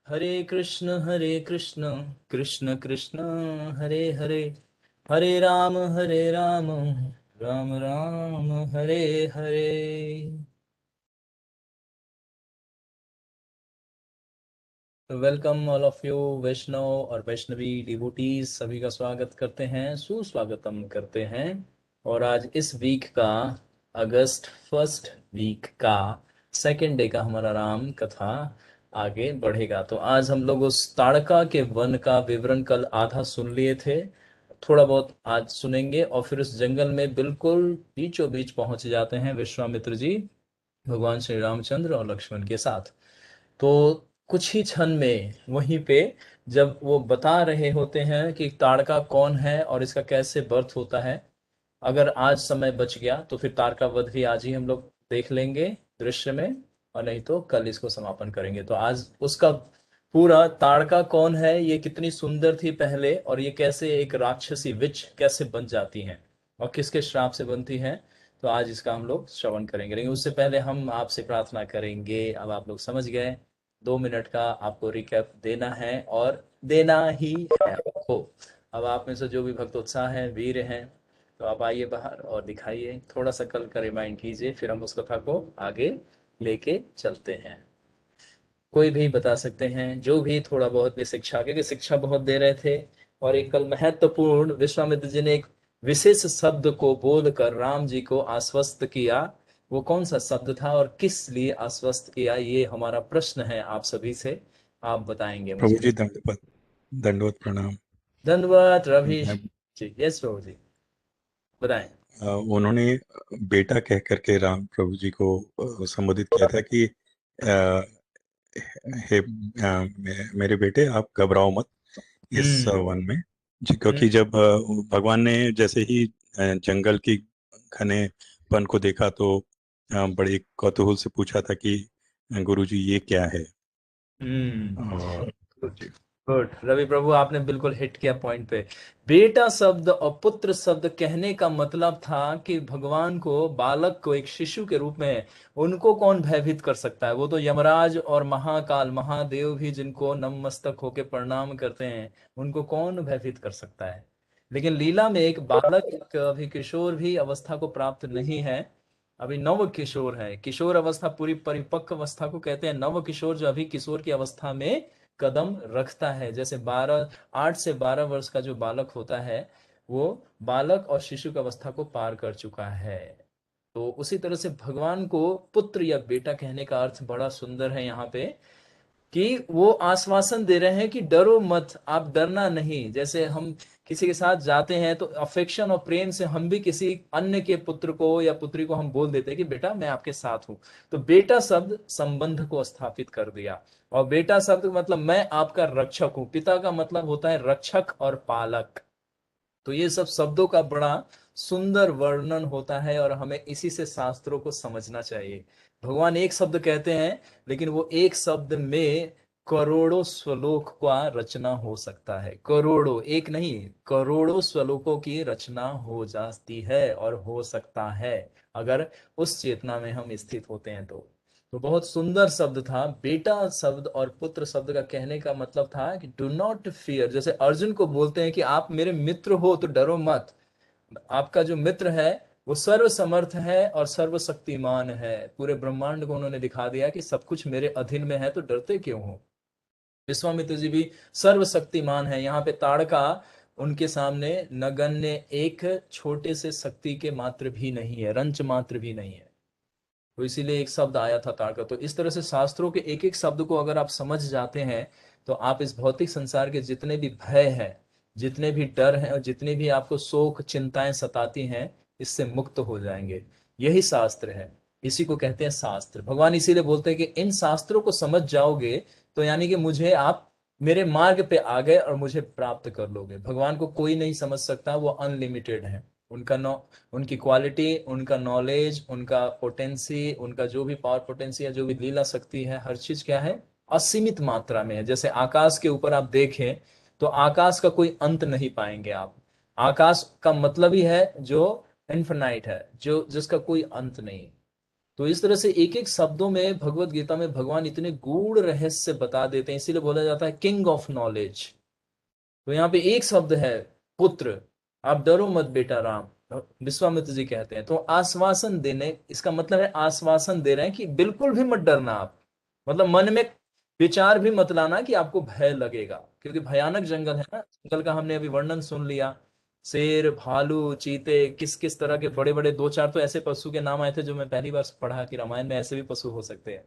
हरे कृष्ण कृष्ण कृष्ण हरे हरे, हरे राम राम राम हरे हरे। तो welcome all of you वैष्णव और Vaishnavi devotees, सभी का स्वागत करते हैं, सुस्वागतम करते हैं। और आज इस वीक का, अगस्त फर्स्ट वीक का सेकेंड डे का हमारा राम कथा आगे बढ़ेगा। तो आज हम लोग उस ताड़का के वन का विवरण कल आधा सुन लिए थे, थोड़ा बहुत आज सुनेंगे और फिर उस जंगल में बिल्कुल बीचों बीच पहुंच जाते हैं विश्वामित्र जी भगवान श्री रामचंद्र और लक्ष्मण के साथ। तो कुछ ही क्षण में वहीं पे जब वो बता रहे होते हैं कि ताड़का कौन है और इसका कैसे बर्थ होता है, अगर आज समय बच गया तो फिर तारका वध भी आज ही हम लोग देख लेंगे दृश्य में, और नहीं तो कल इसको समापन करेंगे। तो आज उसका पूरा ताड़का कौन है, ये कितनी सुंदर थी पहले, और ये कैसे एक राक्षसी विच कैसे बन जाती हैं और किसके श्राप से बनती हैं, तो आज इसका हम लोग श्रवण करेंगे। लेकिन उससे पहले हम आपसे प्रार्थना करेंगे। अब आप लोग समझ गए, 2 मिनट का आपको रिकैप देना है और देना ही है आपको। अब आप में से जो भी भक्त उत्साह है, वीर हैं, तो आप आइए बाहर और दिखाइए, थोड़ा सा कल का रिमाइंड कीजिए, फिर हम उस कथा को आगे लेके चलते हैं। कोई भी बता सकते हैं, जो भी थोड़ा बहुत भी शिक्षा, क्योंकि शिक्षा बहुत दे रहे थे। और एक कल महत्वपूर्ण विश्वामित्र जी ने एक विशेष शब्द को बोलकर राम जी को आश्वस्त किया। वो कौन सा शब्द था और किस लिए आश्वस्त किया, ये हमारा प्रश्न है आप सभी से। आप बताएंगे प्रभु मुझे। जी दंडवत दंडवत प्रणाम। धन्यवाद रवीश मैं जी। यस प्रभु जी, बताएं। उन्होंने बेटा कह करके राम प्रभु जी को संबोधित किया था कि अ, मेरे बेटे आप घबराओ मत इस हम्म। वन में जी, हम्म। क्योंकि जब भगवान ने जैसे ही जंगल की घनेपन को देखा तो बड़ी कौतूहल से पूछा था कि गुरु जी ये क्या है। और जी गुड रवि प्रभु, आपने बिल्कुल हिट किया पॉइंट पे। बेटा शब्द और पुत्र शब्द कहने का मतलब था कि भगवान को, बालक को, एक शिशु के रूप में उनको कौन भयभीत कर सकता है। वो तो यमराज और महाकाल महादेव भी जिनको नमस्तक होके प्रणाम करते हैं, उनको कौन भयभीत कर सकता है। लेकिन लीला में एक बालक, एक अभी किशोर भी अवस्था को प्राप्त नहीं है, अभी नव किशोर है। किशोर अवस्था पूरी परिपक्व अवस्था को कहते हैं, नव किशोर जो अभी किशोर की अवस्था में कदम रखता है। जैसे 8 से 12 वर्ष का जो बालक होता है, वो बालक और शिशु की अवस्था को पार कर चुका है। तो उसी तरह से भगवान को पुत्र या बेटा कहने का अर्थ बड़ा सुंदर है यहाँ पे, कि वो आश्वासन दे रहे हैं कि डरो मत, आप डरना नहीं। जैसे हम किसी के साथ जाते हैं तो अफेक्शन और प्रेम से हम भी किसी अन्य के पुत्र को या पुत्री को हम बोल देते हैं कि बेटा मैं आपके साथ हूं। तो बेटा शब्द संबंध को स्थापित कर दिया। और बेटा शब्द का मतलब मैं आपका रक्षक हूं। पिता का मतलब होता है रक्षक और पालक। तो ये सब शब्दों का बड़ा सुंदर वर्णन होता है और हमें इसी से शास्त्रों को समझना चाहिए। भगवान एक शब्द कहते हैं, लेकिन वो एक शब्द में करोड़ों श्लोक का रचना हो सकता है। करोड़ों, एक नहीं, करोड़ों श्लोकों की रचना हो जाती है और हो सकता है, अगर उस चेतना में हम स्थित होते हैं तो बहुत सुंदर शब्द था बेटा शब्द। और पुत्र शब्द का कहने का मतलब था कि डू नॉट फियर। जैसे अर्जुन को बोलते हैं कि आप मेरे मित्र हो तो डरो मत। आपका जो मित्र है वो सर्व समर्थ है और सर्वशक्तिमान है। पूरे ब्रह्मांड को उन्होंने दिखा दिया कि सब कुछ मेरे अधीन में है, तो डरते क्यों हो। विश्वामित्र जी भी सर्वशक्तिमान है। यहाँ पे ताड़का उनके सामने नगण्य, एक छोटे से शक्ति के मात्र भी नहीं है, रंच मात्र भी नहीं है। तो इसीलिए एक शब्द आया था ताड़का। तो इस तरह से शास्त्रों के एक एक शब्द को अगर आप समझ जाते हैं, तो आप इस भौतिक संसार के जितने भी भय हैं, जितने भी डर हैं और जितनी भी आपको शोक चिंताएं सताती हैं, इससे मुक्त हो जाएंगे। यही शास्त्र है, इसी को कहते हैं शास्त्र। भगवान इसीलिए बोलते हैं कि इन शास्त्रों को समझ जाओगे तो यानी कि मुझे आप मेरे मार्ग पे आ गए और मुझे प्राप्त कर लोगे। भगवान को कोई नहीं समझ सकता, वो अनलिमिटेड है। उनका नो उनकी क्वालिटी, उनका नॉलेज, उनका पोटेंसी, उनका जो भी पावर पोटेंसी है, जो भी लीला शक्ति है, हर चीज क्या है, असीमित मात्रा में है। जैसे आकाश के ऊपर आप देखें तो आकाश का कोई अंत नहीं पाएंगे आप। आकाश का मतलब ही है जो इन्फिनाइट है, जो जिसका कोई अंत नहीं। तो इस तरह से एक एक शब्दों में भगवत गीता में भगवान इतने गूढ़ रहस्य बता देते हैं, इसीलिए बोला जाता है किंग ऑफ नॉलेज। तो यहाँ पे एक शब्द है पुत्र, आप डरो मत बेटा राम, विश्वामित्र जी कहते हैं। तो आश्वासन देने, इसका मतलब है आश्वासन दे रहे हैं कि बिल्कुल भी मत डरना आप, मतलब मन में विचार भी मत लाना कि आपको भय लगेगा, क्योंकि भयानक जंगल है ना। जंगल का हमने अभी वर्णन सुन लिया, शेर, भालू, चीते, किस किस तरह के बड़े बड़े, दो चार तो ऐसे पशु के नाम आए थे जो मैं पहली बार पढ़ा कि रामायण में ऐसे भी पशु हो सकते हैं।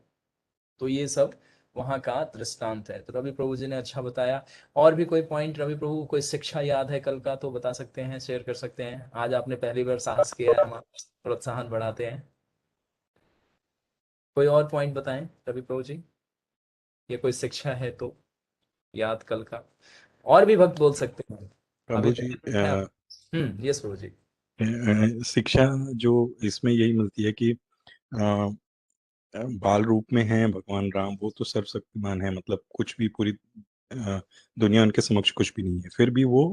तो ये सब वहां का दृष्टांत है। तो रवि प्रभु जी ने अच्छा बताया। और भी कोई पॉइंट रवि प्रभु, कोई शिक्षा याद है कल का तो बता सकते हैं, शेयर कर सकते हैं। आज आपने पहली बार साहस किया है, हमारा प्रोत्साहन बढ़ाते हैं। कोई और पॉइंट बताएं रवि प्रभु जी, ये कोई शिक्षा है तो याद कल का। और भी भक्त बोल सकते हैं, अभी प्रभु जी तक है आप। यस प्रभु जी। शिक्षा जो इसमें यही मिलती है कि अ, बाल रूप में है भगवान राम, वो तो सर्वशक्तिमान है, मतलब कुछ भी पूरी दुनिया उनके समक्ष कुछ भी नहीं है, फिर भी वो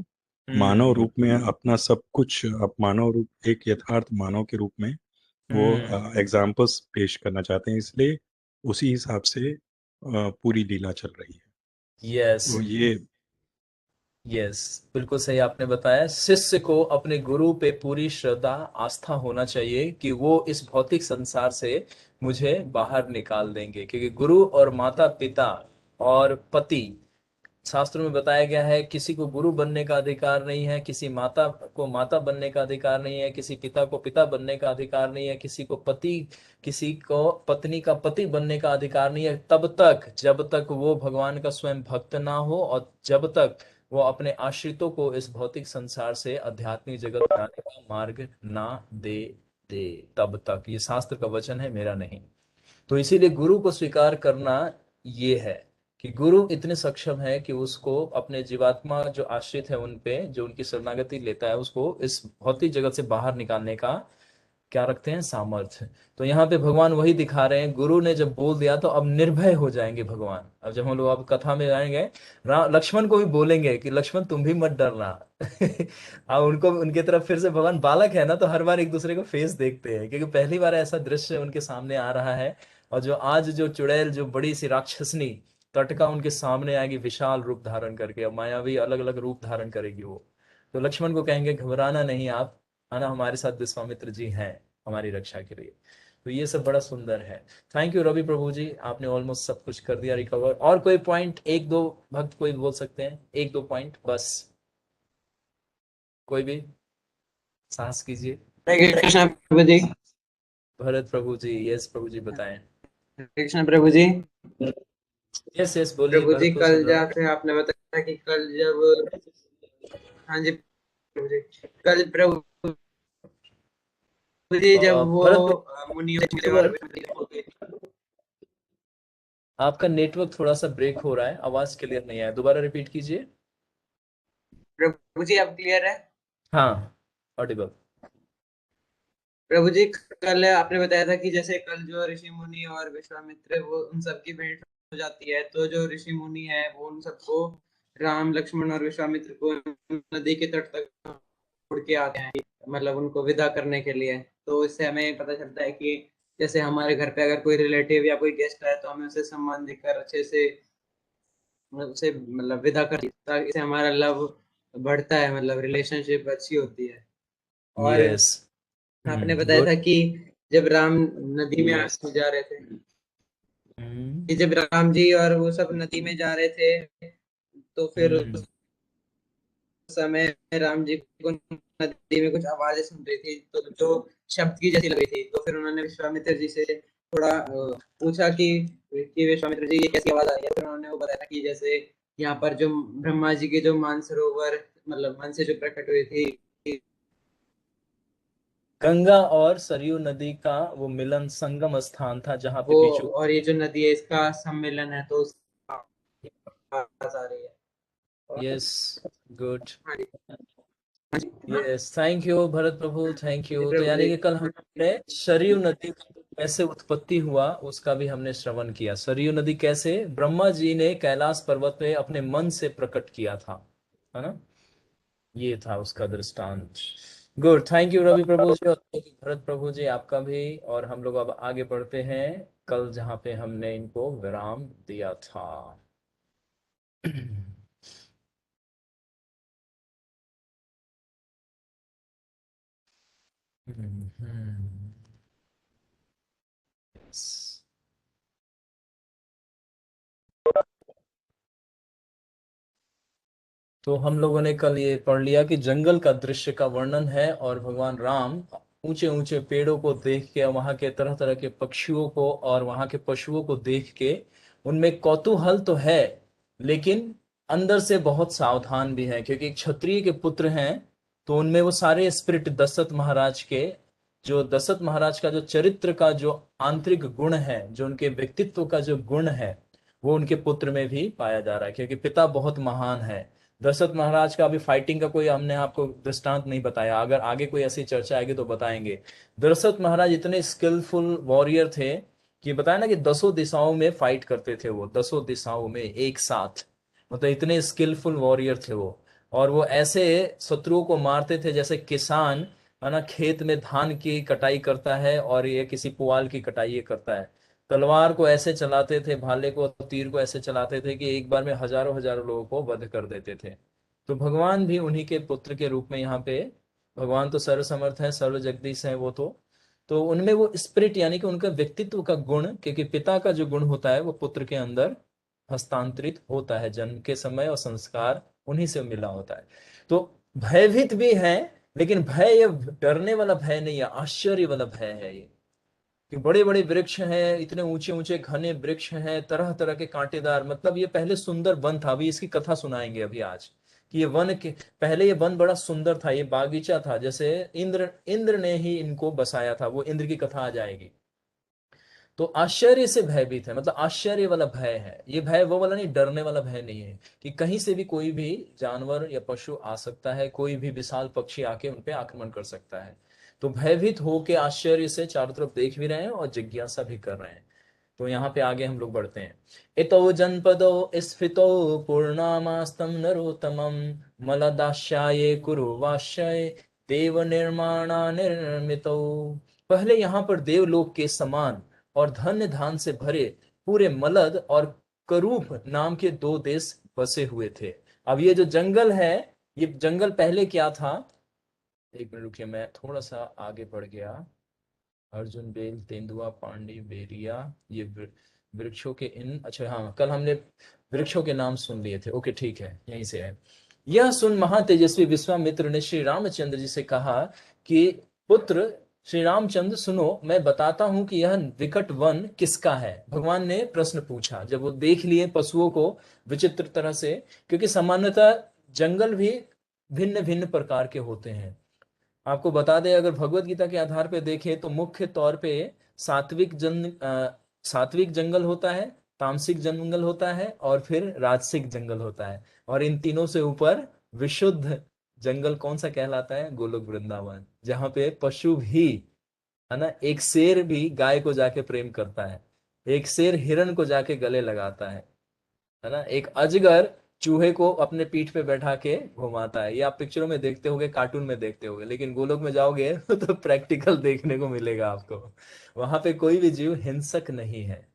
मानव हम्म रूप में अपना सब कुछ, अब मानव रूप, एक यथार्थ मानव के रूप में वो हम्म। एग्जाम्पल्स पेश करना चाहते हैं, इसलिए उसी हिसाब से पूरी लीला चल रही है। यस तो ये यस, बिल्कुल सही आपने बताया। शिष्य को अपने गुरु पे पूरी श्रद्धा आस्था होना चाहिए कि वो इस भौतिक संसार से मुझे बाहर निकाल देंगे, क्योंकि गुरु और माता पिता और पति, शास्त्रों में बताया गया है किसी को गुरु बनने का अधिकार नहीं है, किसी माता को माता बनने का अधिकार नहीं है, किसी पिता को पिता बनने का अधिकार नहीं है, किसी को पति, किसी को पत्नी का पति बनने का अधिकार नहीं है, तब तक जब तक वो भगवान का स्वयं भक्त ना हो, और जब तक वो अपने आश्रितों को इस भौतिक संसार से आध्यात्मिक जगत में आने का मार्ग ना दे दे, तब तक। ये शास्त्र का वचन है, मेरा नहीं। तो इसीलिए गुरु को स्वीकार करना ये है कि गुरु इतने सक्षम है कि उसको अपने जीवात्मा जो आश्रित है उन पे, जो उनकी शरणागति लेता है, उसको इस भौतिक जगत से बाहर निकालने का क्या रखते हैं, सामर्थ्य। तो यहाँ पे भगवान वही दिखा रहे हैं, गुरु ने जब बोल दिया तो अब निर्भय हो जाएंगे भगवान। अब जब हम लोग अब कथा में जाएंगे, लक्ष्मण को भी बोलेंगे कि लक्ष्मण तुम भी मत डरना। अब उनको, उनके तरफ फिर से, भगवान बालक है ना, तो हर बार एक दूसरे को फेस देखते हैं, क्योंकि पहली बार ऐसा दृश्य उनके सामने आ रहा है। और जो आज जो चुड़ैल, जो बड़ी सी राक्षसनी तटका उनके सामने आएगी विशाल रूप धारण करके, अब मायावी अलग अलग रूप धारण करेगी वो। तो लक्ष्मण को कहेंगे घबराना नहीं आप, है ना, हमारे साथ विश्वामित्र जी हैं हमारी रक्षा के लिए। तो ये सब बड़ा सुंदर है। थैंक यू रवि प्रभु जी, आपने ऑलमोस्ट सब कुछ कर दिया रिकवर। और कोई पॉइंट, एक दो भक्त कोई बोल सकते हैं, एक दो पॉइंट बस, कोई भी साहस कीजिए। हरे कृष्ण प्रभु जी। भरत प्रभु जी, यस प्रभु जी बताएं। हरे कृष्ण प्रभु जी। यस यस बोलिए, प्रभु जी भरत को कल सुन रहा हूँ। जैसे आपने बताया कि कल जब, हाँ जी प्रभु जी, कल प्रभु जी जब वो भरत मुनियों के और नेटवर्क, आपका नेटवर्क थोड़ा सा ब्रेक हो रहा है, आवाज क्लियर नहीं है, दोबारा रिपीट कीजिए। प्रभु जी अब क्लियर है? हाँ, ऑडिबल। प्रभु जी कल आपने बताया था कि जैसे कल जो ऋषि मुनि और विश्वामित्र, वो उन सबकी भेंट हो जाती है, तो जो ऋषि मुनि है वो उन सबको, राम लक्ष्मण और विश्वामित्र को नदी के तट तक उड़ के आते हैं, मतलब उनको विदा करने के लिए। तो इससे हमें पता चलता है कि जैसे हमारे घर पे अगर कोई रिलेटिव या कोई गेस्ट आए तो हमें उसे सम्मान देकर अच्छे से, मतलब उसे, मतलब विदा कर, ताकि इससे हमारा लव बढ़ता है, मतलब रिलेशनशिप अच्छी होती है। और यस। आपने बताया गुड। था कि जब राम नदी में जा रहे थे, कि जब राम जी और वो सब नदी में जा रहे थे, तो फिर हम्म। उस समय राम जी को नदी में कुछ आवाजें सुन रही थी, तो जो शब्द की जैसी लग रही थी, तो फिर उन्होंने विश्वामित्र जी से थोड़ा पूछा कि विश्वामित्र जी ये कैसी आवाज आ रही है। फिर उन्होंने वो बताया कि जैसे यहाँ पर जो ब्रह्मा जी के जो मानसरोवर, मतलब मन से जो प्रकट हुई थी, गंगा और सरयू नदी का वो मिलन संगम स्थान था, जहां पे वो, बीचों, और ये जो नदी है इसका सम्मेलन है, तो आवाज आ रही है। और यस, गुड। हाँ जी, yes, thank you Bharat Prabhu, thank ji you. तो प्रभु यानी जी। कि कल हमने सरयू नदी का कैसे उत्पत्ति हुआ उसका भी हमने श्रवण किया। सरयू नदी कैसे ब्रह्मा जी ने कैलाश पर्वत पे अपने मन से प्रकट किया था, है ना, ये था उसका दृष्टांत। गुड, थैंक यू रवि प्रभु जी और thank you भरत प्रभु जी, आपका भी। और हम लोग अब आगे बढ़ते हैं कल जहाँ पे हमने इनको विराम दिया था। Yes. तो हम लोगों ने कल ये पढ़ लिया कि जंगल का दृश्य का वर्णन है और भगवान राम ऊंचे ऊंचे पेड़ों को देख के, वहां के तरह तरह के पक्षियों को और वहां के पशुओं को देख के उनमें कौतूहल तो है, लेकिन अंदर से बहुत सावधान भी है, क्योंकि एक क्षत्रिय के पुत्र हैं। तो उनमें वो सारे स्पिरिट दशरथ महाराज के, जो दशरथ महाराज का जो चरित्र का जो आंतरिक गुण है, जो उनके व्यक्तित्व का जो गुण है, वो उनके पुत्र में भी पाया जा रहा है, क्योंकि पिता बहुत महान है। दशरथ महाराज का अभी फाइटिंग का कोई हमने आपको दृष्टांत नहीं बताया, अगर आगे कोई ऐसी चर्चा आएगी तो बताएंगे। दशरथ महाराज इतने स्किलफुल वॉरियर थे कि बताया ना कि दसों दिशाओं में फाइट करते थे, वो दसों दिशाओं में एक साथ, मतलब इतने स्किलफुल वॉरियर थे वो। और वो ऐसे शत्रुओं को मारते थे जैसे किसान है ना खेत में धान की कटाई करता है और ये किसी पुआल की कटाई ये करता है। तलवार को ऐसे चलाते थे, भाले को, तीर को ऐसे चलाते थे कि एक बार में हजारों हजारों लोगों को वध कर देते थे। तो भगवान भी उन्हीं के पुत्र के रूप में यहाँ पे, भगवान तो सर्व समर्थ है, सर्व जगदीश है वो तो उनमें वो स्पिरिट यानी कि उनका व्यक्तित्व का गुण, क्योंकि पिता का जो गुण होता है वो पुत्र के अंदर हस्तांतरित होता है जन्म के समय, और संस्कार उन्हीं से मिला होता है। तो भयभीत भी है, लेकिन भय ये डरने वाला भय नहीं है, आश्चर्य वाला भय है ये। कि बड़े बड़े वृक्ष हैं, इतने ऊंचे ऊंचे घने वृक्ष हैं, तरह तरह के कांटेदार, मतलब ये पहले सुंदर वन था, अभी इसकी कथा सुनाएंगे अभी आज, कि ये वन के पहले ये वन बड़ा सुंदर था, ये बागीचा था, जैसे इंद्र इंद्र ने ही इनको बसाया था, वो इंद्र की कथा आ जाएगी। तो आश्चर्य से भयभीत है, मतलब आश्चर्य वाला भय है ये, भय वो वाला नहीं, डरने वाला भय नहीं है कि कहीं से भी कोई भी जानवर या पशु आ सकता है, कोई भी विशाल पक्षी आके उन पे आक्रमण कर सकता है। तो भयभीत होके आश्चर्य से चारों तरफ देख भी रहे हैं और जिज्ञासा भी कर रहे हैं। तो यहाँ पे आगे हम लोग बढ़ते हैं। इतो जनपदो स्फितो पूर्णामास्तम नरोत्तमम मलदास्याये कुरुवाश्रय देव निर्माणा निर्मितो। पहले यहाँ पर देवलोक के समान और धन्य धान से भरे पूरे मलद और करूप नाम के दो देश बसे हुए थे। अब ये जो जंगल है, ये जंगल पहले क्या था, एक मिनट रुकिए, मैं थोड़ा सा आगे बढ़ गया। अर्जुन, बेल, तेंदुआ, पांडे, बेरिया, ये वृक्षों के इन, अच्छा हाँ, कल हमने वृक्षों के नाम सुन लिए थे, ओके ठीक है, यहीं से है। यह सुन महातेजस्वी विश्वामित्र ने श्री रामचंद्र जी से कहा कि पुत्र श्री रामचंद्र सुनो, मैं बताता हूं कि यह विकट वन किसका है। भगवान ने प्रश्न पूछा जब वो देख लिए पशुओं को विचित्र तरह से, क्योंकि सामान्यतः जंगल भी भिन्न भिन्न प्रकार के होते हैं। आपको बता दें, अगर भगवत गीता के आधार पे देखें तो मुख्य तौर पे सात्विक जंगल होता है, तामसिक जंगल होता है और फिर राजसिक जंगल होता है। और इन तीनों से ऊपर विशुद्ध जंगल कौन सा कहलाता है? गोलोक वृंदावन, जहां पे पशु भी, है ना, एक शेर भी गाय को जाके प्रेम करता है, एक शेर हिरण को जाके गले लगाता है ना, एक अजगर चूहे को अपने पीठ पे बैठा के घुमाता है। ये आप पिक्चरों में देखते होगे, कार्टून में देखते होगे, लेकिन गोलोक में जाओगे तो प्रैक्टिकल देखने को मिलेगा आपको। वहां पे कोई भी जीव हिंसक नहीं है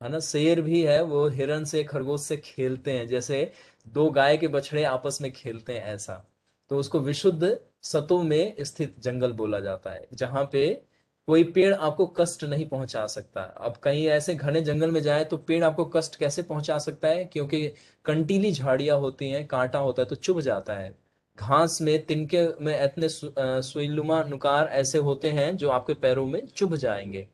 ना। शेर भी है, वो हिरण से, खरगोश से खेलते हैं, जैसे दो गाय के बछड़े आपस में खेलते हैं ऐसा। तो उसको विशुद्ध सत्व में स्थित जंगल बोला जाता है, जहां पे कोई पेड़ आपको कष्ट नहीं पहुंचा सकता। अब कहीं ऐसे घने जंगल में जाए तो पेड़ आपको कष्ट कैसे पहुंचा सकता है? क्योंकि कंटीली झाड़ियां होती हैं, कांटा होता है तो चुभ जाता है। घास में, तिनके में इतने सुईलुमा नुकार ऐसे होते हैं जो आपके पैरों में चुभ जाएंगे।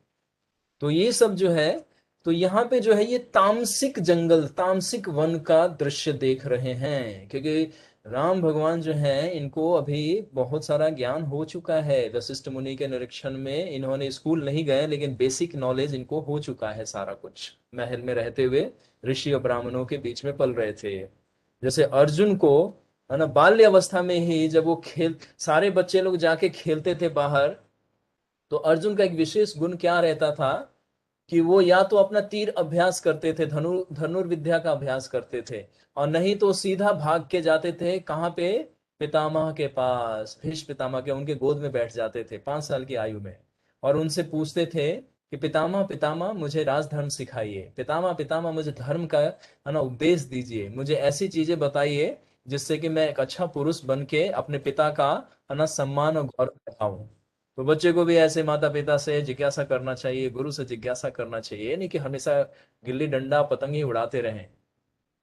तो ये सब जो है, तो यहाँ पे जो है ये तामसिक जंगल, तामसिक वन का दृश्य देख रहे हैं, क्योंकि राम भगवान जो हैं इनको अभी बहुत सारा ज्ञान हो चुका है। वशिष्ठ मुनि के निरीक्षण में इन्होंने स्कूल नहीं गए, लेकिन बेसिक नॉलेज इनको हो चुका है सारा कुछ। महल में रहते हुए ऋषि और ब्राह्मणों के बीच में पल रहे थे। जैसे अर्जुन को, है ना, बाल्य अवस्था में ही जब वो खेल, सारे बच्चे लोग जाके खेलते थे बाहर, तो अर्जुन का एक विशेष गुण क्या रहता था कि वो या तो अपना तीर अभ्यास करते थे, धनुर्विद्या का अभ्यास करते थे, और नहीं तो सीधा भाग के जाते थे कहाँ पे? पितामह के पास, भीष्म पितामह के उनके गोद में बैठ जाते थे 5 साल की आयु में, और उनसे पूछते थे कि पितामह पितामह मुझे राजधर्म सिखाइए, पितामह पितामह मुझे धर्म का है ना उपदेश दीजिए, मुझे ऐसी चीजें बताइए जिससे कि मैं एक अच्छा पुरुष बन के अपने पिता का है ना सम्मान और गौरव दिखाऊं। तो बच्चे को भी ऐसे माता पिता से जिज्ञासा करना चाहिए, गुरु से जिज्ञासा करना चाहिए, ये नहीं कि हमेशा गिल्ली डंडा पतंग ही उड़ाते रहें।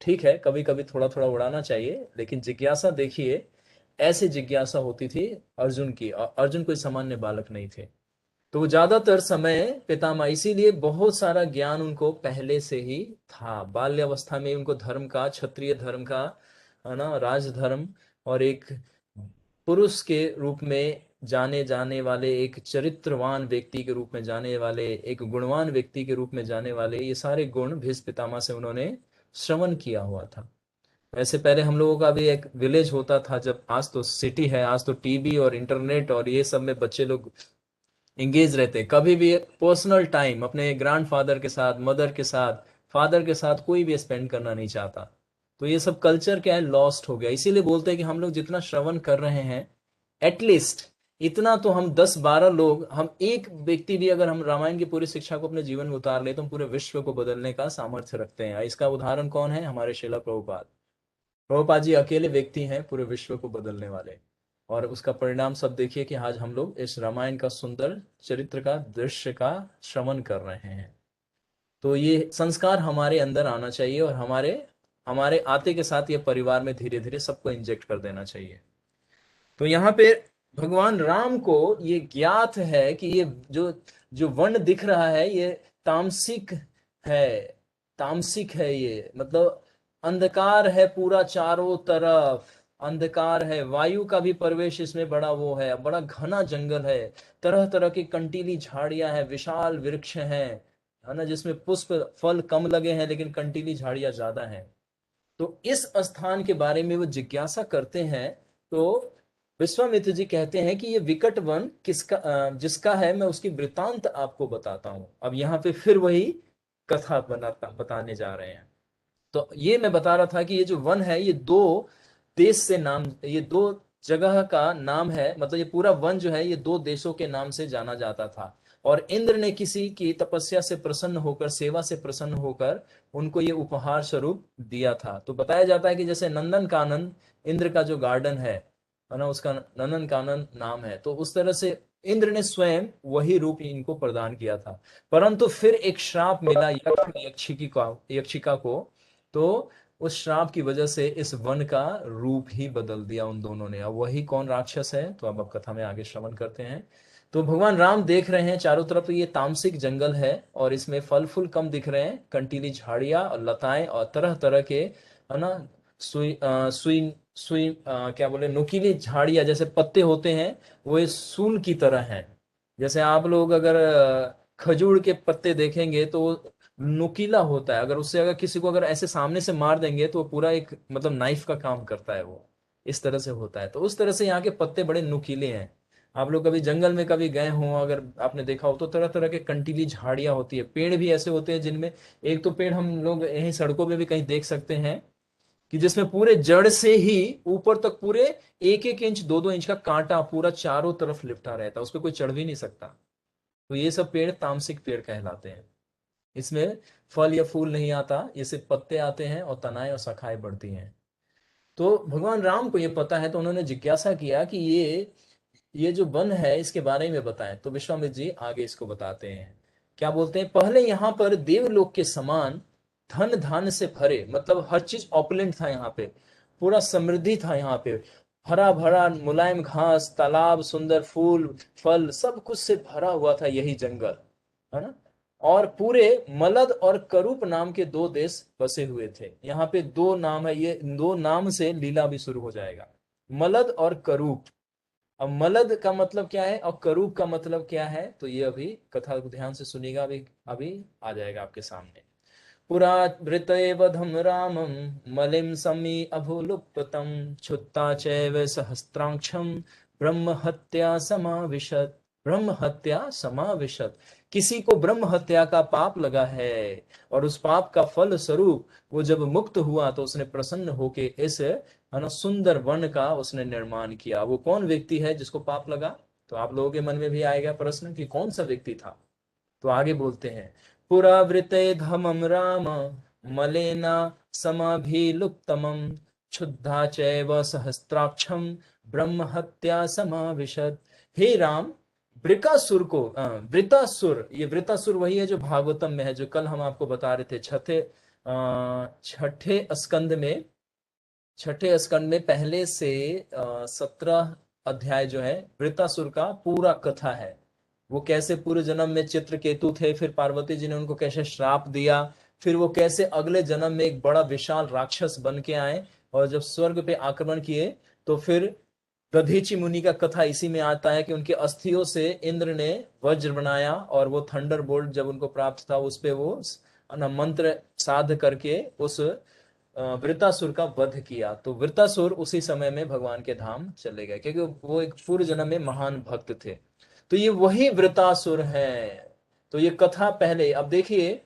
ठीक है, कभी कभी थोड़ा थोड़ा उड़ाना चाहिए, लेकिन जिज्ञासा देखिए, ऐसी जिज्ञासा होती थी अर्जुन की, और अर्जुन कोई सामान्य बालक नहीं थे। तो वो ज्यादातर समय पितामह, इसीलिए बहुत सारा ज्ञान उनको पहले से ही था, बाल्यावस्था में उनको धर्म का, क्षत्रिय धर्म का है ना, राजधर्म, और एक पुरुष के रूप में जाने जाने वाले, एक चरित्रवान व्यक्ति के रूप में जाने वाले, एक गुणवान व्यक्ति के रूप में जाने वाले, ये सारे गुण भीष्म पितामह से उन्होंने श्रवण किया हुआ था। वैसे पहले हम लोगों का भी एक विलेज होता था, जब आज तो सिटी है, आज तो टीवी और इंटरनेट और ये सब में बच्चे लोग एंगेज रहते हैं। कभी भी पर्सनल टाइम अपने ग्रैंडफादर के साथ, मदर के साथ, फादर के साथ कोई भी स्पेंड करना नहीं चाहता। तो ये सब कल्चर क्या है, लॉस्ट हो गया। इसीलिए बोलते हैं कि हम लोग जितना श्रवण कर रहे हैं, एटलीस्ट इतना तो हम 10-12 लोग, हम एक व्यक्ति भी अगर हम रामायण की पूरी शिक्षा को अपने जीवन में उतार ले तो हम पूरे विश्व को बदलने का सामर्थ्य रखते हैं। इसका उदाहरण कौन है? हमारे श्रील प्रभुपाद। प्रभुपाद जी अकेले व्यक्ति हैं पूरे विश्व को बदलने वाले, और उसका परिणाम सब देखिए कि आज हम लोग इस रामायण का सुंदर चरित्र का, दृश्य का श्रवण कर रहे हैं। तो ये संस्कार हमारे अंदर आना चाहिए, और हमारे हमारे आते के साथ ये परिवार में धीरे धीरे सबको इंजेक्ट कर देना चाहिए। तो यहाँ पे भगवान राम को ये ज्ञात है कि ये जो जो वन दिख रहा है ये तामसिक है, तामसिक है, ये मतलब अंधकार है पूरा, चारों तरफ अंधकार है, वायु का भी प्रवेश इसमें बड़ा वो है, बड़ा घना जंगल है, तरह तरह की कंटीली झाड़ियां हैं, विशाल वृक्ष हैं, है ना, जिसमें पुष्प फल कम लगे हैं लेकिन कंटीली झाड़ियां ज्यादा हैं। तो इस स्थान के बारे में वो जिज्ञासा करते हैं। तो विश्वामित्र जी कहते हैं कि ये विकट वन किसका, जिसका है, मैं उसकी वृतांत आपको बताता हूं। अब यहाँ पे फिर वही कथा बताने जा रहे हैं। तो ये मैं बता रहा था कि ये जो वन है, ये दो देश से नाम, ये दो जगह का नाम है, मतलब ये पूरा वन जो है ये दो देशों के नाम से जाना जाता था। और इंद्र ने किसी की तपस्या से प्रसन्न होकर, सेवा से प्रसन्न होकर उनको ये उपहार स्वरूप दिया था। तो बताया जाता है कि जैसे नंदन कानन इंद्र का जो गार्डन है ना, उसका नंदन कानन नाम है, तो उस तरह से इंद्र ने स्वयं वही रूप इनको प्रदान किया था। परंतु फिर एक श्राप मिला यक्षिका को, तो उस श्राप की वजह से इस वन का रूप ही बदल दिया उन दोनों ने। अब वही कौन राक्षस है, तो अब कथा में आगे श्रवण करते हैं। तो भगवान राम देख रहे हैं चारों तरफ ये तामसिक जंगल है, और इसमें फल फूल कम दिख रहे हैं, कंटीली झाड़ियां और लताएं और तरह तरह के, है ना, सुई क्या बोले, नुकीली झाड़ियां, जैसे पत्ते होते हैं वो ये सूल की तरह हैं। जैसे आप लोग अगर खजूर के पत्ते देखेंगे तो वो नुकीला होता है, अगर उससे अगर किसी को अगर ऐसे सामने से मार देंगे तो वो पूरा एक मतलब नाइफ का काम करता है, वो इस तरह से होता है। तो उस तरह से यहाँ के पत्ते बड़े नुकीले हैं। आप लोग कभी जंगल में कभी गए हों, अगर आपने देखा हो, तो तरह तरह के कंटीली झाड़ियां होती है, पेड़ भी ऐसे होते हैं जिनमें, एक तो पेड़ हम लोग यहीं सड़कों पे भी कहीं देख सकते हैं कि जिसमें पूरे जड़ से ही ऊपर तक पूरे 1-1 इंच 2-2 इंच का कांटा पूरा चारों तरफ लिपटा रहता है, उस पर कोई चढ़ भी नहीं सकता। तो ये सब पेड़ तामसिक पेड़ कहलाते हैं। इसमें फल या फूल नहीं आता, ये सिर्फ पत्ते आते हैं और तनाएं और शाखाएं बढ़ती हैं। तो भगवान राम को ये पता है, तो उन्होंने जिज्ञासा किया कि ये जो वन है इसके बारे में बताएं। तो विश्वामित्र जी आगे इसको बताते हैं, क्या बोलते हैं, पहले यहाँ पर देवलोक के समान धन धान्य से भरे, मतलब हर चीज ऑपुलेंट था यहाँ पे, पूरा समृद्धि था यहाँ पे, हरा भरा मुलायम घास, तालाब, सुंदर फूल फल, सब कुछ से भरा हुआ था यही जंगल, है ना। और पूरे मलद और करूप नाम के दो देश बसे हुए थे। यहाँ पे दो नाम है, ये दो नाम से लीला भी शुरू हो जाएगा, मलद और करूप। अब मलद का मतलब क्या है और करूप का मतलब क्या है, तो ये अभी कथा को ध्यान से सुनिएगा, अभी अभी आ जाएगा आपके सामने। पुरा वृतयेवधम रामम मलिम समी अभुलुप्तम छुत्ता चैव सहस्त्राक्षम ब्रह्म हत्या समाविशत, ब्रह्म हत्या समाविशत। किसी को ब्रह्म हत्या का पाप लगा है, और उस पाप का फल स्वरूप वो जब मुक्त हुआ तो उसने प्रसन्न होके इस है ना सुंदर वन का उसने निर्माण किया। वो कौन व्यक्ति है जिसको पाप लगा? तो आप लोगों के मन में भी आएगा प्रश्न कि कौन सा व्यक्ति था। तो आगे बोलते हैं, पुरावृते धमम राम मलेना समाभिलुप्तमं क्षुद्धा चैव सहस्त्राक्षम ब्रह्म हत्या समाविशत। हे राम, वृकासुर को वृतासुर, ये वृतासुर वही है जो भागवतम में है, जो कल हम आपको बता रहे थे छठे स्कंद में पहले से 17 अध्याय जो है वृतासुर का पूरा कथा है। वो कैसे पूर्व जन्म में चित्रकेतु थे, फिर पार्वती जी ने उनको कैसे श्राप दिया, फिर वो कैसे अगले जन्म में एक बड़ा विशाल राक्षस बन के आए, और जब स्वर्ग पे आक्रमण किए तो फिर दधीचि मुनि का कथा इसी में आता है कि उनके अस्थियों से इंद्र ने वज्र बनाया, और वो थंडर बोल्ट जब उनको प्राप्त था उस पे वो मंत्र साध करके उस वृतासुर का वध किया। तो वृतासुर उसी समय में भगवान के धाम चले गए, क्योंकि वो एक पूर्व जन्म में महान भक्त थे। तो ये वही वृतासुर है। तो ये कथा पहले, अब देखिए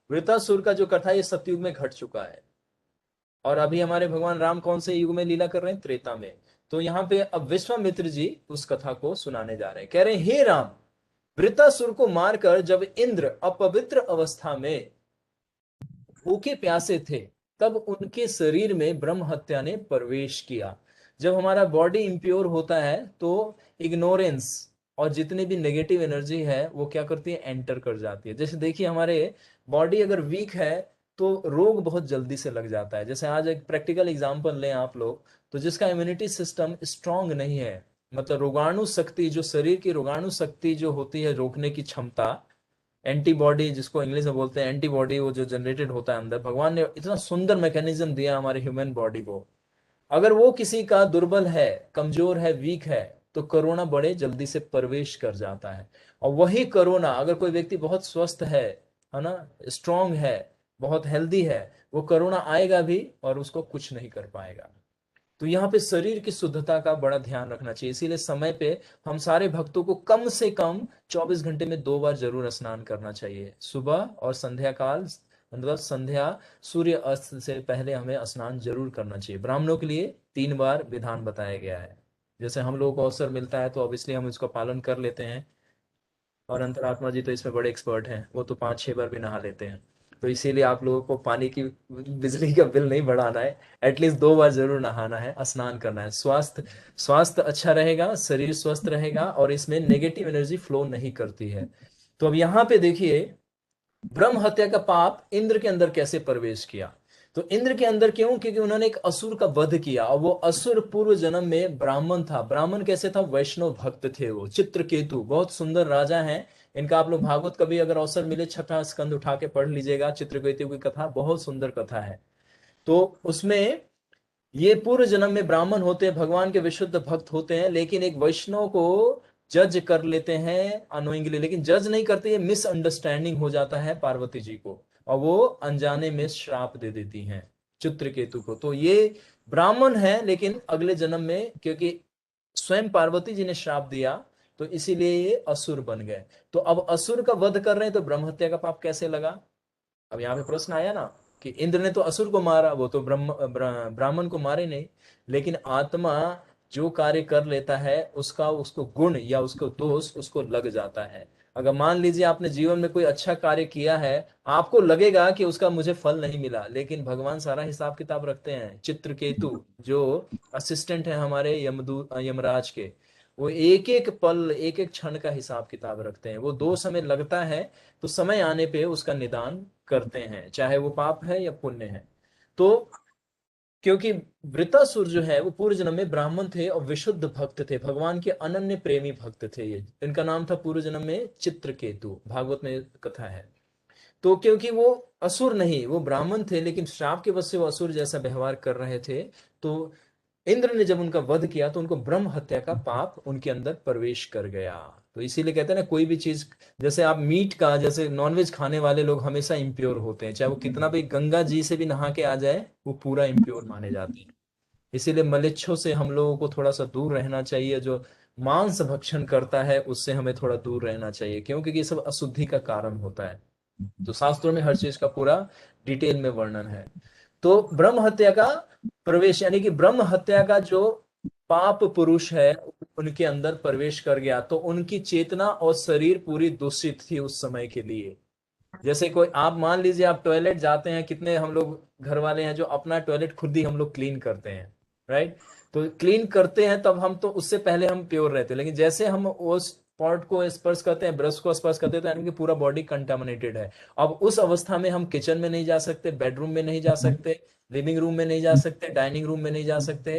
वृतासुर का जो कथा ये सतयुग में घट चुका है, और अभी हमारे भगवान राम कौन से युग में लीला कर रहे हैं? त्रेता में। तो यहाँ पे अब विश्वामित्र जी उस कथा को सुनाने जा रहे हैं, कह रहे हैं, हे राम, वृतासुर को मारकर जब इंद्र अपवित्र अवस्था में भूखे प्यासे थे, तब उनके शरीर में ब्रह्म हत्या ने प्रवेश किया। जब हमारा बॉडी इम्प्योर होता है तो इग्नोरेंस और जितनी भी नेगेटिव एनर्जी है वो क्या करती है? एंटर कर जाती है। जैसे देखिए हमारे बॉडी अगर वीक है तो रोग बहुत जल्दी से लग जाता है। जैसे आज एक प्रैक्टिकल एग्जांपल लें आप लोग, तो जिसका इम्यूनिटी सिस्टम स्ट्रांग नहीं है, मतलब रोगाणु शक्ति, जो शरीर की रोगाणु शक्ति जो होती है रोकने की क्षमता, एंटीबॉडी जिसको इंग्लिश में बोलते हैं एंटीबॉडी, वो जो जनरेटेड होता है अंदर, भगवान ने इतना सुंदर मैकेनिज्म दिया हमारे ह्यूमन बॉडी को। अगर वो किसी का दुर्बल है, कमजोर है, वीक है, तो कोरोना बड़े जल्दी से प्रवेश कर जाता है। और वही कोरोना अगर कोई व्यक्ति बहुत स्वस्थ है ना, स्ट्रांग है, बहुत हेल्दी है, वो कोरोना आएगा भी और उसको कुछ नहीं कर पाएगा। तो यहाँ पे शरीर की शुद्धता का बड़ा ध्यान रखना चाहिए। इसीलिए समय पे हम सारे भक्तों को कम से कम 24 घंटे में 2 बार जरूर स्नान करना चाहिए, सुबह और संध्या काल, मतलब संध्या सूर्य अस्त से पहले हमें स्नान जरूर करना चाहिए। ब्राह्मणों के लिए 3 बार विधान बताया गया है। जैसे हम लोगों को अवसर मिलता है तो ऑब्वियसली हम इसको पालन कर लेते हैं, और अंतरात्मा जी तो इसमें बड़े एक्सपर्ट हैं, वो तो 5-6 बार भी नहा लेते हैं। तो इसीलिए आप लोगों को पानी की, बिजली का बिल नहीं बढ़ाना है, एटलीस्ट 2 बार जरूर नहाना है, स्नान करना है। स्वास्थ्य अच्छा रहेगा, शरीर स्वस्थ रहेगा, और इसमें नेगेटिव एनर्जी फ्लो नहीं करती है। तो अब यहाँ पे देखिए ब्रह्म हत्या का पाप इंद्र के अंदर कैसे प्रवेश किया। तो इंद्र के अंदर क्यों? क्योंकि उन्होंने एक असुर का वध किया, और वो असुर पूर्व जन्म में ब्राह्मण था। ब्राह्मण कैसे था? वैष्णव भक्त थे वो। चित्रकेतु बहुत सुंदर राजा हैं, इनका आप लोग भागवत कभी अगर अवसर मिले 6ठा स्कंद उठा के पढ़ लीजिएगा, चित्रकेतु की कथा बहुत सुंदर कथा है। तो उसमें ये पूर्व जन्म में ब्राह्मण होते हैं, भगवान के विशुद्ध भक्त होते हैं, लेकिन एक वैष्णव को जज कर लेते हैं अनोइंगली, लेकिन जज नहीं करते, ये मिसअंडरस्टैंडिंग हो जाता है पार्वती जी को, और वो अनजाने में श्राप दे देती हैं चित्रकेतु को। तो ये ब्राह्मण है, लेकिन अगले जन्म में क्योंकि स्वयं पार्वती जी ने श्राप दिया तो इसीलिए ये असुर बन गए। तो अब असुर का वध कर रहे हैं तो ब्रह्म हत्या का पाप कैसे लगा? अब यहाँ पे प्रश्न आया ना कि इंद्र ने तो असुर को मारा, वो तो ब्राह्मण को मारे नहीं, लेकिन आत्मा जो कार्य कर लेता है उसका उसको गुण या उसको दोष उसको लग जाता है। अगर मान लीजिए आपने जीवन में कोई अच्छा कार्य किया है, आपको लगेगा कि उसका मुझे फल नहीं मिला, लेकिन भगवान सारा हिसाब किताब रखते हैं। चित्रकेतु जो असिस्टेंट है हमारे यमराज के, वो एक एक पल एक एक क्षण का हिसाब किताब रखते हैं। वो दोष हमें लगता है तो समय आने पे उसका निदान करते हैं, चाहे वो पाप है या पुण्य है। तो क्योंकि वृतासुर जो है वो पूर्व जन्म में ब्राह्मण थे और विशुद्ध भक्त थे, भगवान के अनन्य प्रेमी भक्त थे। ये इनका नाम था पूर्व जन्म में चित्रकेतु, भागवत में कथा है। तो क्योंकि वो असुर नहीं, वो ब्राह्मण थे, लेकिन श्राप के वजह से वो असुर जैसा व्यवहार कर रहे थे, तो इंद्र ने जब उनका वध किया तो उनको ब्रह्म हत्या का पाप उनके अंदर प्रवेश कर गया। तो इसीलिए कहते हैं ना, कोई भी चीज, जैसे आप मीट का, जैसे नॉनवेज खाने वाले लोग हमेशा इम्प्योर होते हैं, चाहे वो कितना भी गंगा जी से भी नहा के आ जाए वो पूरा इम्प्योर माने जाते हैं। इसीलिए मलेच्छों से हम लोगों को थोड़ा सा दूर रहना चाहिए। जो मांस भक्षण करता है उससे हमें थोड़ा दूर रहना चाहिए, क्योंकि ये सब अशुद्धि का कारण होता है। तो शास्त्रों में हर चीज का पूरा डिटेल में वर्णन है। तो ब्रह्म हत्या का प्रवेश, यानी कि ब्रह्म हत्या का जो पाप पुरुष है उनके अंदर प्रवेश कर गया, तो उनकी चेतना और शरीर पूरी दूषित थी उस समय के लिए। जैसे कोई, आप मान लीजिए आप टॉयलेट जाते हैं, कितने हम लोग घर वाले हैं जो अपना टॉयलेट खुद ही हम लोग क्लीन करते हैं, राइट? तो क्लीन करते हैं तब हम, तो उससे पहले हम प्योर रहते हैं, लेकिन जैसे हम उस पॉट को स्पर्श करते हैं, ब्रश को स्पर्श करते हैं, तो यानी कि पूरा बॉडी कंटामिनेटेड है। अब उस अवस्था में हम किचन में नहीं जा सकते, बेडरूम में नहीं जा सकते, लिविंग रूम में नहीं जा सकते, डाइनिंग रूम में नहीं जा सकते,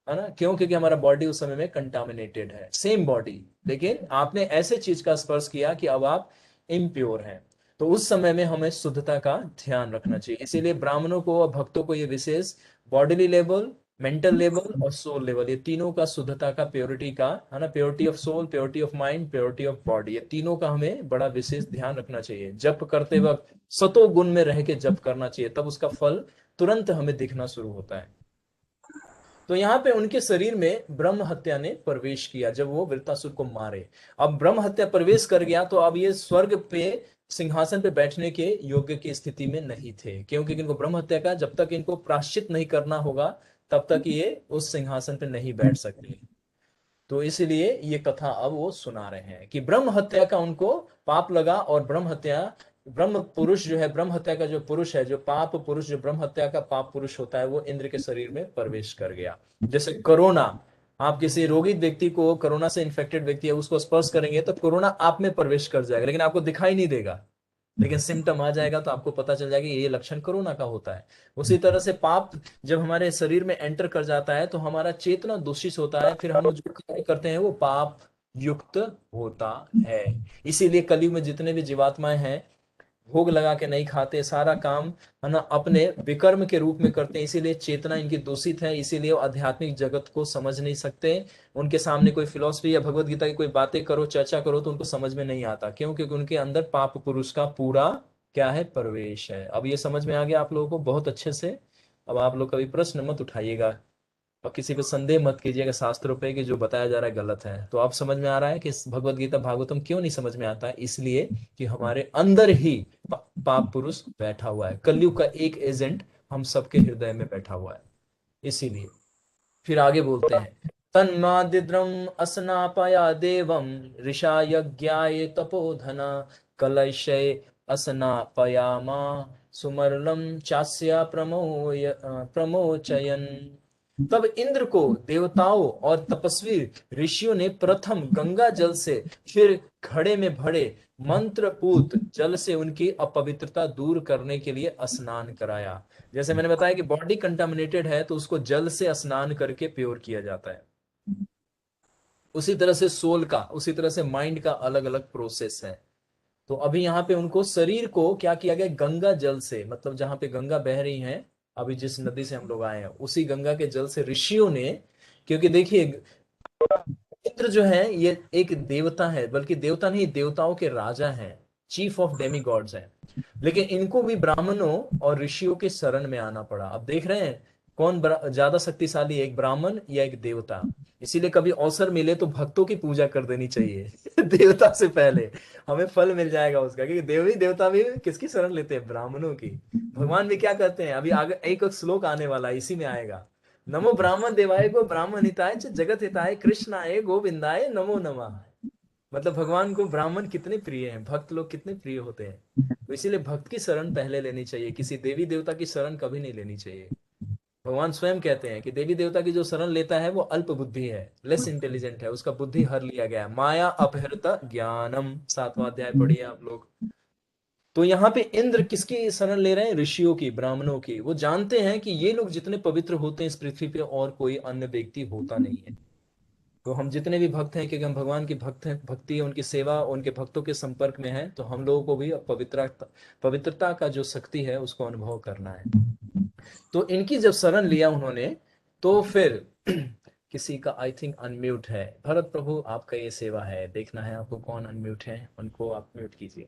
है ना? क्यों? क्योंकि हमारा बॉडी उस समय में कंटामिनेटेड है, सेम बॉडी, लेकिन आपने ऐसे चीज का स्पर्श किया कि अब आप इम्प्योर हैं। तो उस समय में हमें शुद्धता का ध्यान रखना चाहिए। इसीलिए ब्राह्मणों को और भक्तों को ये विशेष बॉडीली लेवल, मेंटल लेवल और सोल लेवल, ये तीनों का शुद्धता का, प्योरिटी का, है ना, purity of soul, purity of mind, purity of body, ये तीनों का हमें बड़ा विशेष ध्यान रखना चाहिए। जप करते वक्त सतो गुण में रह के जप करना चाहिए, तब उसका फल तुरंत हमें दिखना शुरू होता है। तो यहाँ पे उनके शरीर में ब्रह्म हत्या ने प्रवेश किया जब वो वृत्तासुर को मारे। अब ब्रह्म हत्या प्रवेश कर गया तो अब ये स्वर्ग पे सिंहासन पे बैठने के योग्य की स्थिति में नहीं थे, क्योंकि इनको ब्रह्म हत्या का जब तक इनको प्रायश्चित नहीं करना होगा तब तक ये उस सिंहासन पे नहीं बैठ सकते। तो इसलिए ये कथा अब वो सुना रहे हैं कि ब्रह्म हत्या का उनको पाप लगा, और ब्रह्म हत्या, ब्रह्म पुरुष जो है, ब्रह्म हत्या का जो पुरुष है, जो पाप पुरुष, जो ब्रह्म हत्या का पाप पुरुष होता है, वो इंद्र के शरीर में प्रवेश कर गया। जैसे कोरोना, आप किसी रोगी व्यक्ति को, कोरोना से इन्फेक्टेड व्यक्ति है, उसको स्पर्श करेंगे तो कोरोना आप में प्रवेश कर जाएगा, लेकिन आपको दिखाई नहीं देगा, लेकिन सिम्टम आ जाएगा तो आपको पता चल जाएगा ये लक्षण कोरोना का होता है। उसी तरह से पाप जब हमारे शरीर में एंटर कर जाता है तो हमारा चेतना दूषित होता है, फिर हम जो कार्य करते हैं वो पाप युक्त होता है। इसीलिए कलयुग में जितने भी जीवात्माएं हैं, भोग लगा के नहीं खाते, सारा काम, है ना, अपने विकर्म के रूप में करते हैं, इसीलिए चेतना इनकी दूषित है, इसीलिए वो आध्यात्मिक जगत को समझ नहीं सकते। उनके सामने कोई फिलॉसफी या भगवत गीता की कोई बातें करो, चर्चा करो, तो उनको समझ में नहीं आता। क्यों? क्योंकि उनके अंदर पाप पुरुष का पूरा क्या है, प्रवेश है। अब ये समझ में आ गया आप लोगों को बहुत अच्छे से। अब आप लोग कभी प्रश्न मत उठाइएगा और किसी पे संदेह मत कीजिएगा शास्त्रों पे कि जो बताया जा रहा है गलत है। तो आप समझ में आ रहा है कि भगवत गीता भागवतम क्यों नहीं समझ में आता है? इसलिए कि हमारे अंदर ही पाप पुरुष बैठा हुआ है, कलयुग का एक एजेंट हम सबके हृदय में बैठा हुआ है, इसीलिए। फिर आगे बोलते हैं, तन्मादिद्रम असनापया देवम ऋषा यज्ञाय तपोधना कलशय असनापयामा सुमरलम चास्य प्रमोचयन। तब इंद्र को देवताओं और तपस्वी ऋषियों ने प्रथम गंगा जल से, फिर घड़े में भरे मंत्रपूत जल से उनकी अपवित्रता दूर करने के लिए स्नान कराया। जैसे मैंने बताया कि बॉडी कंटामिनेटेड है तो उसको जल से स्नान करके प्योर किया जाता है। उसी तरह से सोल का, उसी तरह से माइंड का अलग अलग प्रोसेस है। तो अभी यहाँ पे उनको शरीर को क्या किया गया, गंगा जल से, मतलब जहां पे गंगा बह रही है, अभी जिस नदी से हम लोग आए हैं उसी गंगा के जल से ऋषियों ने, क्योंकि देखिए इंद्र जो है ये एक देवता है, बल्कि देवता नहीं, देवताओं के राजा हैं, चीफ ऑफ डेमी गॉड्स हैं, लेकिन इनको भी ब्राह्मणों और ऋषियों के शरण में आना पड़ा। अब देख रहे हैं कौन ज्यादा शक्तिशाली, एक ब्राह्मण या एक देवता? इसीलिए कभी अवसर मिले तो भक्तों की पूजा कर देनी चाहिए देवता से पहले, हमें फल मिल जाएगा उसका, क्योंकि देवी देवता भी किसकी शरण लेते हैं, ब्राह्मणों की। भगवान भी क्या करते हैं, अभी आगे एक श्लोक आने वाला है, इसी में आएगा, नमो ब्राह्मण देवाय गो ब्राह्मण हिताय च जगत हिताय कृष्णाय गोविंदाय नमो नमः। मतलब भगवान को ब्राह्मण कितने प्रिय हैं, भक्त लोग कितने प्रिय होते हैं। तो इसीलिए भक्त की शरण पहले लेनी चाहिए, किसी देवी देवता की शरण कभी नहीं लेनी चाहिए। भगवान स्वयं कहते हैं कि देवी देवता की जो शरण लेता है वो अल्प बुद्धि है, लेस इंटेलिजेंट है, उसका बुद्धि हर लिया गया है, माया अपहृत ज्ञानम, 7वां अध्याय पढ़िए आप लोग। तो यहाँ पे इंद्र किसकी शरण ले रहे हैं, ऋषियों की, ब्राह्मणों की। वो जानते हैं कि ये लोग जितने पवित्र होते हैं इस पृथ्वी पे और कोई अन्य व्यक्ति होता नहीं है। तो हम जितने भी भक्त हैं, क्योंकि हम भगवान के भक्त हैं, भक्ति उनकी सेवा, उनके भक्तों के संपर्क में है, तो हम लोगों को भी पवित्रता का जो शक्ति है उसको अनुभव करना है। तो इनकी जब शरण लिया उन्होंने, तो फिर किसी का आई थिंक अनम्यूट है, भरत प्रभु आपका ये सेवा है, देखना है आपको कौन अनम्यूट है, उनको आप म्यूट कीजिए।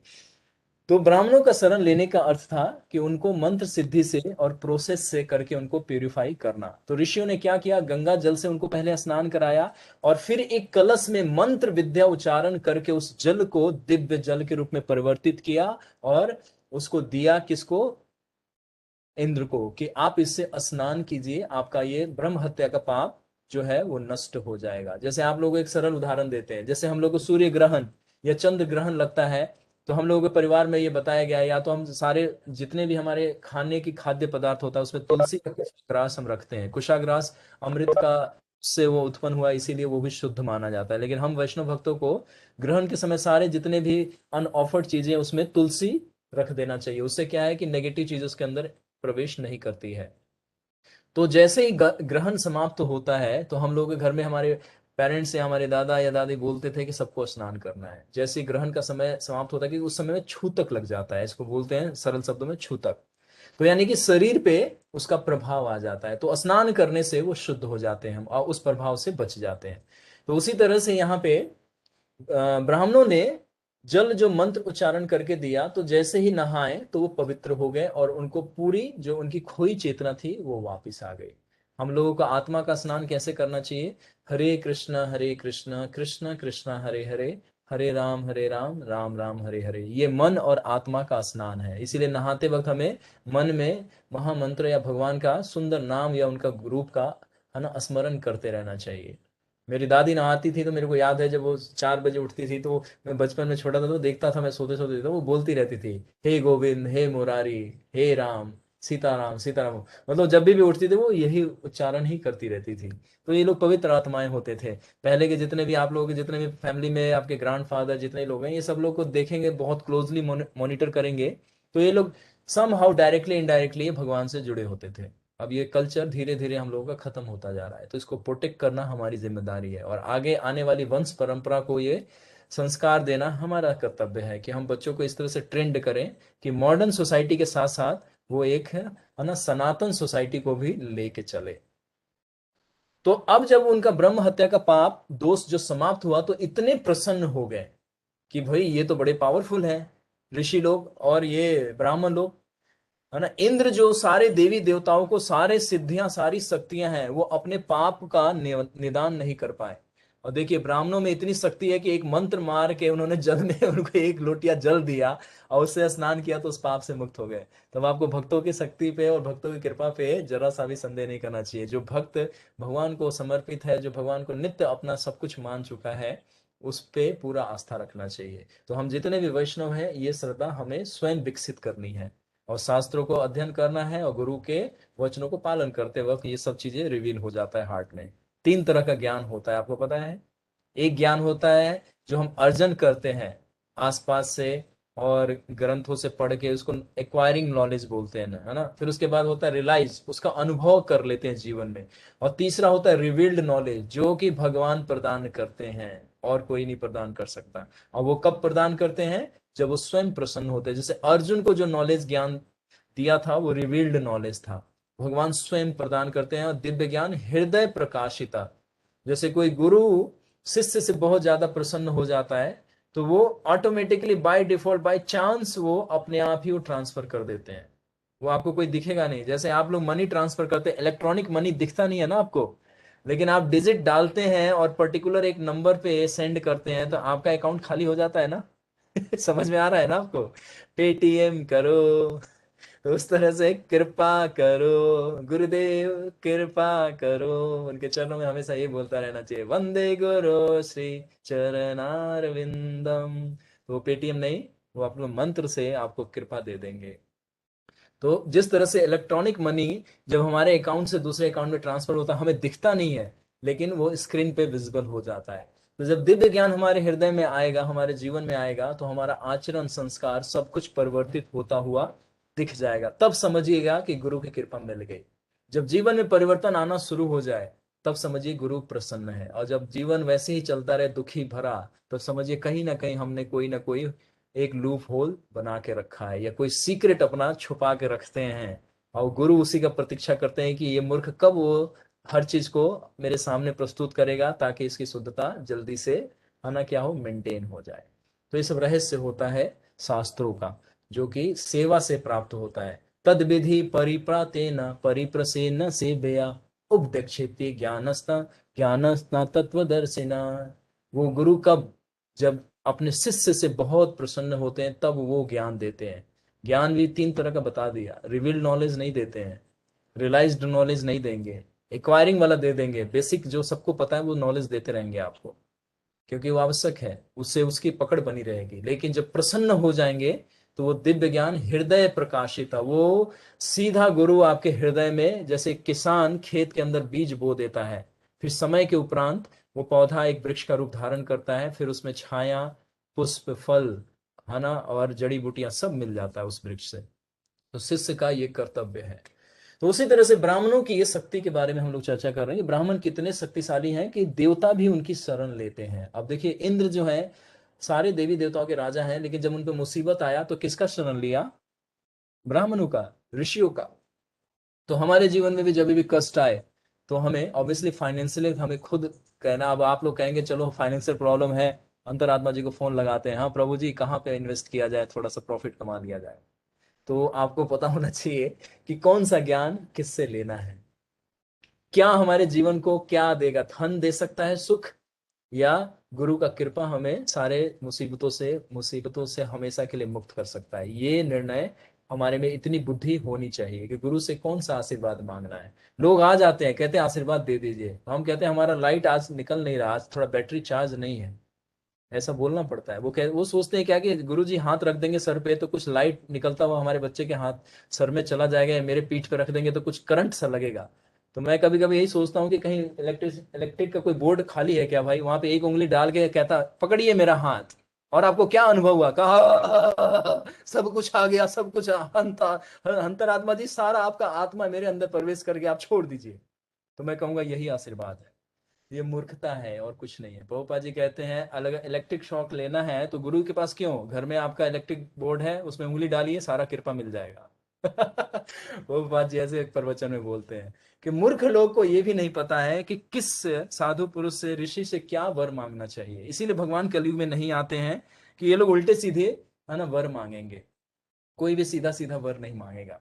तो ब्राह्मणों का शरण लेने का अर्थ था कि उनको मंत्र सिद्धि से और प्रोसेस से करके उनको प्यूरिफाई करना। तो ऋषियों ने क्या किया, गंगा जल से उनको पहले स्नान कराया और फिर एक कलश में मंत्र विद्या उच्चारण करके उस जल को दिव्य जल के रूप में परिवर्तित किया और उसको दिया किसको, इंद्र को, कि आप इससे स्नान कीजिए, आपका ये ब्रह्म हत्या का पाप जो है वो नष्ट हो जाएगा। जैसे आप लोग एक सरल उदाहरण देते हैं, जैसे हम लोग को सूर्य ग्रहण या चंद्र ग्रहण लगता है, तो हम लोगों के परिवार में ये बताया गया है, या तो हम सारे जितने भी हमारे खाने की खाद्य पदार्थ होता है उसमें तुलसी का कुशाग्रास हम रखते हैं। कुशाग्रास अमृत का से वो उत्पन्न हुआ, इसीलिए वो भी शुद्ध माना जाता है। लेकिन हम वैष्णव भक्तों को ग्रहण के समय सारे जितने भी अनऑफर्ड चीजें उसमें तुलसी रख देना चाहिए। उससे क्या है कि नेगेटिव चीज उसके अंदर प्रवेश नहीं करती है। तो जैसे ही ग्रहण समाप्त होता है तो हम लोग के घर में हमारे पेरेंट्स या हमारे दादा या दादी बोलते थे कि सबको स्नान करना है। जैसे ही ग्रहण का समय समाप्त होता है कि उस समय में छूतक लग जाता है, इसको बोलते हैं सरल शब्दों में छूतक। तो यानी कि शरीर पे उसका प्रभाव आ जाता है, तो स्नान करने से वो शुद्ध हो जाते हैं हम और उस प्रभाव से बच जाते हैं। तो उसी तरह से यहाँ पे ब्राह्मणों ने जल जो मंत्र उच्चारण करके दिया, तो जैसे ही नहाए तो वो पवित्र हो गए और उनको पूरी जो उनकी खोई चेतना थी वो वापस आ गई। हम लोगों का आत्मा का स्नान कैसे करना चाहिए, हरे कृष्ण कृष्ण कृष्ण हरे हरे, हरे राम राम राम हरे हरे। ये मन और आत्मा का स्नान है। इसीलिए नहाते वक्त हमें मन में महामंत्र या भगवान का सुंदर नाम या उनका रूप का है ना स्मरण करते रहना चाहिए। मेरी दादी नहाती थी तो मेरे को याद है, जब वो 4 बजे उठती थी तो मैं बचपन में छोटा था तो देखता था, मैं सोते सोते था वो बोलती रहती थी, हे गोविंद हे मुरारी, हे राम सीताराम सीताराम। मतलब जब भी उठती थी वो यही उच्चारण ही करती रहती थी। तो ये लोग पवित्र आत्माएं होते थे। पहले के जितने भी आप लोग जितने भी फैमिली में आपके ग्रैंडफादर जितने लोग हैं, ये सब लोग को देखेंगे, बहुत क्लोजली मॉनिटर करेंगे, तो ये लोग सम हाउ डायरेक्टली इनडायरेक्टली भगवान से जुड़े होते थे। अब ये कल्चर धीरे धीरे हम लोगों का खत्म होता जा रहा है, तो इसको प्रोटेक्ट करना हमारी जिम्मेदारी है और आगे आने वाली वंश परंपरा को ये संस्कार देना हमारा कर्तव्य है कि हम बच्चों को इस तरह से ट्रेंड करें कि मॉडर्न सोसाइटी के साथ साथ वो एक है ना सनातन सोसाइटी को भी लेके चले। तो अब जब उनका ब्रह्म हत्या का पाप दोष जो समाप्त हुआ तो इतने प्रसन्न हो गए कि भाई ये तो बड़े पावरफुल हैं ऋषि लोग और ये ब्राह्मण लोग, है ना। इंद्र जो सारे देवी देवताओं को सारे सिद्धियां सारी शक्तियां हैं, वो अपने पाप का निदान नहीं कर पाए। और देखिए ब्राह्मणों में इतनी शक्ति है कि एक मंत्र मार के उन्होंने जल में उनको एक लोटिया जल दिया और उससे स्नान किया तो उस पाप से मुक्त हो गए। तब आपको भक्तों की शक्ति पे और भक्तों की कृपा पे जरा सा भी संदेह नहीं करना चाहिए। जो भक्त भगवान को समर्पित है, जो भगवान को नित्य अपना सब कुछ मान चुका है, उस पे पूरा आस्था रखना चाहिए। तो हम जितने भी वैष्णव हैं, ये श्रद्धा हमें स्वयं विकसित करनी है और शास्त्रों को अध्ययन करना है और गुरु के वचनों को पालन करते वक्त ये सब चीजें रिवील हो जाता है हार्ट में। 3 तरह का ज्ञान होता है, आपको पता है। एक ज्ञान होता है जो हम अर्जन करते हैं आसपास से और ग्रंथों से पढ़ के, उसको एक्वायरिंग नॉलेज बोलते हैं ना, है ना। फिर उसके बाद होता है रियलाइज, उसका अनुभव कर लेते हैं जीवन में। और तीसरा होता है रिवील्ड नॉलेज, जो कि भगवान प्रदान करते हैं और कोई नहीं प्रदान कर सकता। और वो कब प्रदान करते हैं, जब वो स्वयं प्रसन्न होते हैं। जैसे अर्जुन को जो नॉलेज ज्ञान दिया था वो रिवील्ड नॉलेज था, भगवान स्वयं प्रदान करते हैं। और दिव्य ज्ञान हृदय प्रकाशिता, जैसे कोई गुरु शिष्य से बहुत ज्यादा प्रसन्न हो जाता है तो वो automatically by default by chance वो अपने आप ही वो ट्रांसफर कर देते हैं। वो आपको कोई दिखेगा नहीं। जैसे आप लोग मनी ट्रांसफर करते हैं, इलेक्ट्रॉनिक मनी दिखता नहीं है ना आपको, लेकिन आप डिजिट डालते हैं और पर्टिकुलर एक नंबर पे सेंड करते हैं तो आपका अकाउंट खाली हो जाता है ना। समझ में आ रहा है ना आपको, पेटीएम करो। तो उस तरह से कृपा करो गुरुदेव, कृपा करो। उनके चरणों में हमेशा ये बोलता रहना चाहिए, वंदे गुरु श्री चरणारविंदम। तो वो पेटीएम नहीं, वो अपने मंत्र से आपको कृपा दे देंगे। तो जिस तरह से इलेक्ट्रॉनिक मनी जब हमारे अकाउंट से दूसरे अकाउंट में ट्रांसफर होता है हमें दिखता नहीं है, लेकिन वो स्क्रीन पे विजिबल हो जाता है। तो जब दिव्य ज्ञान हमारे हृदय में आएगा, हमारे जीवन में आएगा, तो हमारा आचरण संस्कार सब कुछ परिवर्तित होता हुआ दिख जाएगा। तब समझिएगा कि गुरु की कृपा मिल गई। जब जीवन में परिवर्तन आना शुरू हो जाए तब समझिए गुरु प्रसन्न है। और जब जीवन वैसे ही चलता रहे दुखी भरा, तो समझिए कहीं ना कहीं हमने कोई ना कोई एक लूप होल बना के रखा है या कोई सीक्रेट अपना छुपा के रखते हैं। और गुरु उसी का प्रतीक्षा करते हैं कि ये मूर्ख कब वो हर चीज को मेरे सामने प्रस्तुत करेगा ताकि इसकी शुद्धता जल्दी से है ना क्या हो, मेंटेन हो जाए। तो ये सब रहस्य होता है शास्त्रों का। जो कि सेवा से प्राप्त होता है। तद विधि परिप्रातेन परिप्रसेन सेवया उपदेक्षेति ज्ञानस्ता ज्ञानस्ता तत्वदर्शिना। वो गुरु कब, जब अपने शिष्य से बहुत प्रसन्न होते हैं तब वो ज्ञान देते हैं। ज्ञान भी 3 तरह का बता दिया। रिवील्ड नॉलेज नहीं देते हैं, रियलाइज्ड नॉलेज नहीं देंगे, एक्वायरिंग वाला दे देंगे। बेसिक जो सबको पता है वो नॉलेज देते रहेंगे आपको, क्योंकि वो आवश्यक है, उससे उसकी पकड़ बनी रहेगी। लेकिन जब प्रसन्न हो जाएंगे तो वो दिव्य ज्ञान हृदय प्रकाशित है, वो सीधा गुरु आपके हृदय में, जैसे किसान खेत के अंदर बीज बो देता है, फिर समय के उपरांत वो पौधा एक वृक्ष का रूप धारण करता है, फिर उसमें छाया, पुष्प, फल, है ना, और जड़ी बूटियां सब मिल जाता है उस वृक्ष से। तो शिष्य का ये कर्तव्य है। तो उसी तरह से ब्राह्मणों की ये शक्ति के बारे में हम लोग चर्चा कर रहे हैं कि ब्राह्मण कितने शक्तिशाली हैं कि देवता भी उनकी शरण लेते हैं। अब देखिए, इंद्र जो है सारे देवी देवताओं के राजा हैं, लेकिन जब उन पर मुसीबत आया तो किसका शरण लिया? ब्राह्मणों का, ऋषियों का। तो हमारे जीवन में भी जब भी कष्ट आए तो हमें ऑब्वियसली फाइनेंशियली हमें खुद कहना, अब आप लोग कहेंगे चलो फाइनेंशियल प्रॉब्लम है, अंतरात्मा जी को फोन लगाते हैं, हाँ प्रभु जी कहाँ पे इन्वेस्ट किया जाए, थोड़ा सा प्रॉफिट कमा लिया जाए। तो आपको पता होना चाहिए कि कौन सा ज्ञान किससे लेना है, क्या हमारे जीवन को क्या देगा। धन दे सकता है सुख, या गुरु का कृपा हमें सारे मुसीबतों से हमेशा के लिए मुक्त कर सकता है। ये निर्णय हमारे में इतनी बुद्धि होनी चाहिए कि गुरु से कौन सा आशीर्वाद मांगना है। लोग आ जाते हैं, कहते हैं आशीर्वाद दे दीजिए, तो हम कहते हैं हमारा लाइट आज निकल नहीं रहा, आज थोड़ा बैटरी चार्ज नहीं है, ऐसा बोलना पड़ता है। वो सोचते हैं क्या कि गुरु जी हाथ रख देंगे सर पे तो कुछ लाइट निकलता हुआ हमारे बच्चे के हाथ सर में चला जाएगा, या मेरे पीठ पे रख देंगे तो कुछ करंट सा लगेगा। तो मैं कभी कभी यही सोचता हूँ कि कहीं इलेक्ट्रिक का कोई बोर्ड खाली है क्या भाई, वहां पे एक उंगली डाल के कहता पकड़िए मेरा हाथ, और आपको क्या अनुभव हुआ? कहा सब कुछ आ गया, सब कुछ अंतरात्मा जी, सारा आपका आत्मा मेरे अंदर प्रवेश करके आप छोड़ दीजिए। तो मैं कहूंगा यही आशीर्वाद है। ये मूर्खता है और कुछ नहीं है। प्रभुपाद जी कहते हैं अलग इलेक्ट्रिक शॉक लेना है तो गुरु के पास क्यों, घर में आपका इलेक्ट्रिक बोर्ड है, उसमें उंगली डालिए, सारा कृपा मिल जाएगा। प्रभुपाद जी ऐसे एक प्रवचन में बोलते हैं कि मूर्ख लोग को ये भी नहीं पता है कि किस साधु पुरुष से, ऋषि से क्या वर मांगना चाहिए। इसीलिए भगवान कलयुग में नहीं आते हैं कि ये लोग उल्टे सीधे, है ना, वर मांगेंगे। कोई भी सीधा सीधा वर नहीं मांगेगा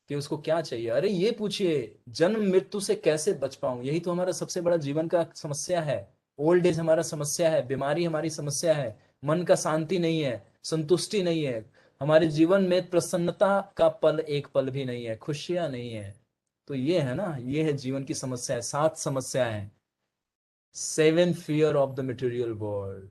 कि उसको क्या चाहिए। अरे ये पूछिए जन्म मृत्यु से कैसे बच पाऊं, यही तो हमारा सबसे बड़ा जीवन का समस्या है। ओल्ड एज हमारा समस्या है, बीमारी हमारी समस्या है, मन का शांति नहीं है, संतुष्टि नहीं है, हमारे जीवन में प्रसन्नता का पल एक पल भी नहीं है, खुशियां नहीं है। तो ये है ना, ये है जीवन की समस्या है। 7 समस्या है। 7 fear of the material world.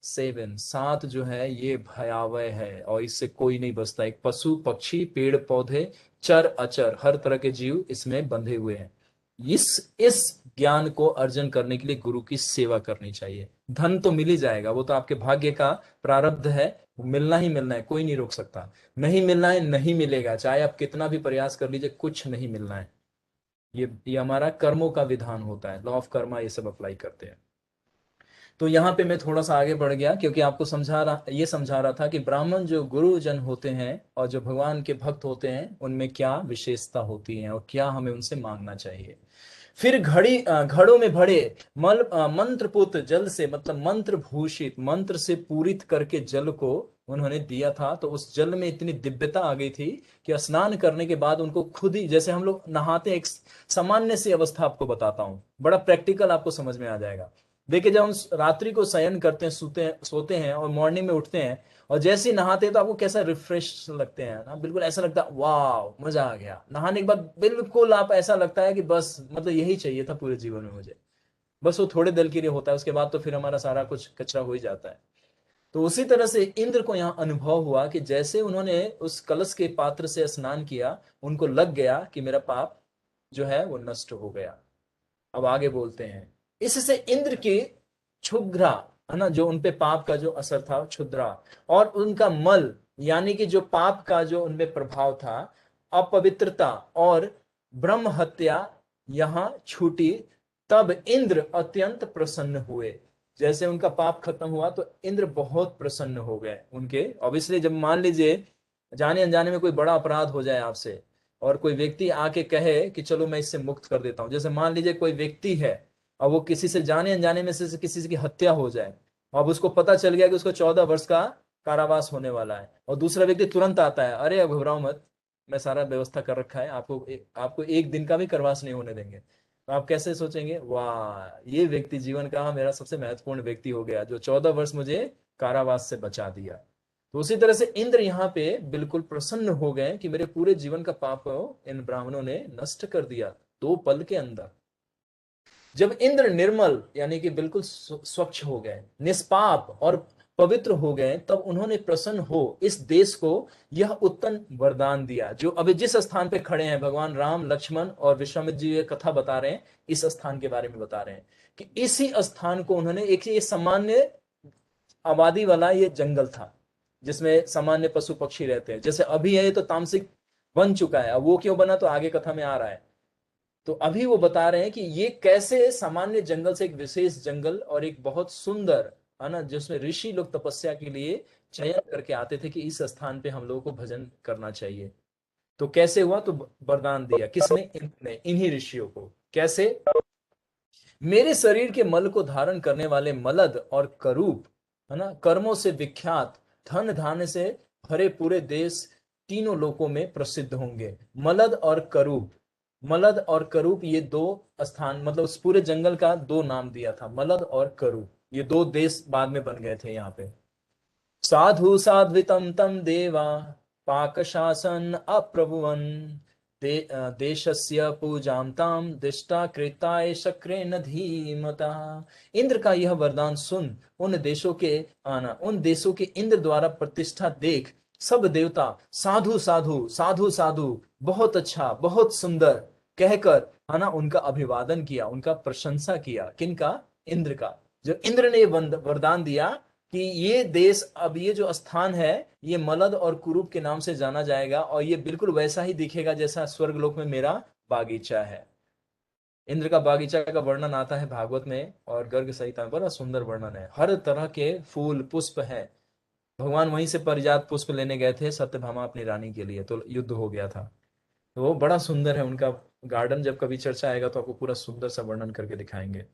7 जो है ये भयावह है और इससे कोई नहीं बचता। एक पशु पक्षी पेड़ पौधे चर अचर हर तरह के जीव इसमें बंधे हुए हैं। इस ज्ञान को अर्जन करने के लिए गुरु की सेवा करनी चाहिए। धन तो मिल ही जाएगा, वो तो आपके भाग्य का प्रारब्ध है, वो मिलना ही मिलना है, कोई नहीं रोक सकता। नहीं मिलना है, नहीं मिलेगा, चाहे आप कितना भी प्रयास कर लीजिए, कुछ नहीं मिलना है। ये हमारा कर्मों का विधान होता है, लॉ ऑफ कर्मा, ये सब अप्लाई करते हैं। तो यहाँ पे मैं थोड़ा सा आगे बढ़ गया क्योंकि आपको समझा रहा था कि ब्राह्मण जो गुरुजन होते हैं और जो भगवान के भक्त होते हैं उनमें क्या विशेषता होती है और क्या हमें उनसे मांगना चाहिए। फिर घड़ों में भरे मंत्रपुत जल से, मतलब मंत्र भूषित, मंत्र से पूरित करके जल को उन्होंने दिया था। तो उस जल में इतनी दिव्यता आ गई थी कि स्नान करने के बाद उनको खुद ही, जैसे हम लोग नहाते, एक सामान्य सी अवस्था आपको बताता हूँ, बड़ा प्रैक्टिकल, आपको समझ में आ जाएगा। देखिए जब हम रात्रि को शयन करते हैं, सोते हैं और मॉर्निंग में उठते हैं और जैसे ही नहाते हैं तो आपको कैसा रिफ्रेश लगते हैं ना, बिल्कुल ऐसा लगता है वाह मजा आ गया। नहाने के बाद बिल्कुल आप ऐसा लगता है कि बस मतलब यही चाहिए था पूरे जीवन में मुझे। बस वो थोड़े देर के लिए होता है, उसके बाद तो फिर हमारा सारा कुछ कचरा हो ही जाता है। तो उसी तरह से इंद्र को यहाँ अनुभव हुआ कि जैसे उन्होंने उस कलश के पात्र से स्नान किया, उनको लग गया कि मेरा पाप जो है वो नष्ट हो गया। अब आगे बोलते हैं, इससे इंद्र की क्षुद्रा, है ना, जो उनपे पाप का जो असर था, क्षुद्रा, और उनका मल, यानी कि जो पाप का जो उनमें प्रभाव था, अपवित्रता और ब्रह्म हत्या यहां छूटी। तब इंद्र अत्यंत प्रसन्न हुए। जैसे उनका पाप खत्म हुआ तो इंद्र बहुत प्रसन्न हो गए उनके। ऑब्वियसली जब मान लीजिए जाने अनजाने में कोई बड़ा अपराध हो जाए आपसे और कोई व्यक्ति आके कहे कि चलो मैं इससे मुक्त कर देता हूं, जैसे मान लीजिए कोई व्यक्ति है और वो किसी से जाने अनजाने में से किसी की हत्या हो जाए, अब उसको पता चल गया कि उसको 14 वर्ष का कारावास होने वाला है, और दूसरा व्यक्ति तुरंत आता है, अरे अब घबराओ मत, मैं सारा व्यवस्था कर रखा है, आपको एक दिन का भी करवास नहीं होने देंगे। तो आप कैसे सोचेंगे, वाह ये व्यक्ति जीवन का मेरा सबसे महत्वपूर्ण व्यक्ति हो गया, जो 14 वर्ष मुझे कारावास से बचा दिया। तो उसी तरह से इंद्र यहाँ पे बिल्कुल प्रसन्न हो गए कि मेरे पूरे जीवन का पाप इन ब्राह्मणों ने नष्ट कर दिया 2 पल के अंदर। जब इंद्र निर्मल यानी कि बिल्कुल स्वच्छ हो गए, निष्पाप और पवित्र हो गए, तब उन्होंने प्रसन्न हो इस देश को यह उत्तम वरदान दिया। जो अभी जिस स्थान पे खड़े हैं, भगवान राम, लक्ष्मण और विश्वामित्र जी ये कथा बता रहे हैं, इस स्थान के बारे में बता रहे हैं कि इसी स्थान को उन्होंने, एक ये सामान्य आबादी वाला ये जंगल था जिसमें सामान्य पशु पक्षी रहते हैं, जैसे अभी है ये तो तामसिक बन चुका है। अब वो क्यों बना तो आगे कथा में आ रहा है। तो अभी वो बता रहे हैं कि ये कैसे सामान्य जंगल से एक विशेष जंगल और एक बहुत सुंदर, है ना, जिसमें ऋषि लोग तपस्या के लिए चयन करके आते थे कि इस स्थान पे हम लोगों को भजन करना चाहिए। तो कैसे हुआ, तो वरदान दिया किसने, इन्होंने, इन्हीं ऋषियों को। कैसे, मेरे शरीर के मल को धारण करने वाले मलद और करूप, है ना, कर्मों से विख्यात, धन धान्य से भरे पूरे देश तीनों लोकों में प्रसिद्ध होंगे। मलद और करूप, मलद और करूप ये 2 स्थान, मतलब उस पूरे जंगल का 2 नाम दिया था, मलद और करूप, ये 2 देश बाद में बन गए थे यहाँ पे। साधु साध्वितम तम देवा पाक शासन अप्रभुवन देशस्य पूजाम ताम दिष्टा कृताय शक्रेण धीमता। इंद्र का यह वरदान सुन उन देशों के इंद्र द्वारा प्रतिष्ठा देख सब देवता साधु साधु साधु साधु, बहुत अच्छा, बहुत सुंदर कहकर, है ना, उनका अभिवादन किया, उनका प्रशंसा किया। किनका, इंद्र का। जो इंद्र ने वरदान दिया कि ये देश, अब ये जो स्थान है, ये मलद और कुरूप के नाम से जाना जाएगा, और ये बिल्कुल वैसा ही दिखेगा जैसा स्वर्गलोक में मेरा बागीचा है। इंद्र का बागीचा का वर्णन आता है भागवत में और गर्ग संहिता में, बड़ा सुंदर वर्णन है। हर तरह के फूल पुष्प है। भगवान वहीं से परिजात पुष्प लेने गए थे सत्यभामा अपनी रानी के लिए, तो युद्ध हो गया था। तो वो बड़ा सुंदर है उनका गार्डन। जब कभी चर्चा आएगा तो आपको पूरा सुंदर सा वर्णन करके दिखाएंगे।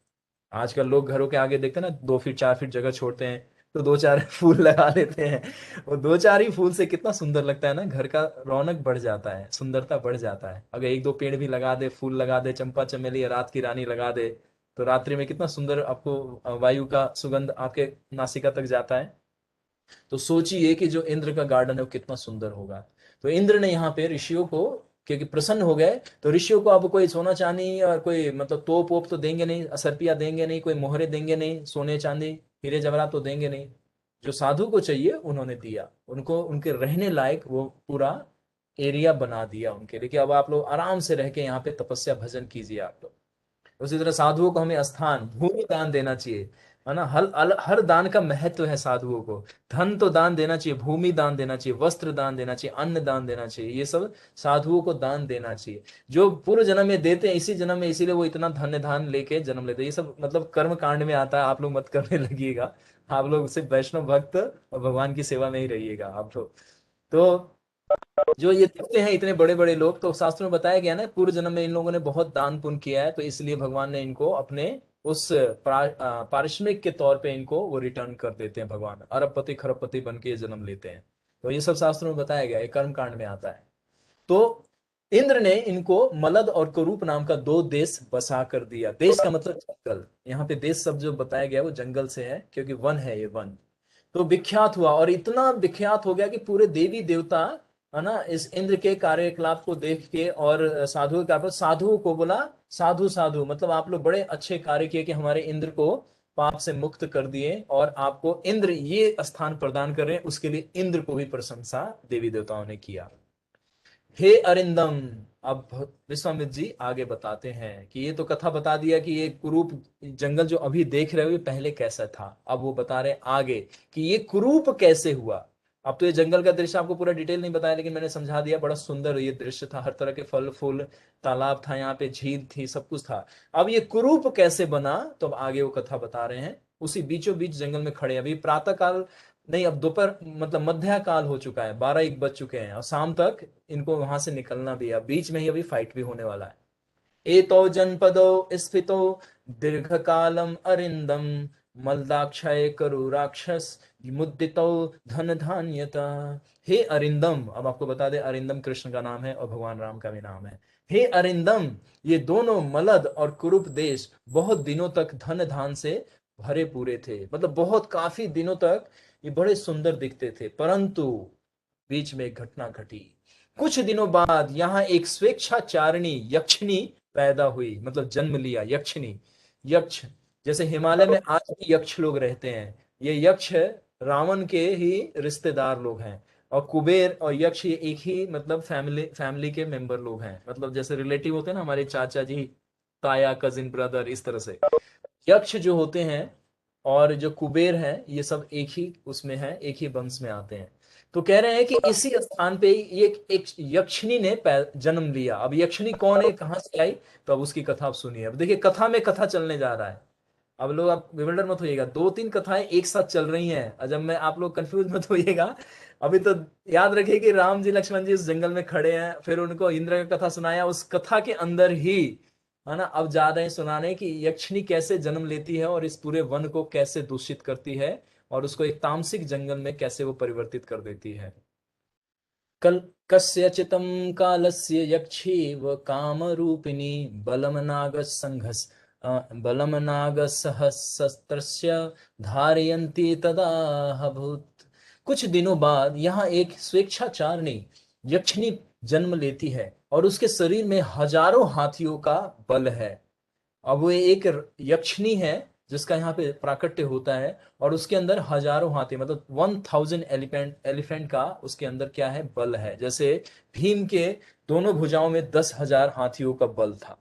आजकल लोग घरों के आगे देखते हैं ना, 2 फीट 4 फीट जगह छोड़ते हैं तो 2 4 फूल लगा लेते हैं। और 2 4 ही फूल से कितना सुंदर लगता है ना, घर का रौनक बढ़ जाता है, सुंदरता बढ़ जाता है। अगर 1 2 पेड़ भी लगा दे, फूल लगा दे, चंपा चमेली या रात की रानी लगा दे, तो रात्रि में कितना सुंदर आपको वायु का सुगंध आपके नासिका तक जाता है। तो सोचिए कि जो इंद्र का गार्डन है वो कितना सुंदर होगा। तो इंद्र ने यहाँ पे ऋषियों को, क्योंकि प्रसन्न हो गए, तो ऋषियों को अब कोई सोना चांदी और कोई मतलब तोप वोप तो देंगे नहीं, असरपिया देंगे नहीं, कोई मोहरे देंगे नहीं, सोने चांदी हीरे जवाहरात तो देंगे नहीं। जो साधु को चाहिए उन्होंने दिया, उनको उनके रहने लायक वो पूरा एरिया बना दिया उनके लिए कि अब आप लोग आराम से रह के यहाँ पे तपस्या भजन कीजिए आप लोग। उसी तरह साधुओं को हमें स्थान, भूमि दान देना चाहिए, है ना। हर दान का महत्व है साधुओं को। धन तो दान देना चाहिए, भूमि दान देना चाहिए, वस्त्र दान देना चाहिए, अन्न दान देना चाहिए, ये सब साधुओं को दान देना चाहिए। जो पूर्व जन्म में देते हैं इसी जन्म में, इसीलिए वो इतना धन्य धान लेके जन्म लेते हैं। ये सब मतलब कर्म कांड में आता है, आप लोग मत करने लगिएगा। आप लोग सिर्फ वैष्णव भक्त और भगवान की सेवा में ही रहिएगा आप लोग। तो जो ये दिखते हैं इतने बड़े बड़े लोग, तो शास्त्रों में बताया गया ना, पूर्व जन्म में इन लोगों ने बहुत दान पुण्य किया है, तो इसलिए भगवान ने इनको अपने उस पारिश्रमिक के तौर पे इनको वो रिटर्न कर देते हैं। भगवान अरबपति खरबपति बन के जन्म लेते हैं। तो ये सब शास्त्रों में बताया गया है, कर्म कांड में आता है। तो इंद्र ने इनको मलद और कुरूप नाम का 2 देश बसा कर दिया। देश का मतलब जंगल, यहाँ पे देश शब्द जो बताया गया वो जंगल से है, क्योंकि वन है ये वन। तो विख्यात हुआ, और इतना विख्यात हो गया कि पूरे देवी देवता, है ना, इस इंद्र के कार्यकलाप को देख के और साधुओं को बोला, साधु साधु मतलब आप लोग बड़े अच्छे कार्य किए कि हमारे इंद्र को पाप से मुक्त कर दिए, और आपको इंद्र ये स्थान प्रदान कर रहे हैं, उसके लिए इंद्र को भी प्रशंसा देवी देवताओं ने किया। हे अरिंदम, अब विश्वामित्र जी आगे बताते हैं कि ये तो कथा बता दिया कि ये कुरूप जंगल जो अभी देख रहे हो ये पहले कैसा था। अब वो बता रहे आगे कि ये कुरूप कैसे हुआ। अब तो ये जंगल का दृश्य आपको पूरा डिटेल नहीं बताया, लेकिन मैंने समझा दिया, बड़ा सुंदर ये दृश्य था, हर तरह के फल फूल, तालाब था यहाँ पे, झील थी, सब कुछ था। अब ये कुरूप कैसे बना, तो अब आगे वो कथा बता रहे हैं। उसी बीचों बीच जंगल में खड़े, अभी प्रातः काल नहीं, अब दोपहर मतलब मध्या काल हो चुका है, 12 1 बज चुके हैं, और शाम तक इनको वहां से निकलना भी है। बीच में ही अभी फाइट भी होने वाला है। एतो जनपदो स्थितो दीर्घ कालम अरिंदम मलदाक्षय करु राक्षस मुद्दितो धन धान्यता। हे अरिंदम, अब आपको बता दे, अरिंदम कृष्ण का नाम है और भगवान राम का भी नाम है। हे अरिंदम, ये दोनों मलद और कुरुप देश बहुत दिनों तक धन धान से भरे पूरे थे, मतलब बहुत काफी दिनों तक ये बड़े सुंदर दिखते थे। परंतु बीच में एक घटना घटी। कुछ दिनों बाद यहाँ एक स्वेच्छाचारिणी यक्षिणी पैदा हुई, मतलब जन्म लिया। यक्षिणी, यक्ष, जैसे हिमालय में आज भी यक्ष लोग रहते हैं, ये यक्ष रावण के ही रिश्तेदार लोग हैं। और कुबेर और यक्ष ये एक ही मतलब फैमिली के मेंबर लोग हैं, मतलब जैसे रिलेटिव होते हैं ना, हमारे चाचा जी, ताया, कजिन, ब्रदर, इस तरह से यक्ष जो होते हैं और जो कुबेर है, ये सब एक ही उसमें है, एक ही वंश में आते हैं। तो कह रहे हैं कि इसी स्थान पे ये एक यक्षिणी ने जन्म लिया। अब यक्षिणी कौन है, कहां से आई, तो अब उसकी कथा आप सुनिए। अब देखिए, कथा में कथा चलने जा रहा है। अब लोग, आप विवल्डर मत होइएगा, दो तीन कथाएं एक साथ चल रही हैं, और जब मैं, आप लोग कंफ्यूज मत होइएगा। अभी तो याद रखिए कि राम जी लक्ष्मण जी उस जंगल में खड़े हैं, फिर उनको इंद्र का कथा सुनाया, उस कथा के अंदर ही, है ना, अब जा रहे हैं सुनाने कि यक्षिणी कैसे जन्म लेती है और इस पूरे वन को कैसे दूषित करती है, और उसको एक तामसिक जंगल में कैसे वो परिवर्तित कर देती है। कल कस्यचितं कालस्य यक्षेव कामरूपिणी बलम नाग संघस बलम नाग सहस्त्रस्य धारयन्ती तदाहभूत। कुछ दिनों बाद यहाँ एक स्वेच्छाचारिणी यक्षिणी जन्म लेती है और उसके शरीर में हजारों हाथियों का बल है। अब वो एक यक्षिणी है जिसका यहाँ पे प्राकट्य होता है, और उसके अंदर हजारों हाथी, मतलब 1000 एलिफेंट का उसके अंदर क्या है, बल है। जैसे भीम के दोनों भुजाओं में 10,000 हाथियों का बल था,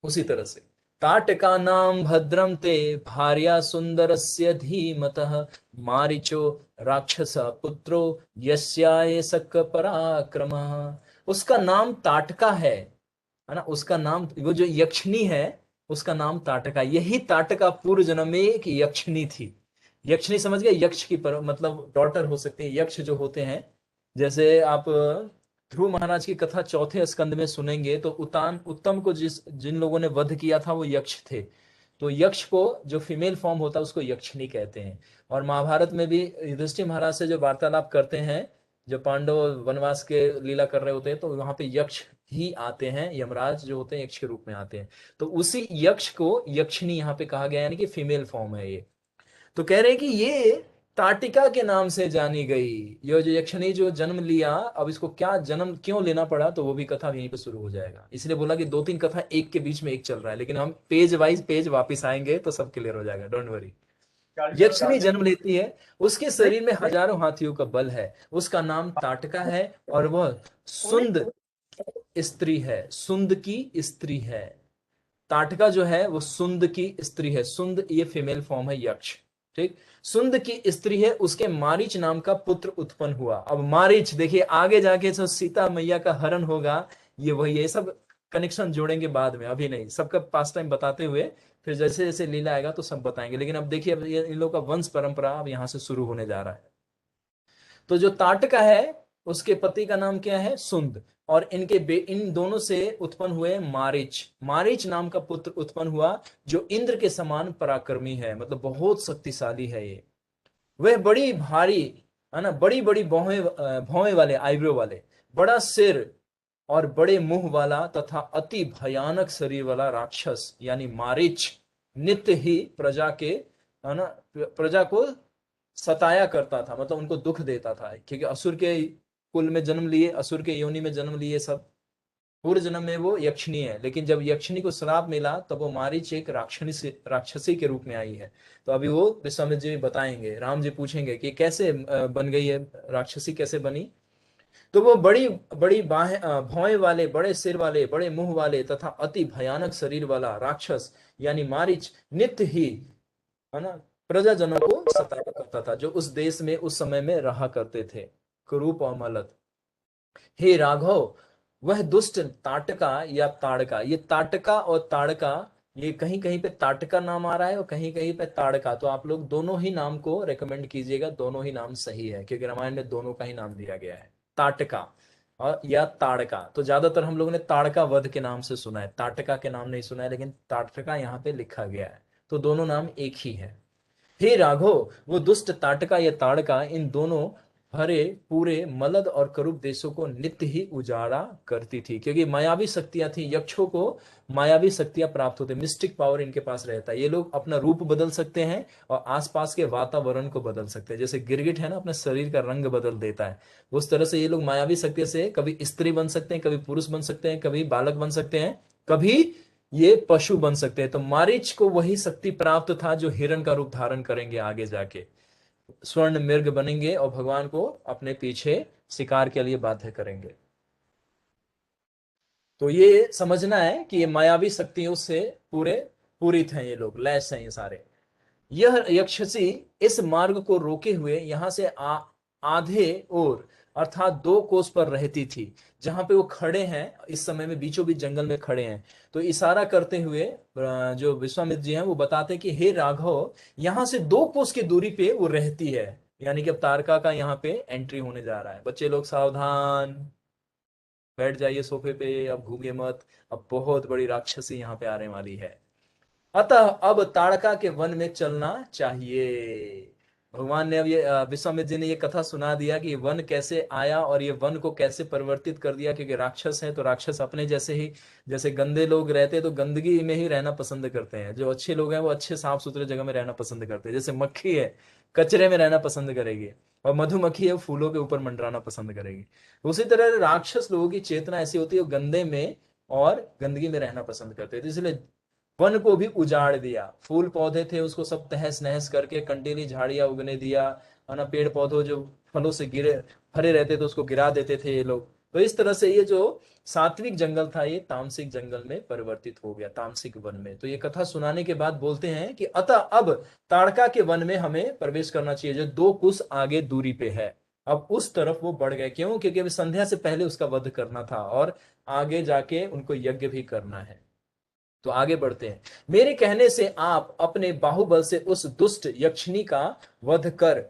उसी तरह से ताटका नाम भद्रम ते भार्या सुंदरस्य धीमतः मारीचो राक्षस पुत्रो यस्याय सक पराक्रमः। उसका नाम ताटका है ना, उसका नाम, वो जो यक्षिणी है उसका नाम ताटका। यही ताटका पूर्व जन्म में एक यक्षिणी थी। यक्षिणी समझ गए, यक्ष की मतलब डॉटर हो सकती है। यक्ष जो होते हैं, जैसे आप ध्रुव महाराज की कथा चौथे स्कंद में सुनेंगे, तो उत्तम को जिन लोगों ने वध किया था वो यक्ष थे। तो यक्ष को जो फीमेल फॉर्म होता है उसको यक्षिणी कहते हैं। और महाभारत में भी युधिष्ठिर महाराज से जो वार्तालाप करते हैं, जो पांडव वनवास के लीला कर रहे होते हैं, तो वहां पे यक्ष ही आते हैं, यमराज जो होते हैं यक्ष के रूप में आते हैं। तो उसी यक्ष को यक्षिणी यहाँ पे कहा गया, यानी कि फीमेल फॉर्म है ये। तो कह रहे हैं कि ये ताटिका के नाम से जानी गई, ये जो यक्षिणी जो जन्म लिया, अब इसको क्या जन्म क्यों लेना पड़ा, तो वो भी कथा यहीं पे शुरू हो जाएगा। इसलिए बोला कि दो तीन कथा एक के बीच में एक चल रहा है, लेकिन हम पेज वाइज पेज वापस आएंगे तो सब क्लियर हो जाएगा, डोंट वरी। यक्षिणी जन्म लेती है, उसके शरीर में हजारों हाथियों का बल है, उसका नाम ताटका है, और वह सुंद स्त्री है, सुंद की स्त्री है। ताटका जो है वो सुंद की स्त्री है। सुंद ये फीमेल फॉर्म है यक्ष, ठीक। सुंद की स्त्री है, उसके मारीच नाम का पुत्र उत्पन्न हुआ। अब मारीच देखिए, आगे जाके जो सीता मैया का हरण होगा, ये वही, ये सब कनेक्शन जोड़ेंगे बाद में, अभी नहीं, सबका पास टाइम बताते हुए फिर जैसे जैसे लीला आएगा तो सब बताएंगे। लेकिन अब देखिए, अब इन लोगों का वंश परंपरा अब यहाँ से शुरू होने जा रहा है। तो जो ताटका है उसके पति का नाम क्या है, सुंद, और इन दोनों से उत्पन्न हुए मारीच। मारीच नाम का पुत्र उत्पन्न हुआ, जो इंद्र के समान पराक्रमी है, मतलब बहुत शक्तिशाली है ये। वह बड़ी भारी, है ना, बड़ी बड़ी भौहें वाले, आईब्रो वाले, बड़ा सिर और बड़े मुंह वाला तथा अति भयानक शरीर वाला राक्षस यानी मारीच नित्य ही प्रजा के, है ना, प्रजा को सताया करता था, मतलब उनको दुख देता था, क्योंकि असुर के कुल में जन्म लिए, असुर के योनि में जन्म लिए सब। पूर्व जन्म में वो यक्षिणी है, लेकिन जब यक्षिणी को श्राप मिला तब वो मारीच एक राक्षसी के रूप में आई है। तो अभी वो विश्वामित्र जी बताएंगे, राम जी पूछेंगे कि कैसे बन गई है, राक्षसी कैसे बनी। तो वो बड़ी बड़ी भौएं वाले, बड़े सिर वाले, बड़े मुंह वाले तथा अति भयानक शरीर वाला राक्षस यानी मारीच नित्य ही, है ना, प्रजाजनों को सताया करता था, जो उस देश में उस समय में रहा करते थे, कुरूप और मलद। हे राघव, वह दुष्ट ताटका या ताड़का, ये ताटका और ताड़का, ये कहीं कहीं पे ताटका नाम आ रहा है और कहीं कहीं पे ताड़का। तो आप लोग दोनों ही नाम को रेकमेंड कीजिएगा, दोनों ही नाम सही है, क्योंकि रामायण में दोनों का ही नाम दिया गया है, ताटका और या ताड़का। तो ज्यादातर हम लोगों ने ताड़का वध के नाम से सुना है, ताटका के नाम नहीं सुना है, लेकिन ताटका यहाँ पे लिखा गया है। तो दोनों नाम एक ही है। हे राघव, वो दुष्ट ताटका या ताड़का इन दोनों हरे पूरे मलद और करूप देशों को नित्य ही उजाड़ा करती थी, क्योंकि मायावी शक्तियां थी। यक्षों को मायावी शक्तियां प्राप्त होती, मिस्टिक पावर इनके पास रहता है। ये लोग अपना रूप बदल सकते हैं और आसपास के वातावरण को बदल सकते हैं। जैसे गिरगिट है ना, अपने शरीर का रंग बदल देता है, उस तरह से ये लोग मायावी शक्ति से कभी स्त्री बन सकते हैं, कभी पुरुष बन सकते हैं, कभी बालक बन सकते हैं, कभी ये पशु बन सकते हैं। तो मारीच को वही शक्ति प्राप्त था जो हिरण का रूप धारण करेंगे आगे जाके, स्वर्ण मृग बनेंगे और भगवान को अपने पीछे शिकार के लिए बाध्य करेंगे। तो ये समझना है कि ये मायावी शक्तियों से पूरे पूरित हैं, ये लोग लैस हैं ये सारे। यह यक्षसी इस मार्ग को रोके हुए यहां से आधे और अर्थात 2 कोस पर रहती थी, जहां पे वो खड़े हैं इस समय में, बीचों बीच जंगल में खड़े हैं। तो इशारा करते हुए जो विश्वामित्र जी हैं वो बताते हैं कि हे राघव, यहां से 2 कोस की दूरी पे वो रहती है। यानी कि अब तारका का यहाँ पे एंट्री होने जा रहा है। बच्चे लोग सावधान, बैठ जाइए सोफे पे, अब घूमिए मत, अब बहुत बड़ी राक्षसी यहाँ पे आने वाली है। अतः अब ताड़का के वन में चलना चाहिए। भगवान ने अब ये विश्वामित्र जी ने ये कथा सुना दिया कि वन कैसे आया और ये वन को कैसे परिवर्तित कर दिया, क्योंकि राक्षस है तो राक्षस अपने जैसे ही, जैसे गंदे लोग रहते हैं तो गंदगी में ही रहना पसंद करते हैं, जो अच्छे लोग हैं वो अच्छे साफ सुथरे जगह में रहना पसंद करते हैं। जैसे मक्खी है कचरे में रहना पसंद करेगी, और मधुमक्खी है फूलों के ऊपर मंडराना पसंद करेगी। उसी तरह राक्षस लोगों की चेतना ऐसी होती है, वो गंदे में और गंदगी में रहना पसंद करते हैं। तो इसलिए वन को भी उजाड़ दिया, फूल पौधे थे उसको सब तहस नहस करके कंटीली झाड़ियां उगने दिया, है ना, पेड़ पौधों जो फलों से गिरे भरे रहते थे उसको गिरा देते थे ये लोग। तो इस तरह से ये जो सात्विक जंगल था ये तामसिक जंगल में परिवर्तित हो गया, तामसिक वन में। तो ये कथा सुनाने के बाद बोलते हैं कि अतः अब ताड़का के वन में हमें प्रवेश करना चाहिए, जो 2 कोस आगे दूरी पे है। अब उस तरफ वो बढ़ गए, क्यों? क्योंकि अभी संध्या से पहले उसका वध करना था और आगे जाके उनको यज्ञ भी करना है। तो आगे बढ़ते हैं। मेरे कहने से आप अपने बाहुबल से उस दुष्ट यक्षिणी का वध कर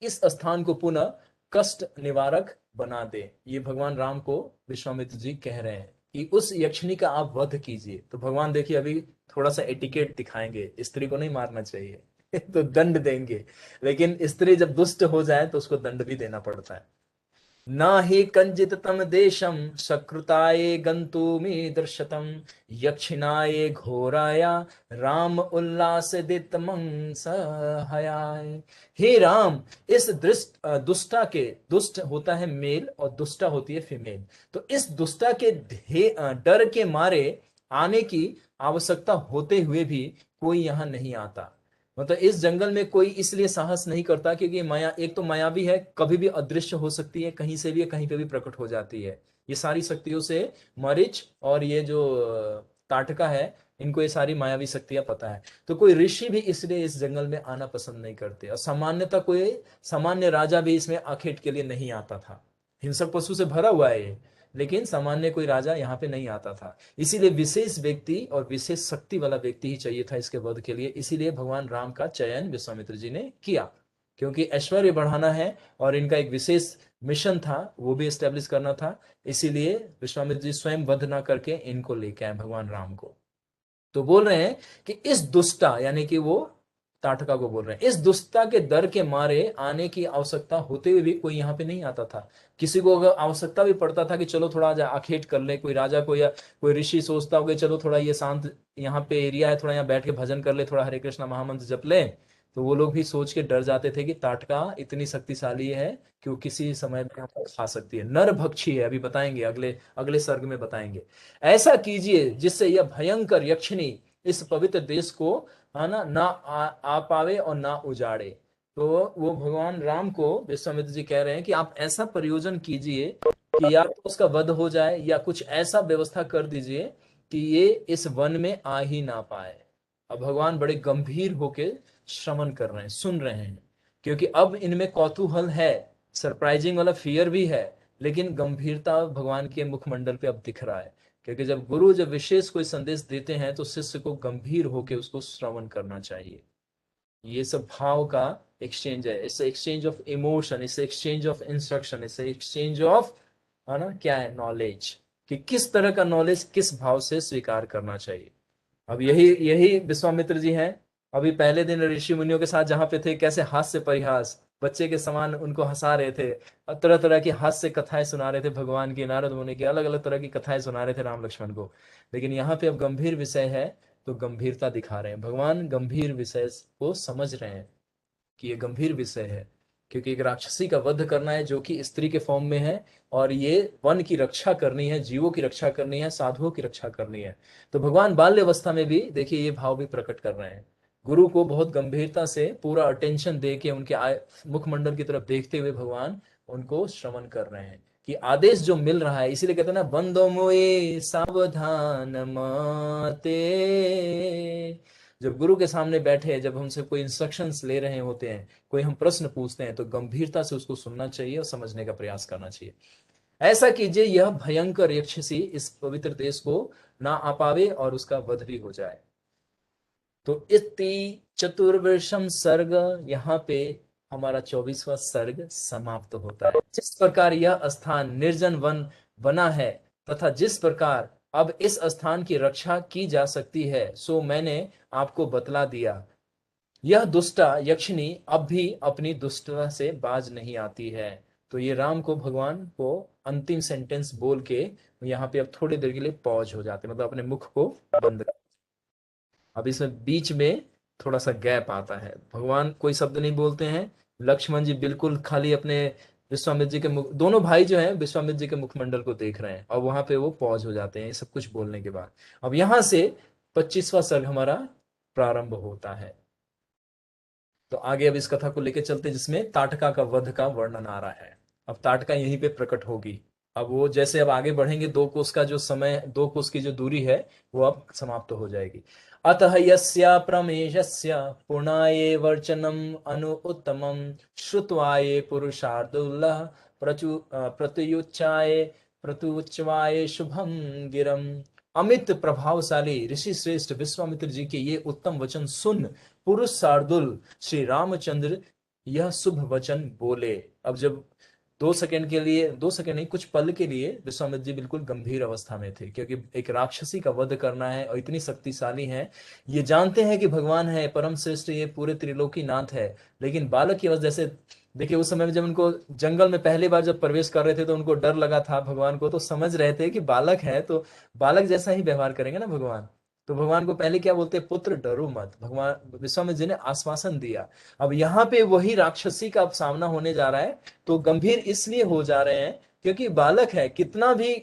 इस स्थान को पुनः कष्ट निवारक बना दे। ये भगवान राम को विश्वामित्र जी कह रहे हैं कि उस यक्षिणी का आप वध कीजिए। तो भगवान देखिए अभी थोड़ा सा एटिकेट दिखाएंगे, स्त्री को नहीं मारना चाहिए तो दंड देंगे, लेकिन स्त्री जब दुष्ट हो जाए तो उसको दंड भी देना पड़ता है। न हि कंजित तम देशम सकृताये गंतुमी दृश्यतम यक्षिणाये घोराया राम उल्लासदितमं सहायाय। हे राम, इस दुष्टा के, दुष्ट होता है मेल और दुष्टा होती है फीमेल, तो इस दुष्टा के डर के मारे आने की आवश्यकता होते हुए भी कोई यहाँ नहीं आता। मतलब इस जंगल में कोई इसलिए साहस नहीं करता क्योंकि माया, एक तो मायावी है, कभी भी अदृश्य हो सकती है, कहीं से भी कहीं पे भी प्रकट हो जाती है। ये सारी शक्तियों से मरीच और ये जो ताटका है, इनको ये सारी मायावी शक्तियां पता है। तो कोई ऋषि भी इसलिए इस जंगल में आना पसंद नहीं करते, और सामान्यतः कोई सामान्य राजा भी इसमें आखेट के लिए नहीं आता था। हिंसक पशु से भरा हुआ है ये, लेकिन सामान्य कोई राजा यहाँ पे नहीं आता था। इसीलिए विशेष व्यक्ति और विशेष शक्ति वाला व्यक्ति ही चाहिए था इसके वध के लिए। इसीलिए भगवान राम का चयन विश्वामित्र जी ने किया, क्योंकि ऐश्वर्य बढ़ाना है और इनका एक विशेष मिशन था, वो भी एस्टेब्लिश करना था। इसीलिए विश्वामित्र जी स्वयं वध ना करके इनको लेके आए भगवान राम को। तो बोल रहे हैं कि इस दुष्टा, यानी कि वो ताटका को बोल रहे हैं, इस दुष्टता के डर के मारे आने की आवश्यकता होते हुए भी कोई यहाँ पे नहीं आता था। किसी को अगर आवश्यकता भी पड़ता था कि चलो थोड़ा आखेट कर ले, कोई राजा को या कोई ऋषि सोचता हो कि चलो थोड़ा ये शांत यहाँ पे एरिया है, थोड़ा यहाँ बैठ के भजन कर ले, थोड़ा हरे कृष्णा महामंत्र जप ले, तो वो लोग भी सोच के डर जाते थे कि ताटका इतनी शक्तिशाली है कि वो किसी समय में हमको खा सकती है, नरभक्षी है। अभी बताएंगे, अगले अगले सर्ग में बताएंगे। ऐसा कीजिए जिससे यह भयंकर यक्षिणी इस पवित्र देश को, है ना आ पावे और ना उजाड़े। तो वो भगवान राम को विश्वामित्र जी कह रहे हैं कि आप ऐसा प्रयोजन कीजिए कि या तो उसका वध हो जाए या कुछ ऐसा व्यवस्था कर दीजिए कि ये इस वन में आ ही ना पाए। अब भगवान बड़े गंभीर होके श्रवण कर रहे हैं, सुन रहे हैं, क्योंकि अब इनमें कौतूहल है, सरप्राइजिंग वाला फियर भी है, लेकिन गंभीरता भगवान के मुखमंडल पे अब दिख रहा है। क्योंकि जब गुरु जब विशेष कोई संदेश देते हैं तो शिष्य को गंभीर होकर उसको श्रवण करना चाहिए। ये सब भाव का एक्सचेंज है, it's exchange of emotion, it's exchange of instruction, it's exchange of, है ना, क्या है, नॉलेज, कि किस तरह का नॉलेज किस भाव से स्वीकार करना चाहिए। अब यही यही विश्वामित्र जी हैं। अभी पहले दिन ऋषि मुनियों के साथ जहां पे थे, कैसे हास्य परिहास, बच्चे के समान उनको हंसा रहे थे और तरह तरह की हास्य कथाएं सुना रहे थे भगवान की, नारद मुनि की अलग अलग तरह की कथाएं सुना रहे थे राम लक्ष्मण को। लेकिन यहाँ पे अब गंभीर विषय है, तो गंभीरता दिखा रहे हैं, भगवान गंभीर विषय को समझ रहे हैं कि ये गंभीर विषय है, क्योंकि एक राक्षसी का वध करना है जो कि स्त्री के फॉर्म में है, और ये वन की रक्षा करनी है, जीवों की रक्षा करनी है, साधुओं की रक्षा करनी है। तो भगवान बाल्य अवस्था में भी देखिए ये भाव भी प्रकट कर रहे हैं, गुरु को बहुत गंभीरता से पूरा अटेंशन दे के उनके मुखमंडल की तरफ देखते हुए भगवान उनको श्रवण कर रहे हैं कि आदेश जो मिल रहा है। इसीलिए कहते हैं ना, बंदो मोए सावधान माते। जब गुरु के सामने बैठे, जब हमसे कोई इंस्ट्रक्शंस ले रहे होते हैं, कोई हम प्रश्न पूछते हैं, तो गंभीरता से उसको सुनना चाहिए और समझने का प्रयास करना चाहिए। ऐसा कीजिए यह भयंकर यक्षसी इस पवित्र देश को ना आ पावे और उसका वध भी हो जाए। तो इति चतुर्विशम सर्ग, यहाँ पे हमारा 24वां सर्ग समाप्त होता है। जिस प्रकार यह स्थान निर्जन वन बना है तथा जिस प्रकार अब इस स्थान की रक्षा की जा सकती है, सो मैंने आपको बतला दिया। यह दुष्टा यक्षिणी अब भी अपनी दुष्टता से बाज नहीं आती है। तो ये राम को, भगवान को अंतिम सेंटेंस बोल के यहाँ पे अब थोड़ी देर के लिए पॉज हो जाते, मतलब अपने मुख को बंद। अब इसमें बीच में थोड़ा सा गैप आता है, भगवान कोई शब्द नहीं बोलते हैं, लक्ष्मण जी बिल्कुल खाली अपने विश्वामित्र जी के मुख, दोनों भाई जो हैं विश्वामित्र जी के मुखमंडल को देख रहे हैं, और वहां पे वो पॉज हो जाते हैं ये सब कुछ बोलने के बाद। अब यहां से 25वां सर्ग हमारा प्रारंभ होता है। तो आगे अब इस कथा को लेकर चलते जिसमें ताटका का वध का वर्णन आ रहा है। अब ताटका यहीं पे प्रकट होगी। अब वो जैसे अब आगे बढ़ेंगे, 2 कोस का जो समय, 2 कोस की जो दूरी है वो अब समाप्त हो जाएगी। अतः यस्या प्रमेशस्य पूर्णाये वर्चनम अनु उत्तमम श्रुत्वाये पुरुषार्दुल्लः प्रत्युच्चाये प्रत्युच्चवाये शुभम गिरम। अमित प्रभावशाली ऋषि श्रेष्ठ विश्वामित्र जी के ये उत्तम वचन सुन पुरुष शार्दुल श्री रामचंद्र यह शुभ वचन बोले। अब जब 2 सेकंड के लिए, 2 सेकंड नहीं, कुछ पल के लिए विश्वामित्र जी बिल्कुल गंभीर अवस्था में थे, क्योंकि एक राक्षसी का वध करना है और इतनी शक्तिशाली है। ये जानते हैं कि भगवान है परम श्रेष्ठ, ये पूरे त्रिलोकी नाथ है, लेकिन बालक की अवस्था, जैसे देखिए उस समय में जब उनको जंगल में पहली बार जब प्रवेश कर रहे थे तो उनको डर लगा था भगवान को, तो समझ रहे थे कि बालक है तो बालक जैसा ही व्यवहार करेंगे ना भगवान। तो भगवान को पहले क्या बोलते हैं, पुत्र डरो मत, भगवान विश्वामित्र जी ने आश्वासन दिया। अब यहाँ पे वही राक्षसी का अब सामना होने जा रहा है, तो गंभीर इसलिए हो जा रहे हैं क्योंकि बालक है, कितना भी,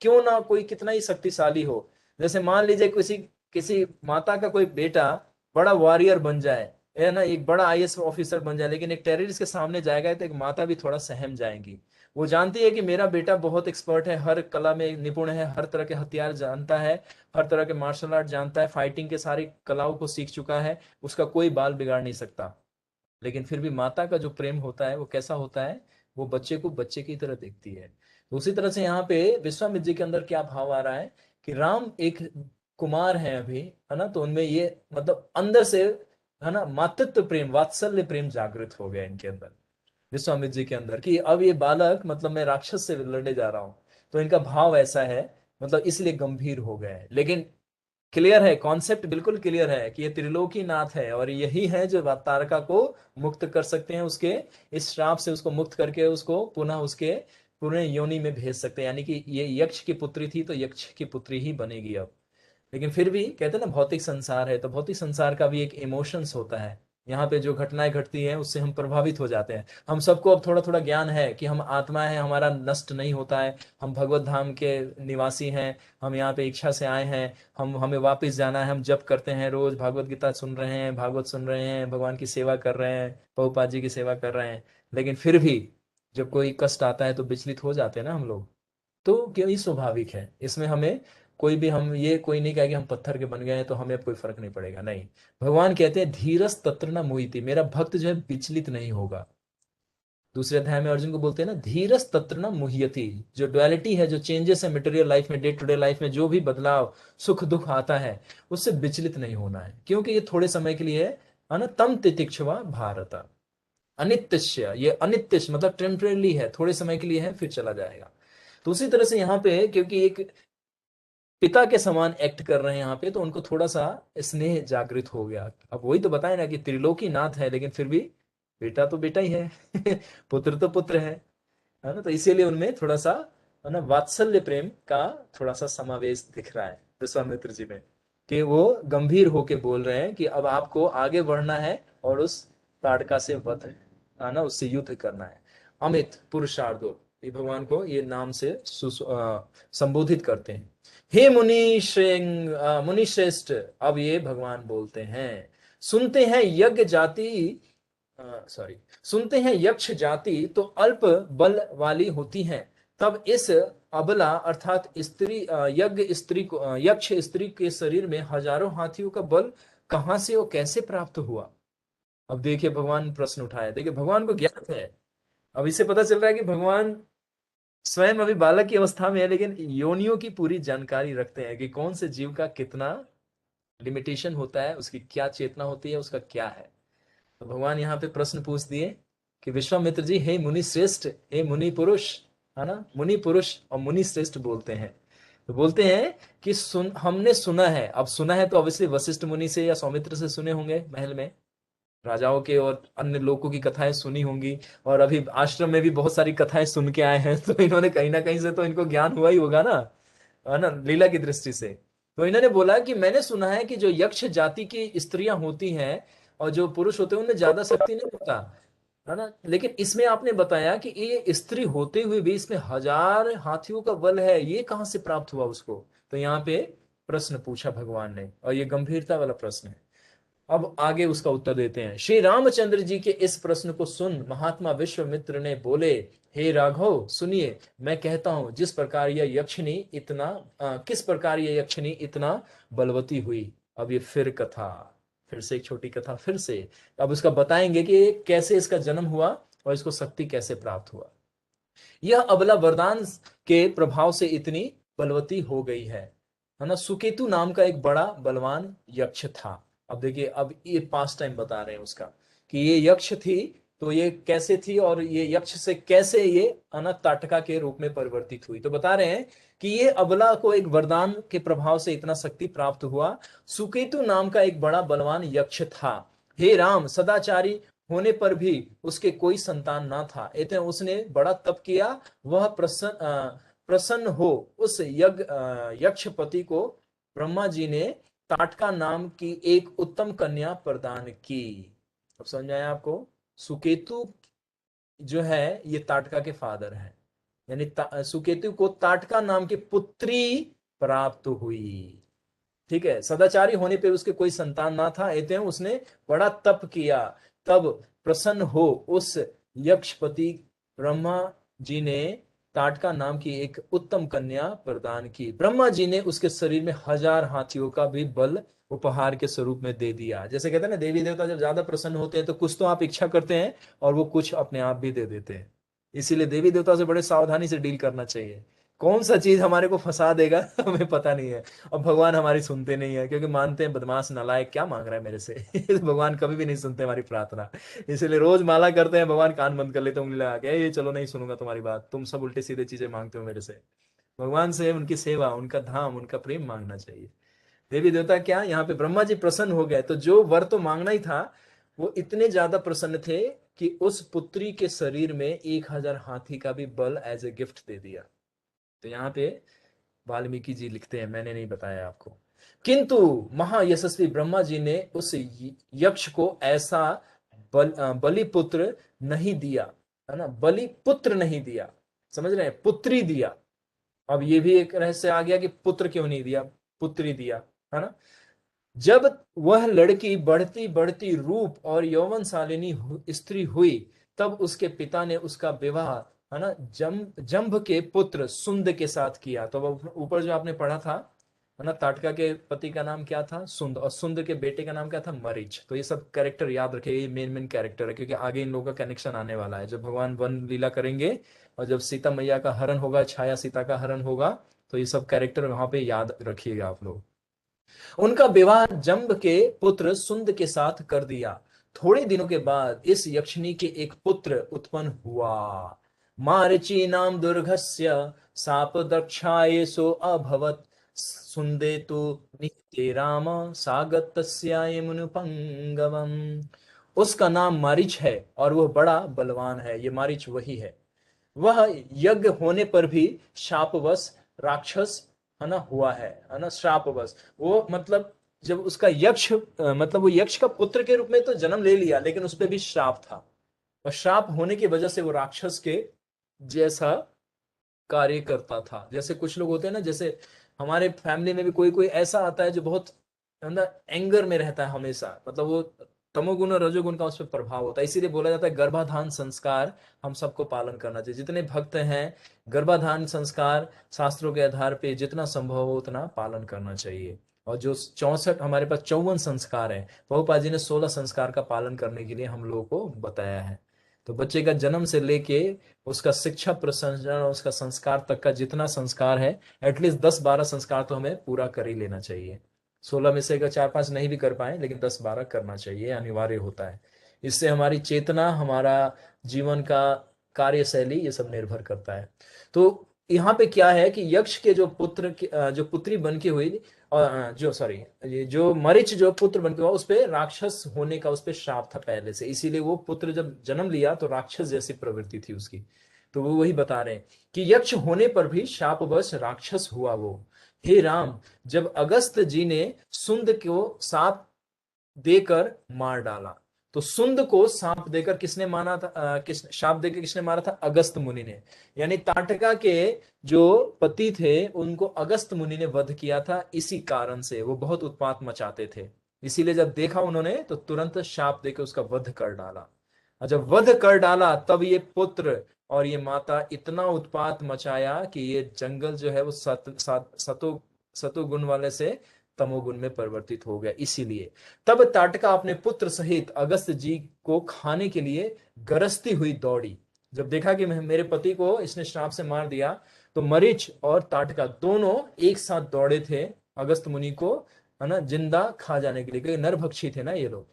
क्यों ना कोई कितना ही शक्तिशाली हो, जैसे मान लीजिए किसी किसी माता का कोई बेटा बड़ा वॉरियर बन जाए, है ना, एक बड़ा आईएएस ऑफिसर बन जाए, लेकिन एक टेररिस्ट के सामने जाएगा तो एक माता भी थोड़ा सहम जाएंगी। वो जानती है कि मेरा बेटा बहुत एक्सपर्ट है, हर कला में निपुण है, हर तरह के हथियार जानता है, हर तरह के मार्शल आर्ट जानता है, फाइटिंग के सारी कलाओं को सीख चुका है, उसका कोई बाल बिगाड़ नहीं सकता। लेकिन फिर भी माता का जो प्रेम होता है वो कैसा होता है, वो बच्चे को बच्चे की तरह देखती है। तो उसी तरह से यहाँ पे विश्वामित्र जी के अंदर क्या भाव आ रहा है कि राम एक कुमार है अभी, है ना, तो उनमें ये मतलब अंदर से, है ना, मातृत्व प्रेम, वात्सल्य प्रेम जागृत हो गया इनके अंदर, विश्वामित्र जी के अंदर, कि अब ये बालक, मतलब मैं राक्षस से लड़ने जा रहा हूं। तो इनका भाव ऐसा है, मतलब इसलिए गंभीर हो गए हैं। लेकिन क्लियर है, कॉन्सेप्ट बिल्कुल क्लियर है कि ये त्रिलोकी नाथ है और यही है जो तारका को मुक्त कर सकते हैं, उसके इस श्राप से उसको मुक्त करके उसको पुनः उसके पुणे योनि में भेज सकते हैं। यानी कि ये यक्ष की पुत्री थी तो यक्ष की पुत्री ही बनेगी अब। लेकिन फिर भी कहते हैं ना भौतिक संसार है, तो भौतिक संसार का भी एक इमोशंस होता है। यहाँ पे जो घटनाएं घटती हैं उससे हम प्रभावित हो जाते हैं। हम सबको अब थोड़ा थोड़ा ज्ञान है कि हम आत्मा है, हमारा नष्ट नहीं होता है, हम भगवत धाम के निवासी हैं, हम यहाँ पे इच्छा से आए हैं, हमें वापस जाना है। हम जप करते हैं, रोज भागवत गीता सुन रहे हैं, भागवत सुन रहे हैं, भगवान की सेवा कर रहे हैं, प्रभुपाद जी की सेवा कर रहे हैं। लेकिन फिर भी जब कोई कष्ट आता है तो विचलित हो जाते हैं ना हम लोग। तो क्या ये स्वाभाविक है, इसमें हमें कोई भी, हम ये कोई नहीं कहे कि हम पत्थर के बन गए हैं तो हमें अब कोई फर्क नहीं पड़ेगा, नहीं। भगवान कहते हैं धीरज तत्र न मुह्यति, मेरा भक्त जो है विचलित नहीं होगा। दूसरे अध्याय में अर्जुन को बोलते हैं ना, धीरज तत्र न मुह्यति, जो डुअलिटी है, जो चेंजेस है मटेरियल लाइफ में, डे टू डे लाइफ में जो भी बदलाव सुख दुख आता है, उससे विचलित नहीं होना है, क्योंकि ये थोड़े समय के लिए है ना। तम तितिक्षवा भारत अनित्य, ये अनित्य मतलब टेम्परेरी है, थोड़े समय के लिए है, फिर चला जाएगा। तो उसी तरह से यहाँ पे, क्योंकि एक पिता के समान एक्ट कर रहे हैं यहाँ पे, तो उनको थोड़ा सा स्नेह जागृत हो गया। अब वही तो बताए ना कि त्रिलोकी नाथ है, लेकिन फिर भी बेटा तो बेटा ही है पुत्र तो पुत्र है ना। तो इसीलिए उनमें थोड़ा सा है ना वात्सल्य प्रेम का थोड़ा सा समावेश दिख रहा है विश्वामित्र जी में, कि वो गंभीर होके बोल रहे हैं कि अब आपको आगे बढ़ना है और उस ताड़का से वध है ना, उससे युद्ध करना है। अमित पुरुषार्थो, ये भगवान को ये नाम से संबोधित करते हैं। हे मुनि श्रेष्ठ, अब ये भगवान बोलते हैं, सुनते हैं यज्ञ जाति सॉरी सुनते हैं यक्ष जाति तो अल्प बल वाली होती हैं, तब इस अबला अर्थात स्त्री यज्ञ स्त्री को यक्ष स्त्री के शरीर में हजारों हाथियों का बल कहां से और कैसे प्राप्त हुआ। अब देखिए भगवान प्रश्न उठाया, देखिए भगवान को ज्ञात है। अब इससे पता चल रहा है कि भगवान स्वयं अभी बालक की अवस्था में है, लेकिन योनियों की पूरी जानकारी रखते हैं कि कौन से जीव का कितना लिमिटेशन होता है, उसकी क्या चेतना होती है, उसका क्या है। तो भगवान यहाँ पे प्रश्न पूछ दिए कि विश्वामित्र जी, हे मुनि श्रेष्ठ, हे मुनि पुरुष, है ना, मुनि पुरुष और मुनि श्रेष्ठ बोलते हैं। तो बोलते हैं कि हमने सुना है। अब सुना है तो ऑब्वियसली वशिष्ठ मुनि से या सौमित्र से सुने होंगे, महल में राजाओं के और अन्य लोगों की कथाएं सुनी होंगी, और अभी आश्रम में भी बहुत सारी कथाएं सुन के आए हैं, तो इन्होंने कहीं ना कहीं से तो इनको ज्ञान हुआ ही होगा ना, है ना, लीला की दृष्टि से। तो इन्होंने बोला कि मैंने सुना है कि जो यक्ष जाति की स्त्रियां होती हैं और जो पुरुष होते हैं उनमें ज्यादा शक्ति नहीं होता, है ना, लेकिन इसमें आपने बताया कि ये स्त्री होते हुए भी इसमें हजार हाथियों का बल है, ये कहां से प्राप्त हुआ उसको। तो यहाँ पे प्रश्न पूछा भगवान ने, और ये गंभीरता वाला प्रश्न है। अब आगे उसका उत्तर देते हैं। श्री रामचंद्र जी के इस प्रश्न को सुन महात्मा विश्वामित्र ने बोले, हे राघव सुनिए, मैं कहता हूं जिस प्रकार यह यक्षिणी इतना किस प्रकार यह यक्षिणी इतना बलवती हुई। अब ये फिर से एक छोटी कथा फिर से, अब उसका बताएंगे कि कैसे इसका जन्म हुआ और इसको शक्ति कैसे प्राप्त हुआ। यह अबला वरदान के प्रभाव से इतनी बलवती हो गई है ना। सुकेतु नाम का एक बड़ा बलवान यक्ष था। अब देखिए, अब ये पास्ट टाइम बता रहे हैं उसका, कि ये यक्ष थी, तो ये कैसे थी और ये यक्ष से कैसे ये ताटका के रूप में परिवर्तित हुई। तो बता रहे हैं कि ये अबला को एक वरदान के प्रभाव से इतना शक्ति प्राप्त हुआ। सुकेतु नाम का एक बड़ा बलवान यक्ष था। हे राम, सदाचारी होने पर भी उसके कोई संतान ना था, इतने उसने बड़ा तप किया। वह प्रसन्न हो उस यक्षपति को ब्रह्मा जी ने ताटका नाम की एक उत्तम कन्या प्रदान की। अब समझ आया आपको, सुकेतु जो है ये ताटका के फादर है, यानी सुकेतु को ताटका नाम की पुत्री प्राप्त हुई। ठीक है, सदाचारी होने पे उसके कोई संतान ना था, इतने उसने बड़ा तप किया, तब प्रसन्न हो उस यक्षपति ब्रह्मा जी ने ताटका नाम की एक उत्तम कन्या प्रदान की। ब्रह्मा जी ने उसके शरीर में हजार हाथियों का भी बल उपहार के स्वरूप में दे दिया। जैसे कहते हैं ना, देवी देवता जब ज्यादा प्रसन्न होते हैं तो कुछ तो आप इच्छा करते हैं और वो कुछ अपने आप भी दे देते हैं। इसीलिए देवी देवता से बड़े सावधानी से डील करना चाहिए। कौन सा चीज हमारे को फंसा देगा हमें पता नहीं है। और भगवान हमारी सुनते नहीं है, क्योंकि मानते हैं बदमाश नालायक क्या मांग रहा है मेरे से भगवान कभी भी नहीं सुनते हमारी प्रार्थना। इसलिए रोज माला करते हैं, भगवान कान बंद कर लेते हैं उंगली लगा के, ये चलो नहीं सुनूंगा तुम्हारी बात, तुम सब उल्टे सीधे चीजें मांगते हो मेरे से। भगवान से उनकी सेवा, उनका धाम, उनका प्रेम मांगना चाहिए। देवी देवता क्या, यहाँ पे ब्रह्मा जी प्रसन्न हो गए, तो जो वर तो मांगना ही था वो इतने ज्यादा प्रसन्न थे कि उस पुत्री के शरीर में 1000 हाथी का भी बल एज ए गिफ्ट दे दिया। तो यहाँ पे वाल्मीकि जी लिखते हैं, मैंने नहीं बताया आपको, किंतु महायशस्वी ब्रह्मा जी ने उस यक्ष को ऐसा बलि पुत्र नहीं दिया, है ना, बलि पुत्र नहीं दिया, समझ रहे हैं, पुत्री दिया। अब ये भी एक रहस्य आ गया कि पुत्र क्यों नहीं दिया, पुत्री दिया, है ना। जब वह लड़की बढ़ती बढ़ती रूप और यौवनशालिनी स्त्री हुई, तब उसके पिता ने उसका विवाह, है ना, जंभ के पुत्र सुंद के साथ किया। तो ऊपर जो आपने पढ़ा था, है ना, ताटका के पति का नाम क्या था, सुंद, और सुंद के बेटे का नाम क्या था, मरीच। तो ये सब कैरेक्टर याद रखे, ये मेन कैरेक्टर है, क्योंकि आगे इन लोगों का कनेक्शन आने वाला है। जब भगवान वन लीला करेंगे और जब सीता मैया का हरण होगा, छाया सीता का हरण होगा, तो ये सब कैरेक्टर वहां पे याद रखिएगा आप लोग। उनका विवाह जंब के पुत्र सुंद के साथ कर दिया। थोड़े दिनों के बाद इस यक्षिणी के एक पुत्र उत्पन्न हुआ। मारिची नाम दुर्घस्य साप दक्षाये सो सुंदे तो नित्य राम सागत तस्याय मुनुपंगवम। उसका नाम मारीच है और वह बड़ा बलवान है। ये मारीच वही है। वह यज्ञ होने पर भी शापवश राक्षस है ना हुआ है ना, शापवश। वो मतलब जब उसका यक्ष मतलब वो यक्ष का पुत्र के रूप में तो जन्म ले लिया, लेकिन उस पर भी श्राप था, और श्राप होने की वजह से वो राक्षस के जैसा कार्य करता था। जैसे कुछ लोग होते हैं ना, जैसे हमारे फैमिली में भी कोई कोई ऐसा आता है जो बहुत अंदर एंगर में रहता है हमेशा, मतलब वो तमोगुण और रजोगुण का उस पर प्रभाव होता है। इसीलिए बोला जाता है गर्भाधान संस्कार हम सबको पालन करना चाहिए। जितने भक्त हैं गर्भाधान संस्कार शास्त्रों के आधार पे जितना संभव हो उतना पालन करना चाहिए। और जो 64 हमारे पास 54 संस्कार है, प्रभुपाद जी ने 16 संस्कार का पालन करने के लिए हम लोगों को बताया है। तो बच्चे का जन्म से लेके उसका शिक्षा प्रसंस्करण और उसका संस्कार तक का जितना संस्कार है, एटलीस्ट 10-12 संस्कार तो हमें पूरा कर ही लेना चाहिए। 16 में से अगर 4-5 नहीं भी कर पाए, लेकिन 10-12 करना चाहिए, अनिवार्य होता है। इससे हमारी चेतना, हमारा जीवन का कार्यशैली, ये सब निर्भर करता है। तो यहाँ पे क्या है कि यक्ष के जो जो पुत्री बन के हुई, और जो सॉरी ये जो मरीच जो पुत्र बन के हुआ, उस पे राक्षस होने का उस पे श्राप था पहले से, इसीलिए वो पुत्र जब जन्म लिया तो राक्षस जैसी प्रवृत्ति थी उसकी। तो वो वही बता रहे हैं कि यक्ष होने पर भी शापवश राक्षस हुआ वो। हे राम, जब अगस्त जी ने सुंद को साप देकर मार डाला, तो सुंद को सांप देकर किसने माना था, शाप देकर किसने मारा था? अगस्त मुनि ने। यानी ताटका के जो पति थे उनको अगस्त मुनि ने वध किया था। इसी कारण से वो बहुत उत्पात मचाते थे, इसीलिए जब देखा उन्होंने तो तुरंत शाप देकर उसका वध कर डाला। और जब वध कर डाला तब ये पुत्र और ये माता इतना उत्पात मचाया कि ये जंगल जो है वो सतोगुण वाले से तमोगुण में परिवर्तित हो गया। इसीलिए तब ताटका अपने पुत्र सहित अगस्त जी को खाने के लिए गरजती हुई दौड़ी। जब देखा कि मेरे पति को इसने श्राप से मार दिया, तो मरीच और ताटका दोनों एक साथ दौड़े थे अगस्त मुनि को है ना जिंदा खा जाने के लिए, क्योंकि नरभक्षी थे ना ये लोग।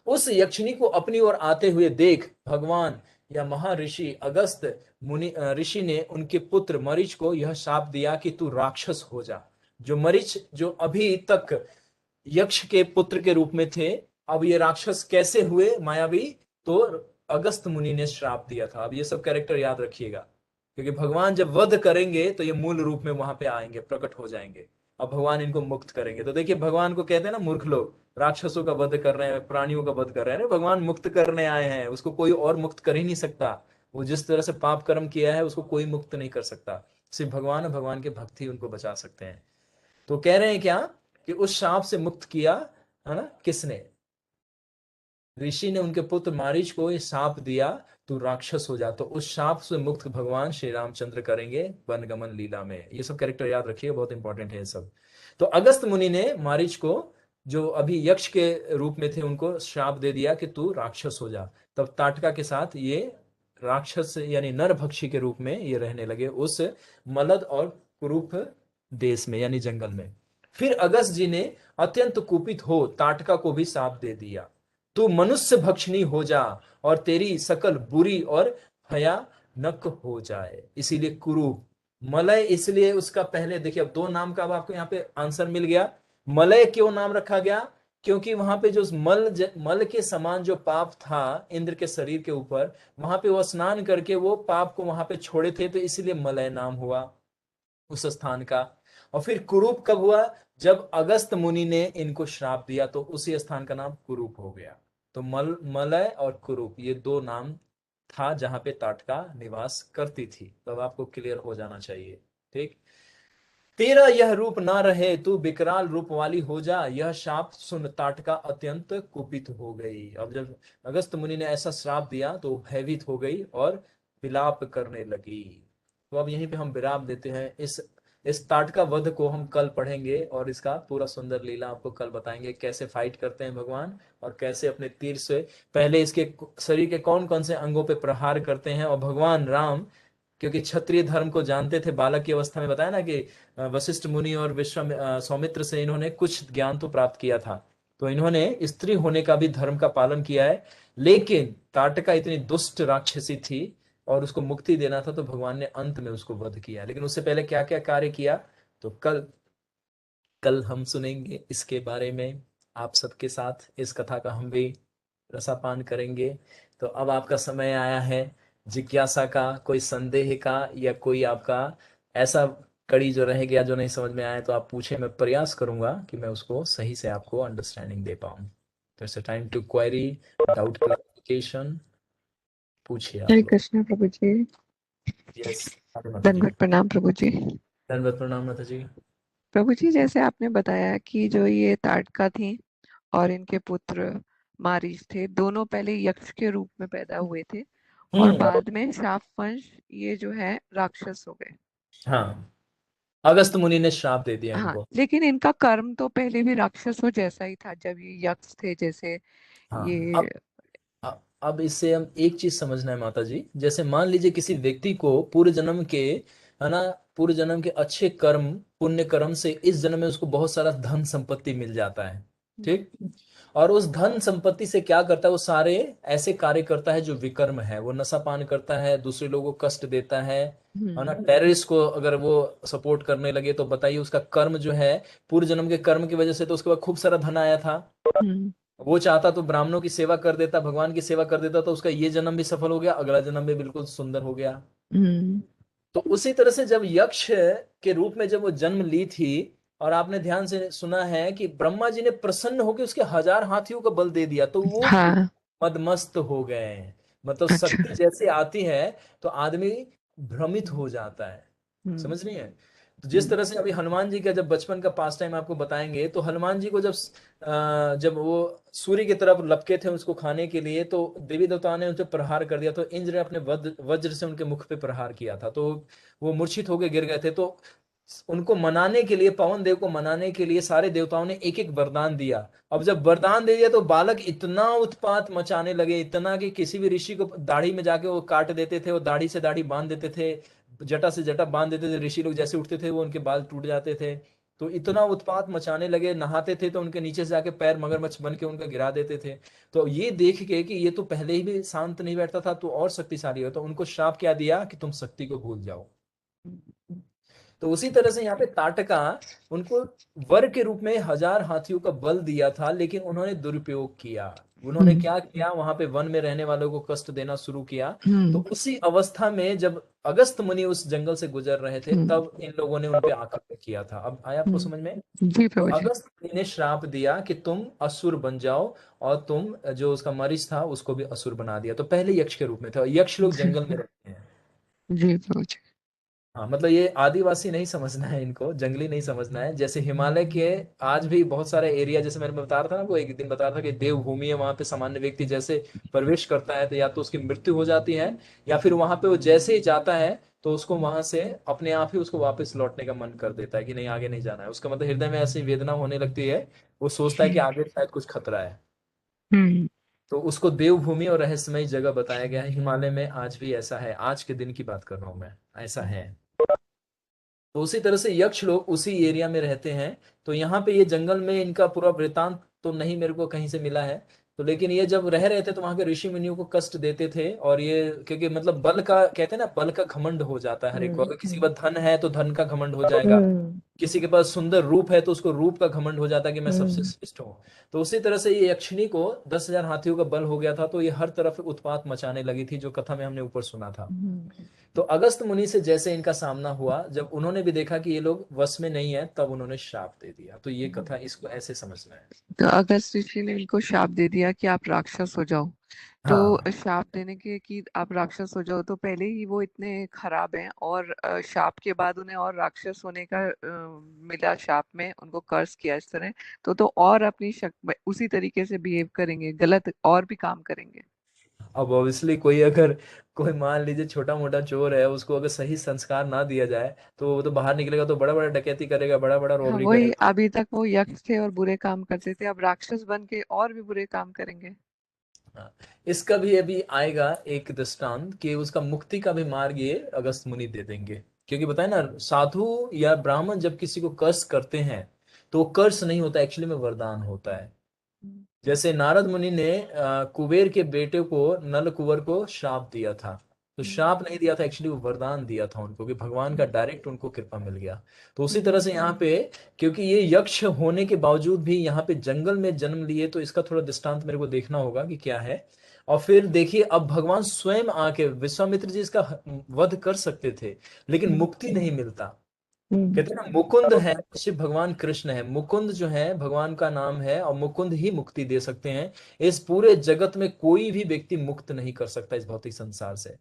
उस यक्षिणी को अपनी ओर आते हुए देख भगवान या महर्षि अगस्त मुनि ऋषि ने उनके पुत्र मरीच को यह शाप दिया कि तू राक्षस हो जा। जो मरीच जो अभी तक यक्ष के पुत्र के रूप में थे, अब ये राक्षस कैसे हुए मायावी? तो अगस्त मुनि ने श्राप दिया था। अब ये सब कैरेक्टर याद रखिएगा, क्योंकि भगवान जब वध करेंगे तो ये मूल रूप में वहां पे आएंगे, प्रकट हो जाएंगे। अब भगवान इनको मुक्त करेंगे। तो देखिए, भगवान को कहते हैं ना मूर्ख लोग, राक्षसों का वध कर रहे हैं, प्राणियों का वध कर रहे हैं। भगवान मुक्त करने आए हैं, उसको कोई और मुक्त कर ही नहीं सकता। वो जिस तरह से पाप कर्म किया है उसको कोई मुक्त नहीं कर सकता, सिर्फ भगवान और भगवान के भक्त ही उनको बचा सकते हैं। तो कह रहे हैं क्या कि उस शाप से मुक्त किया है ना किसने? ऋषि ने उनके पुत्र मारीच को ये शाप दिया, तू राक्षस हो जा। तो उस शाप से मुक्त भगवान श्री रामचंद्र करेंगे वनगमन लीला में। ये सब कैरेक्टर याद रखिए, बहुत इंपॉर्टेंट है ये सब। तो अगस्त मुनि ने मारीच को, जो अभी यक्ष के रूप में थे, उनको श्राप दे दिया कि तू राक्षस हो जा। तब ताटका के साथ ये राक्षस यानी नरभक्षी के रूप में ये रहने लगे उस मलद और कुरूप देश में, यानी जंगल में। फिर अगस्त जी ने अत्यंत कुपित हो ताटका को भी शाप दे दिया, तू मनुष्य भक्षणी हो जा और तेरी सकल बुरी और भयानक हो जाए। इसीलिए कुरूप मलय, इसलिए उसका पहले देखिए, अब 2 नाम का अब आपको यहाँ पे आंसर मिल गया। मलय क्यों नाम रखा गया? क्योंकि वहां पे जो मल के समान जो पाप था इंद्र के शरीर के ऊपर, वहां पे वो स्नान करके वो पाप को वहां पे छोड़े थे, तो इसलिए मलय नाम हुआ उस स्थान का। और फिर कुरूप कब हुआ? जब अगस्त मुनि ने इनको श्राप दिया, तो उसी स्थान का नाम कुरूप हो गया। तो मलय और कुरूप ये 2 नाम था जहां पे ताटका निवास करती थी। तब आपको क्लियर हो जाना चाहिए। ठीक, तेरा यह रूप ना रहे, तू विकराल रूप वाली हो जा। यह शाप सुन ताटका अत्यंत कुपित हो गई। अब जब अगस्त मुनि ने ऐसा श्राप दिया तो भयभीत हो गई और विलाप करने लगी। तो अब यहीं पे हम विराम देते हैं। इस ताटका वध को हम कल पढ़ेंगे और इसका पूरा सुंदर लीला आपको कल बताएंगे, कैसे फाइट करते हैं भगवान और कैसे अपने तीर से पहले इसके शरीर के कौन कौन से अंगों पे प्रहार करते हैं। और भगवान राम, क्योंकि क्षत्रिय धर्म को जानते थे, बालक की अवस्था में बताया ना कि वशिष्ठ मुनि और सौमित्र से इन्होंने कुछ ज्ञान तो प्राप्त किया था, तो इन्होंने स्त्री होने का भी धर्म का पालन किया है। लेकिन ताटका इतनी दुष्ट राक्षसी थी और उसको मुक्ति देना था, तो भगवान ने अंत में उसको वध किया। लेकिन उससे पहले क्या क्या कार्य किया, तो कल कल हम सुनेंगे इसके बारे में आप सबके साथ, इस कथा का हम भी रसापान करेंगे। तो अब आपका समय आया है जिज्ञासा का, कोई संदेह का, या कोई आपका ऐसा कड़ी जो रह गया जो नहीं समझ में आया तो आप पूछे, मैं प्रयास करूंगा कि मैं उसको सही से आपको अंडरस्टैंडिंग दे पाऊं। तो it's time to query, doubt, clarification. पूछिए आप हरे लोग। कृष्ण प्रभु जी। यस माता जी। दंडवत प्रणाम प्रभु जी। धन्यवाद, प्रणाम माता जी। प्रभु जी, जैसे आपने बताया कि जो ये ताड़का थी और इनके पुत्र मारीच थे, दोनों पहले यक्ष के रूप में पैदा हुए थे और हम्म। बाद में शाप वंश ये जो है राक्षस हो गए। हाँ, अगस्त मुनि ने श्राप दे दिया हाँ, इनको। लेकिन इनका कर्म तो पहले भी राक्षसों जैसा ही था जब ये यक्ष थे। जैसे हाँ, ये अब इससे हम एक चीज समझना है माता जी। जैसे मान लीजिए किसी व्यक्ति को पूर्व जन्म के, है ना, पूर्व जन्म के अच्छे कर्म, पुण्य कर्म से इस जन्म में उसको बहुत सारा धन संपत्ति मिल जाता है। ठीक। और उस धन संपत्ति से क्या करता है, वो सारे ऐसे कार्य करता है जो विकर्म है। वो नशा पान करता है, दूसरे लोगों को कष्ट देता है ना, टेररिस्ट को अगर वो सपोर्ट करने लगे तो बताइए उसका कर्म जो है, पूर्व जन्म के कर्म की वजह से तो उसके बाद खूब सारा धन आया था। वो चाहता तो ब्राह्मणों की सेवा कर देता, भगवान की सेवा कर देता, तो उसका ये जन्म भी सफल हो गया, अगला जन्म भी बिल्कुल सुंदर हो गया। तो उसी तरह से जब यक्ष के रूप में जब वो जन्म ली थी, और आपने ध्यान से सुना है कि ब्रह्मा जी ने प्रसन्न होकर उसके 1000 हाथियों का बल दे दिया, तो वो हाँ। मदमस्त हो गए। मतलब अच्छा। शक्ति जैसे आती है तो आदमी भ्रमित हो जाता है। हम्म। समझ रही है। तो जिस तरह से अभी हनुमान जी का जब बचपन का पास टाइम आपको बताएंगे, तो हनुमान जी को जब वो सूर्य की तरफ लपके थे उसको खाने के लिए, तो देवी देवताओं ने उन पर प्रहार कर दिया। तो इंद्र ने अपने वज्र से उनके मुख पे प्रहार किया था, तो वो मूर्छित होकर गिर गए थे। तो उनको मनाने के लिए, पवन देव को मनाने के लिए सारे देवताओं ने एक एक वरदान दिया। अब जब वरदान दे दिया तो बालक इतना उत्पात मचाने लगे, इतना कि किसी भी ऋषि को दाढ़ी में जाके वो काट देते थे, वो दाढ़ी से दाढ़ी बांध देते थे, जटा से जटा बांध देते थे। ऋषि लोग जैसे उठते थे वो उनके बाल टूट जाते थे। तो इतना उत्पात मचाने लगे, नहाते थे तो उनके नीचे से जाके पैर मगरमच्छ बन के उनका गिरा देते थे। तो ये देख के कि ये तो पहले ही भी शांत नहीं बैठता था, तो और शक्तिशाली हो, तो उनको श्राप क्या दिया कि तुम शक्ति को भूल जाओ। तो उसी तरह से यहाँ पे ताटका उनको वर के रूप में 1000 हाथियों का बल दिया था, लेकिन उन्होंने दुरुपयोग किया। उन्होंने क्या किया, वहां पे वन में रहने वालों को कष्ट देना शुरू किया। तो उसी अवस्था में जब अगस्त मुनि उस जंगल से गुजर रहे थे, तब इन लोगों ने उनपे आक्रमण किया था। अब आया आपको समझ में। जी तो प्रभु जी। अगस्त मुनि ने श्राप दिया कि तुम असुर बन जाओ, और तुम जो उसका मरीज था उसको भी असुर बना दिया। तो पहले यक्ष के रूप में था। यक्ष लोग जंगल में रहते हैं। जी प्रभु जी। हाँ, मतलब ये आदिवासी नहीं समझना है, इनको जंगली नहीं समझना है। जैसे हिमालय के आज भी बहुत सारे एरिया, जैसे मैंने बता रहा था ना, वो एक दिन बता रहा था कि देवभूमि है, वहां पे सामान्य व्यक्ति जैसे प्रवेश करता है तो या तो उसकी मृत्यु हो जाती है, या फिर वहां पे वो जैसे ही जाता है तो उसको वहां से अपने आप ही उसको वापस लौटने का मन कर देता है कि नहीं आगे नहीं जाना है। उसका मतलब हृदय में ऐसी वेदना होने लगती है, वो सोचता है कि आगे शायद कुछ खतरा है। हम्म। तो उसको देवभूमि और रहस्यमय जगह बताया गया है। हिमालय में आज भी ऐसा है, आज के दिन की बात कर रहा हूं मैं, ऐसा है। तो उसी तरह से यक्ष लोग उसी एरिया में रहते हैं। तो यहाँ पे ये जंगल में इनका पूरा वृतांत तो नहीं मेरे को कहीं से मिला है। तो लेकिन ये जब रह रहे थे तो वहां के ऋषि मुनियों को कष्ट देते थे। और ये क्योंकि मतलब बल का, कहते हैं ना, बल का घमंड हो जाता है हर एक को। अगर किसी के पास धन है तो धन का घमंड हो जाएगा, किसी के पास सुंदर रूप है तो उसको रूप का घमंड हो जाता है कि मैं सबसे श्रेष्ठ हूँ। तो उसी तरह से ये यक्षिणी को 10,000 हाथियों का बल हो गया था, तो ये हर तरफ उत्पात मचाने लगी थी, जो कथा में हमने ऊपर सुना था। तो अगस्त मुनि से जैसे इनका सामना हुआ, जब उन्होंने भी देखा कि ये लोग वश में नहीं है, तब उन्होंने श्राप दे दिया। तो ये कथा इसको ऐसे समझना है। तो अगस्त ऋषि ने इनको शाप दे दिया कि आप राक्षस हो जाओ। हाँ, तो शाप देने के कि आप राक्षस हो जाओ, तो पहले ही वो इतने खराब हैं और शाप के बाद उन्हें और राक्षस होने का मिला, शाप में उनको कर्स किया इस तरह। तो और अपनी उसी तरीके से बिहेव करेंगे, गलत और भी काम करेंगे। अब ऑब्वियसली कोई मान लीजिए छोटा मोटा चोर है, उसको अगर सही संस्कार ना दिया जाए तो वो तो बाहर निकलेगा तो बड़ा बड़ा डकैती करेगा, बड़ा बड़ा हाँ, रॉबरी वही, करेगा। अभी तक वो यक्ष थे और बुरे काम करते थे, अब राक्षस बन के और भी बुरे काम करेंगे। हाँ, इसका भी अभी आएगा एक दृष्टांत कि उसका मुक्ति का भी मार्ग ये अगस्त मुनि दे देंगे। क्योंकि बताए ना, साधु या ब्राह्मण जब किसी को कर्स करते हैं तो वो कर्स नहीं होता, एक्चुअली में वरदान होता है। जैसे नारद मुनि ने कुबेर के बेटे को, नल कुंवर को श्राप दिया था। तो श्राप नहीं दिया था, एक्चुअली वो वरदान दिया था उनको कि भगवान का डायरेक्ट उनको कृपा मिल गया। तो उसी तरह से यहाँ पे, क्योंकि ये यक्ष होने के बावजूद भी यहाँ पे जंगल में जन्म लिए, तो इसका थोड़ा दृष्टांत मेरे को देखना होगा कि क्या है। और फिर देखिए, अब भगवान स्वयं आके, विश्वामित्र जी इसका वध कर सकते थे, लेकिन मुक्ति नहीं मिलता। कहते हैं ना, मुकुंद है, शिव भगवान कृष्ण है, मुकुंद जो है भगवान का नाम है, और मुकुंद ही मुक्ति दे सकते हैं। इस पूरे जगत में कोई भी व्यक्ति मुक्त नहीं कर सकता इस भौतिक संसार से,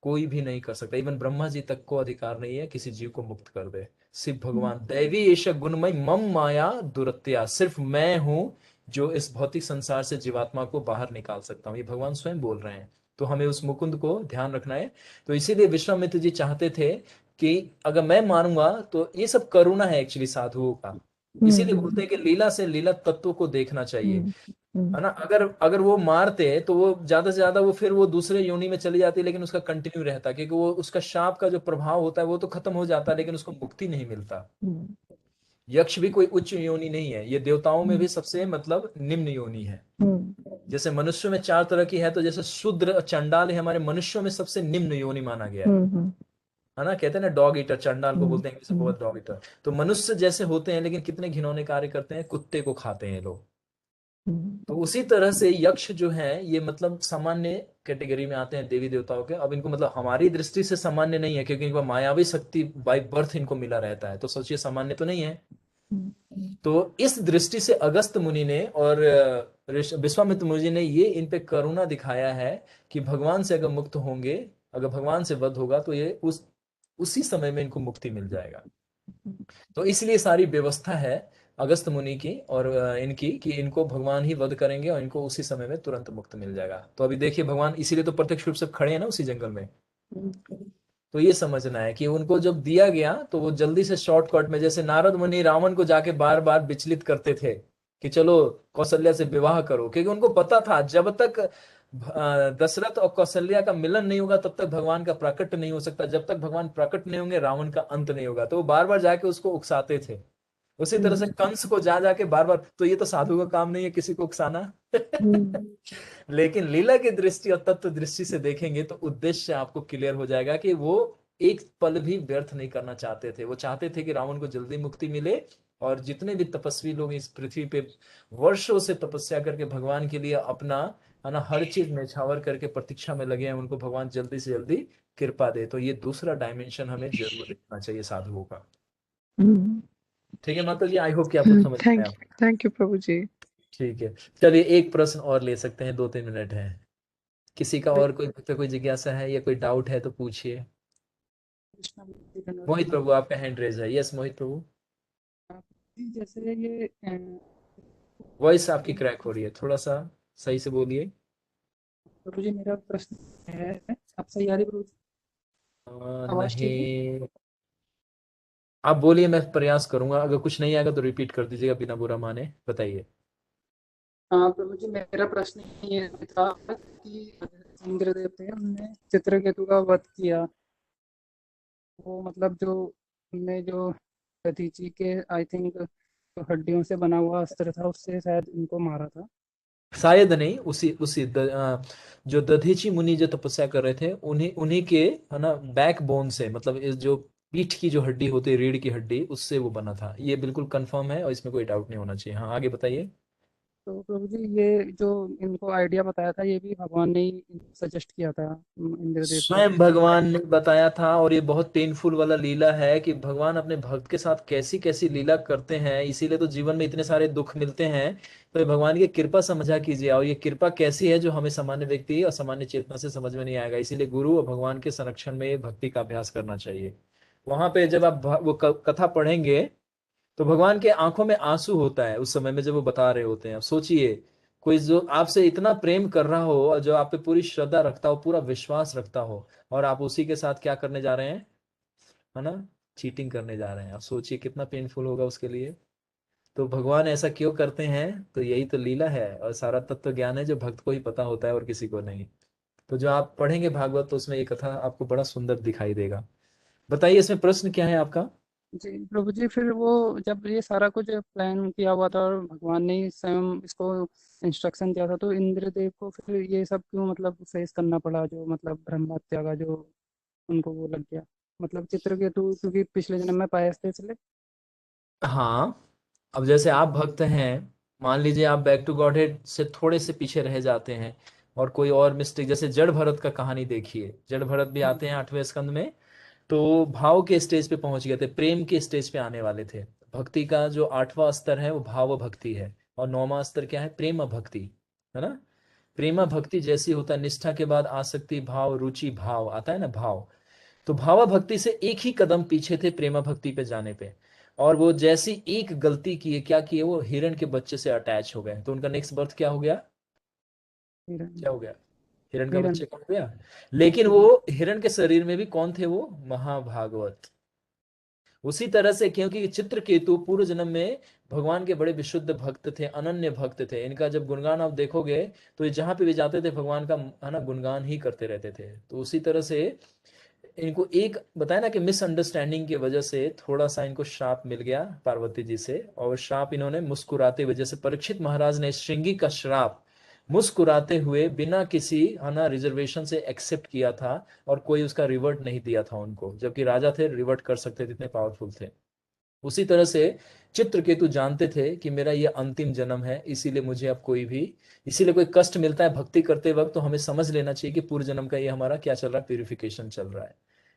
कोई भी नहीं कर सकता। इवन ब्रह्मा जी तक को अधिकार नहीं है किसी जीव को मुक्त कर दे। शिव भगवान दैवी ईश गुणमय मम माया दुरत्या, सिर्फ मैं हूं जो इस भौतिक संसार से जीवात्मा को बाहर निकाल सकता हूं, ये भगवान स्वयं बोल रहे हैं। तो हमें उस मुकुंद को ध्यान रखना है। तो इसीलिए विश्वामित्र जी चाहते थे कि अगर मैं मारूंगा, तो ये सब करुणा है एक्चुअली साधुओं का। इसीलिए बोलते हैं कि लीला से लीला तत्व को देखना चाहिए, है ना। अगर अगर वो मारते तो वो ज्यादा से ज्यादा वो फिर वो दूसरे योनि में चली जाती, लेकिन उसका कंटिन्यू रहता, क्योंकि वो उसका शाप का जो प्रभाव होता है वो तो खत्म हो जाता, लेकिन उसको मुक्ति नहीं मिलता। यक्ष भी कोई उच्च योनि नहीं है, ये देवताओं में भी सबसे मतलब निम्न योनि है। जैसे मनुष्य में 4 तरह की है, तो जैसे शूद्र चंडाल है, हमारे मनुष्यों में सबसे निम्न योनि माना गया है ना। कहते हैं ना डॉग ईटर, चंडाल को बोलते हैं इंग्लिश में डॉग ईटर। तो मनुष्य जैसे होते हैं, लेकिन कितने घिनौने कार्य करते हैं, कुत्ते को खाते हैं लोग। तो उसी तरह से यक्ष जो है ये मतलब सामान्य कैटेगरी में आते हैं देवी देवताओं के। अब इनको मतलब हमारी दृष्टि से सामान्य नहीं है, क्योंकि इनको मायावी शक्ति बाय बर्थ इनको मिला रहता है, तो सोचिए सामान्य तो नहीं है। तो इस दृष्टि से अगस्त मुनि ने और विश्वामित्र मुनि ने ये इन पे करुणा दिखाया है कि भगवान से अगर मुक्त होंगे, अगर भगवान से वध होगा, तो ये उसी समय में इनको मुक्ति मिल जाएगा। तो इसलिए सारी व्यवस्था है अगस्त मुनि की और इनकी, कि इनको भगवान ही वध करेंगे और इनको उसी समय में तुरंत मुक्त मिल जाएगा। तो अभी देखिए भगवान इसीलिए तो प्रत्यक्ष रूप से खड़े हैं ना उसी जंगल में। तो ये समझना है कि उनको जब दिया गया तो वो जल्दी से शॉर्टकट में, जैसे नारद मुनि रावण को जाके बार बार विचलित करते थे कि चलो कौशल्या से विवाह करो, क्योंकि उनको पता था जब तक दशरथ और कौशल्या का मिलन नहीं होगा तब तक भगवान का प्राकट्य नहीं हो सकता, जब तक भगवान प्रकट नहीं होंगे रावण का अंत नहीं होगा। तो वो बार बार जाके उसको उकसाते थे। उसी तरह से कंस को जा जाके बार बार, तो ये तो साधु का काम नहीं है किसी को उकसाना। लेकिन लीला की दृष्टि और तत्व दृष्टि से देखेंगे तो उद्देश्य आपको क्लियर हो जाएगा कि वो एक पल भी व्यर्थ नहीं करना चाहते थे। वो चाहते थे कि रावण को जल्दी मुक्ति मिले, और जितने भी तपस्वी लोग इस पृथ्वी पे वर्षों से तपस्या करके भगवान के लिए अपना, है ना, हर चीज न्यौछावर करके प्रतीक्षा में लगे हैं, उनको भगवान जल्दी से जल्दी कृपा दे। तो ये दूसरा डायमेंशन हमें जरूर देखना चाहिए साधुओं का। ठीक है माता जी, आई होप कि आपको समझ में आया। थैंक यू प्रभु जी। ठीक है, चलिए एक प्रश्न और ले सकते हैं, 2-3 मिनट है। किसी का और कोई जिज्ञासा है या कोई डाउट है तो पूछिए। मोहित प्रभु आपका हैंड रेज है। यस मोहित प्रभु। जैसे ये वॉइस आपकी क्रैक हो रही है, थोड़ा सा सही से बोलिए। प्रभु जी मेरा प्रश्न है, आप सही आ रही प्रभु जी? आवाज ठीक है? नहीं, आप बोलिए, मैं प्रयास करूंगा, अगर कुछ नहीं आएगा तो रिपीट कर दीजिएगा बिना बुरा माने। बताइए। हाँ प्रभु जी मेरा प्रश्न ये था कि इंद्रदेव थे, उन्होंने चित्रकेतु का वध किया, वो मतलब जो उनने जो दधीची के आई थिंक जो हड्डियों से बना हुआ अस्त्र था उससे शायद उनको मारा था। शायद नहीं, जो दधीची मुनि जो तपस्या कर रहे थे, उन्हीं उन्हीं के, है ना, बैकबोन से, मतलब इस जो पीठ की जो हड्डी होती है, रीढ़ की हड्डी, उससे वो बना था। ये बिल्कुल कंफर्म है और इसमें कोई डाउट नहीं होना चाहिए। हाँ आगे बताइए। तो प्रभु जी ये जो इनको आइडिया बताया था ये भी भगवान ने ही सजेस्ट किया था इंद्रदेव को? स्वयं भगवान ने बताया था, और ये बहुत पेनफुल वाला लीला है कि भगवान अपने भक्त के साथ कैसी कैसी लीला करते हैं, इसीलिए तो जीवन में इतने सारे दुख मिलते हैं। तो ये भगवान की कृपा समझा कीजिए, और ये कृपा कैसी है जो हमें सामान्य व्यक्ति और सामान्य चेतना से समझ में नहीं आएगा। इसीलिए गुरु और भगवान के संरक्षण में भक्ति का अभ्यास करना चाहिए। वहां पे जब आप वो कथा पढ़ेंगे तो भगवान के आंखों में आंसू होता है उस समय में जब वो बता रहे होते हैं। अब सोचिए, कोई जो आपसे इतना प्रेम कर रहा हो और जो आप पे पूरी श्रद्धा रखता हो, पूरा विश्वास रखता हो, और आप उसी के साथ क्या करने जा रहे हैं, है ना, चीटिंग करने जा रहे हैं। आप सोचिए कितना पेनफुल होगा उसके लिए। तो भगवान ऐसा क्यों करते हैं? तो यही तो लीला है, और सारा तत्व ज्ञान है जो भक्त को ही पता होता है और किसी को नहीं। तो जो आप पढ़ेंगे भागवत तो उसमें ये कथा आपको बड़ा सुंदर दिखाई देगा। बताइए इसमें प्रश्न क्या है आपका। जी प्रभु जी, फिर वो जब ये सारा कुछ प्लान किया हुआ था और भगवान ने ही स्वयं इसको इंस्ट्रक्शन दिया था, तो इंद्रदेव को फिर ये सब क्यों मतलब फेस करना पड़ा, जो मतलब ब्रह्म हत्या का जो उनको वो लग गया, मतलब चित्रकेतु क्योंकि पिछले जन्म में पाए थे इसलिए। हाँ, अब जैसे आप भक्त हैं, मान लीजिए आप बैक टू गॉडहेड से थोड़े से पीछे रह जाते हैं और कोई और मिस्टेक, जैसे जड़ भरत का कहानी देखिए, जड़ भरत भी आते हैं 8वें स्कंद में। तो भाव के स्टेज पे पहुंच गए थे, प्रेम के स्टेज पे आने वाले थे। भक्ति का जो 8वां स्तर है वो भाव भक्ति है, और 9वां स्तर क्या है, प्रेम भक्ति, है ना। प्रेम भक्ति जैसी होता है, निष्ठा के बाद आसक्ति भाव, रुचि भाव आता है ना, भाव। तो भावा भक्ति से एक ही कदम पीछे थे प्रेमा भक्ति पे जाने पे। और वो जैसी एक गलती की है, क्या किए, वो हिरण के बच्चे से अटैच हो गए, तो उनका नेक्स्ट बर्थ क्या हो गया, हिरण। क्या हो गया, हिरण का हिरण। बच्चे कौन हो गया। लेकिन वो हिरण के शरीर में भी कौन थे, वो महाभागवत। उसी तरह से, क्योंकि चित्रकेतु पूर्व जन्म में भगवान के बड़े विशुद्ध भक्त थे, अनन्य भक्त थे। इनका जब गुणगान आप देखोगे तो ये जहां पे भी जाते थे भगवान का, है ना, गुणगान ही करते रहते थे। तो उसी तरह से इनको एक बताया ना कि मिसअंडरस्टैंडिंग की वजह से थोड़ा सा इनको श्राप मिल गया पार्वती जी से, और श्राप इन्होंने मुस्कुराते हुए, जैसे परीक्षित महाराज ने श्रृंगी का श्राप मुस्कुराते हुए बिना किसी, है ना, रिजर्वेशन से एक्सेप्ट किया था, और कोई उसका रिवर्ट नहीं दिया था उनको, जबकि राजा थे, रिवर्ट कर सकते थे, इतने पावरफुल थे। उसी तरह से चित्रकेतु जानते थे कि मेरा ये अंतिम जन्म है, इसीलिए मुझे अब कोई भी, इसीलिए कोई कष्ट मिलता है भक्ति करते वक्त, तो हमें समझ लेना चाहिए कि पूर्व जन्म का ये हमारा क्या चल रहा है, प्यूरिफिकेशन चल रहा है।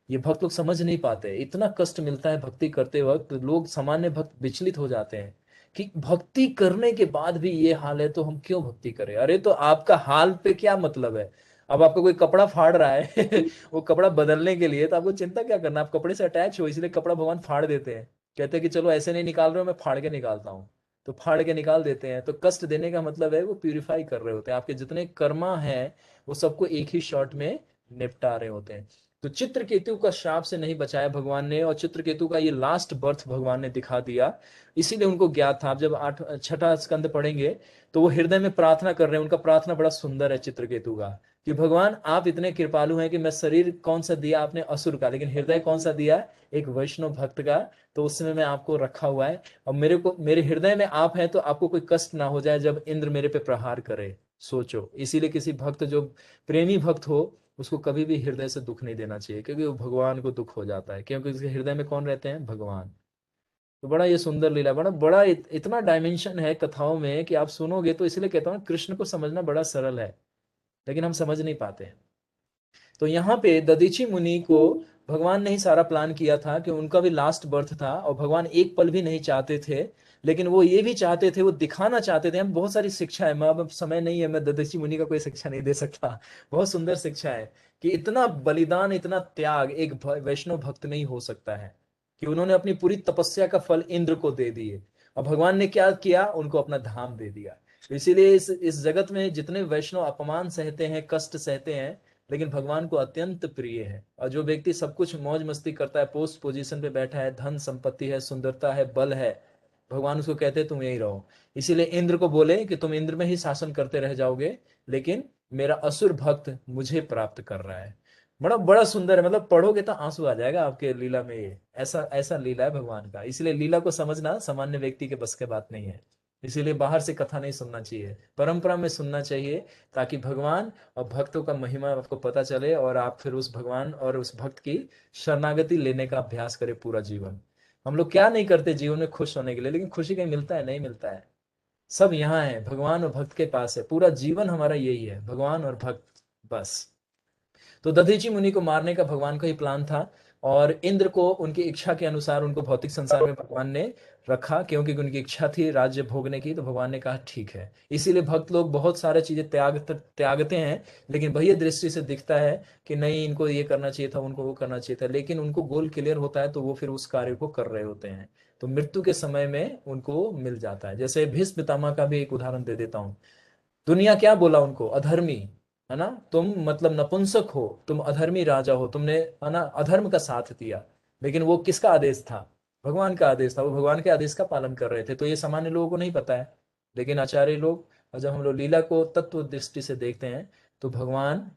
ये भक्त लोग समझ नहीं पाते, इतना कष्ट मिलता है भक्ति करते वक्त, लोग सामान्य भक्त विचलित हो जाते हैं कि भक्ति करने के बाद भी ये हाल है तो हम क्यों भक्ति करें। अरे तो आपका हाल पे क्या मतलब है। अब आपका कोई कपड़ा फाड़ रहा है वो कपड़ा बदलने के लिए तो आपको चिंता क्या करना, आप कपड़े से अटैच हो, इसलिए कपड़ा भगवान फाड़ देते हैं। कहते हैं कि चलो ऐसे नहीं निकाल रहे हो, मैं फाड़ के निकालता हूँ। तो फाड़ के निकाल देते हैं। तो कष्ट देने का मतलब है वो प्यूरिफाई कर रहे होते हैं, आपके जितने कर्मा है वो सबको एक ही शॉट में निपटा रहे होते हैं। तो चित्रकेतु का श्राप से नहीं बचाया भगवान ने, और चित्रकेतु का ये लास्ट बर्थ भगवान ने दिखा दिया। इसीलिए उनको ज्ञात था। आप जब 6ठा स्कंद पढ़ेंगे तो वो हृदय में प्रार्थना कर रहे हैं, उनका प्रार्थना बड़ा सुंदर है चित्रकेतु का, कि भगवान आप इतने कृपालु हैं कि मैं शरीर कौन सा दिया आपने, असुर का, लेकिन हृदय कौन सा दिया, एक वैष्णव भक्त का। तो उस समय में आपको रखा हुआ है, और मेरे को, मेरे हृदय में आप हैं तो आपको कोई कष्ट ना हो जाए जब इंद्र मेरे पे प्रहार करे। सोचो, इसीलिए किसी भक्त जो प्रेमी भक्त हो उसको कभी भी हृदय से दुख नहीं देना चाहिए, क्योंकि वो भगवान को दुख हो जाता है, क्योंकि उसके हृदय में कौन रहते हैं, भगवान। तो बड़ा ये सुंदर लीला, बड़ा बड़ा इतना डायमेंशन है कथाओं में कि आप सुनोगे तो, इसलिए कहता हूँ कृष्ण को समझना बड़ा सरल है, लेकिन हम समझ नहीं पाते। तो यहाँ पे दधीची मुनि को भगवान ने ही सारा प्लान किया था, कि उनका भी लास्ट बर्थ था, और भगवान एक पल भी नहीं चाहते थे, लेकिन वो ये भी चाहते थे, वो दिखाना चाहते थे। हम बहुत सारी शिक्षा है, मैं अब समय नहीं है, मैं दधीची मुनि का कोई शिक्षा नहीं दे सकता। बहुत सुंदर शिक्षा है कि इतना बलिदान, इतना त्याग एक वैष्णव भक्त में ही हो सकता है, कि उन्होंने अपनी पूरी तपस्या का फल इंद्र को दे दिए, और भगवान ने क्या किया, उनको अपना धाम दे दिया। तो इसीलिए इस जगत में जितने वैष्णव अपमान सहते हैं, कष्ट सहते हैं, लेकिन भगवान को अत्यंत प्रिय है। और जो व्यक्ति सब कुछ मौज मस्ती करता है, पोस्ट पोजीशन पे बैठा है, धन संपत्ति है, सुंदरता है, बल है, भगवान उसको कहते हैं तुम यही रहो। इसीलिए इंद्र को बोले कि तुम इंद्र में ही शासन करते रह जाओगे, लेकिन मेरा असुर भक्त मुझे प्राप्त कर रहा है। बड़ा बड़ा सुंदर है, मतलब पढ़ोगे तो आंसू आ जाएगा आपके लीला में। ये ऐसा ऐसा लीला है भगवान का। इसलिए लीला को समझना सामान्य व्यक्ति के बस के बात नहीं है। इसीलिए बाहर से कथा नहीं सुनना चाहिए, परंपरा में सुनना चाहिए, ताकि भगवान और भक्तों का महिमा आपको पता चले, और आप फिर उस भगवान और उस भक्त की शरणागति लेने का अभ्यास करें पूरा जीवन। हम लोग क्या नहीं करते जीवन में खुश होने के लिए, लेकिन खुशी कहीं मिलता है, नहीं मिलता है। सब यहाँ है, भगवान और भक्त के पास है, पूरा जीवन हमारा यही है, भगवान और भक्त, बस। तो दधीची मुनि को मारने का भगवान का ही प्लान था, और इंद्र को उनकी इच्छा के अनुसार उनको भौतिक संसार में भगवान ने रखा, क्योंकि उनकी इच्छा थी राज्य भोगने की। तो भगवान ने कहा ठीक है। इसीलिए भक्त लोग बहुत सारे चीजें त्यागते हैं, लेकिन बाह्य दृष्टि से दिखता है कि नहीं, इनको ये करना चाहिए था, उनको वो करना चाहिए था, लेकिन उनको गोल क्लियर होता है तो वो फिर उस कार्य को कर रहे होते हैं। तो मृत्यु के समय में उनको मिल जाता है। जैसे भीष्म पितामह का भी एक उदाहरण दे देता हूँ। दुनिया क्या बोला उनको, अधर्मी, है ना, तुम मतलब नपुंसक हो, तुम अधर्मी राजा हो, तुमने, है ना, अधर्म का साथ दिया। लेकिन वो किसका आदेश था, भगवान का आदेश था, वो भगवान के आदेश का पालन कर रहे थे। तो ये सामान्य लोगों को नहीं पता है, लेकिन आचार्य लोग, और जब हम लोग लीला को तत्व दृष्टि से देखते हैं, तो भगवान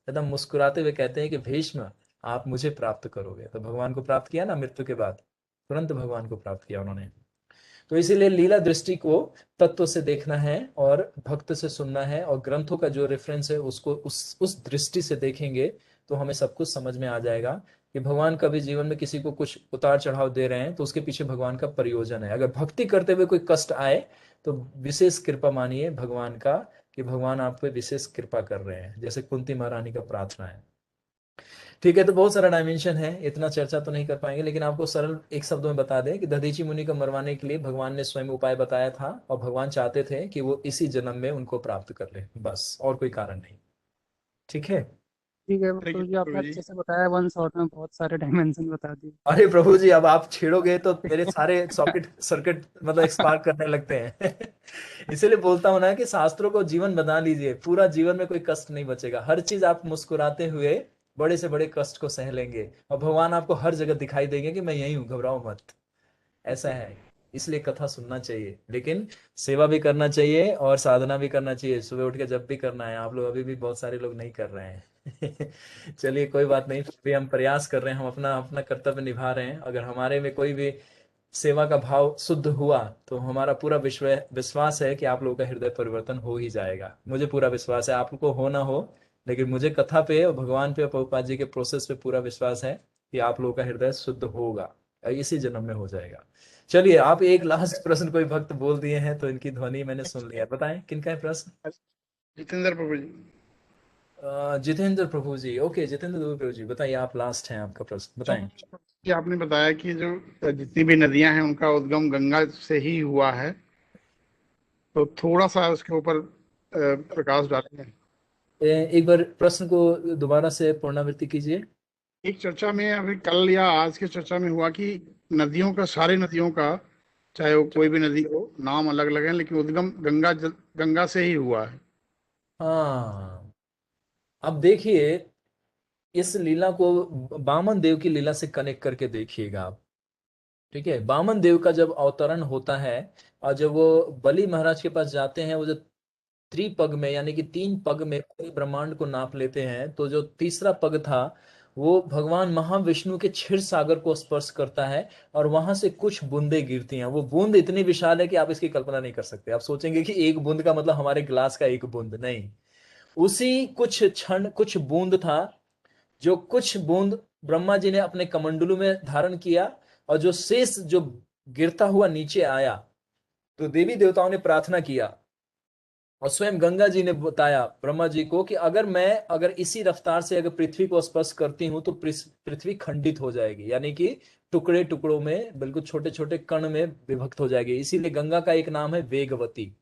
एकदम मुस्कुराते हुए कहते हैं कि भीष्म आप मुझे प्राप्त करोगे। तो भगवान को प्राप्त किया ना मृत्यु के बाद। तुरंत भगवान को प्राप्त किया उन्होंने। तो इसीलिए लीला दृष्टि को तत्व से देखना है और भक्त से सुनना है, और ग्रंथों का जो रेफरेंस है उसको उस दृष्टि से देखेंगे तो हमें सब कुछ समझ में आ जाएगा कि भगवान कभी जीवन में किसी को कुछ उतार चढ़ाव दे रहे हैं तो उसके पीछे भगवान का प्रयोजन है। अगर भक्ति करते हुए कोई कष्ट आए तो विशेष कृपा मानिए भगवान का, कि भगवान आप पे विशेष कृपा कर रहे हैं, जैसे कुंती महारानी का प्रार्थना है। ठीक है, तो बहुत सारा डायमेंशन है, इतना चर्चा तो नहीं कर पाएंगे, लेकिन आपको सरल एक शब्दों में बता दें कि दधीची मुनि को मरवाने के लिए भगवान ने स्वयं उपाय बताया था, और भगवान चाहते थे कि वो इसी जन्म में उनको प्राप्त कर ले, बस, और कोई कारण नहीं। ठीक है। ठीक है थैंक प्रभु यू जी, आपने प्रभु जी। अच्छे से बताया, वन शॉट में बहुत सारे डायमेंशन बता दिए। अरे प्रभु जी, अब आप छेड़ोगे तो मेरे सारे सॉकेट सर्किट मतलब एक्सपार्क करने लगते हैं। इसीलिए बोलता हूं ना कि शास्त्रों को जीवन बना लीजिए, पूरा जीवन में कोई कष्ट नहीं बचेगा, हर चीज आप मुस्कुराते हुए बड़े से बड़े कष्ट को सह लेंगे, और भगवान आपको हर जगह दिखाई देंगे कि मैं यही हूँ, घबराओ मत। ऐसा है, इसलिए कथा सुनना चाहिए, लेकिन सेवा भी करना चाहिए और साधना भी करना चाहिए, सुबह उठ के जब भी करना है। आप लोग अभी भी बहुत सारे लोग नहीं कर रहे हैं। चलिए कोई बात नहीं, फिर भी हम प्रयास कर रहे हैं, हम अपना अपना कर्तव्य निभा रहे हैं। अगर हमारे में कोई भी सेवा का भाव शुद्ध हुआ तो हमारा पूरा विश्वास है कि आप लोगों का हृदय परिवर्तन हो ही जाएगा। मुझे पूरा विश्वास है, आपको हो ना हो, लेकिन मुझे कथा पे और भगवान पे और प्रभुपाद जी के प्रोसेस पे पूरा विश्वास है कि आप लोगों का हृदय शुद्ध होगा, इसी जन्म में हो जाएगा। चलिए, आप एक लास्ट प्रश्न कोई भक्त बोल दिए हैं तो इनकी ध्वनि मैंने सुन लिया, बताएं किनका है प्रश्न। जितेंद्र प्रभु जी। जितेंद्र प्रभु जी, ओके, जितेंद्र प्रभु जी बताइए, आप लास्ट हैं, आपका प्रश्न बताएं। कि आपने बताया कि जो जितनी भी नदियां हैं उनका उद्गम गंगा से ही हुआ है, तो थोड़ा सा उसके ऊपर प्रकाश डालेंगे। एक बार प्रश्न को दोबारा से पुनरावृत्ति कीजिए। एक चर्चा में अभी कल या आज की चर्चा में हुआ कि नदियों का, सारी नदियों का, चाहे वो कोई भी नदी हो, नाम अलग अलग है, लेकिन उद्गम गंगा से ही हुआ है। हाँ, अब देखिए, इस लीला को बामन देव की लीला से कनेक्ट करके देखिएगा आप। ठीक है, बामन देव का जब अवतरण होता है और जब वो बलि महाराज के पास जाते हैं, वो जो त्रिपग में यानी कि 3 पग में पूरे ब्रह्मांड को नाप लेते हैं, तो जो तीसरा पग था वो भगवान महाविष्णु के क्षीर सागर को स्पर्श करता है, और वहां से कुछ बूंदे गिरती हैं। वो बूंद इतनी विशाल है कि आप इसकी कल्पना नहीं कर सकते। आप सोचेंगे कि एक बूंद का मतलब हमारे गिलास का एक बूंद, नहीं, उसी कुछ क्षण कुछ बूंद था, जो कुछ बूंद ब्रह्मा जी ने अपने कमंडलू में धारण किया, और जो शेष जो गिरता हुआ नीचे आया, तो देवी देवताओं ने प्रार्थना किया, और स्वयं गंगा जी ने बताया ब्रह्मा जी को कि अगर इसी रफ्तार से अगर पृथ्वी को स्पर्श करती हूं तो पृथ्वी खंडित हो जाएगी, यानी कि टुकड़े टुकड़ों में, बिल्कुल छोटे छोटे कण में विभक्त हो जाएगी। इसीलिए गंगा का एक नाम है वेगवती।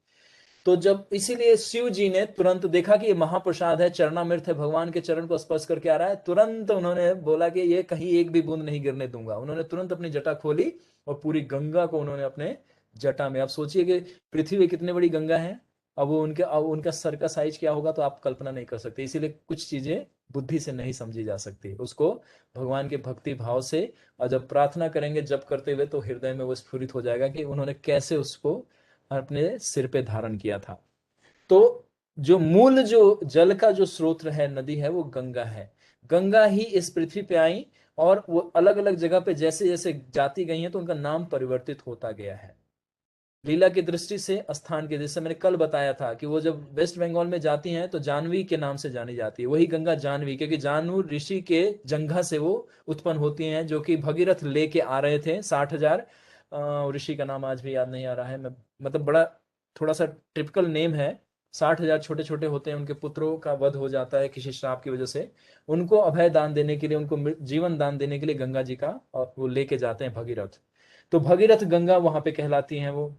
तो जब इसीलिए शिव जी ने तुरंत देखा कि ये महाप्रसाद है, चरणामृत है, भगवान के चरण को स्पर्श करके आ रहा है, तुरंत उन्होंने बोला कि ये कहीं एक भी बूंद नहीं गिरने दूंगा। उन्होंने तुरंत अपनी जटा खोली और पूरी गंगा को उन्होंने अपने जटा में, आप सोचिए कि पृथ्वी में कितनी बड़ी गंगा है, अब उनका सर का साइज क्या होगा तो आप कल्पना नहीं कर सकते। इसीलिए कुछ चीजें बुद्धि से नहीं समझी जा सकती, उसको भगवान के भक्ति भाव से, और जब प्रार्थना करेंगे जब करते हुए, तो हृदय में वो स्फुरित हो जाएगा कि उन्होंने कैसे उसको अपने सिर पे धारण किया था। तो जो मूल जो जल का जो स्रोत है, नदी है, वो गंगा है। गंगा ही इस पृथ्वी पे आई, और वो अलग अलग जगह पे जैसे जैसे जाती गई हैं तो उनका नाम परिवर्तित होता गया है लीला की दृष्टि से, स्थान के, जैसे मैंने कल बताया था कि वो जब वेस्ट बंगाल में जाती हैं तो जानवी के नाम से जानी जाती है, वही गंगा जानवी, क्योंकि जानू ऋषि के जंघा से वो उत्पन्न होती हैं, जो कि भगीरथ लेके आ रहे थे 60,000, ऋषि का नाम आज भी याद नहीं आ रहा है, मैं मतलब बड़ा थोड़ा सा टिपिकल नेम है। 60,000 छोटे छोटे होते हैं, उनके पुत्रों का वध हो जाता है किसी श्राप की वजह से, उनको अभय दान देने के लिए, उनको जीवन दान देने के लिए गंगा जी का, और वो लेके जाते हैं भगीरथ। तो भगीरथ गंगा वहां पे कहलाती हैं। वो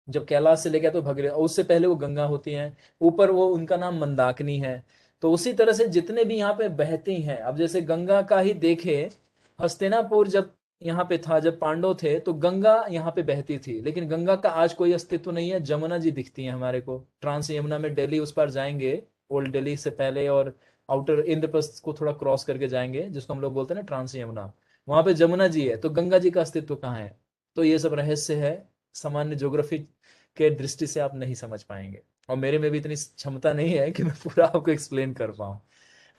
जब कैलाश से ले गया तो भगीरथ, और उससे पहले वो गंगा होती हैं, ऊपर वो उनका नाम मंदाकिनी है। तो उसी तरह से जितने भी यहाँ पे बहती हैं, अब जैसे गंगा का ही देखे, हस्तिनापुर जब यहाँ पे था, जब पांडव थे, तो गंगा यहाँ पे बहती थी, लेकिन गंगा का आज कोई अस्तित्व नहीं है। जमुना जी दिखती है हमारे को, ट्रांस यमुना में, दिल्ली उस पर जाएंगे, ओल्ड दिल्ली से पहले, और आउटर इंद्रप्रस्थ को थोड़ा क्रॉस करके जाएंगे, जिसको हम लोग बोलते हैं ना ट्रांस यमुना, वहां पे जमुना जी है। तो गंगा जी का अस्तित्व कहाँ है? तो ये सब रहस्य है, सामान्य ज्योग्राफी के दृष्टि से आप नहीं समझ पाएंगे, और मेरे में भी इतनी क्षमता नहीं है कि मैं पूरा आपको एक्सप्लेन कर पाऊं।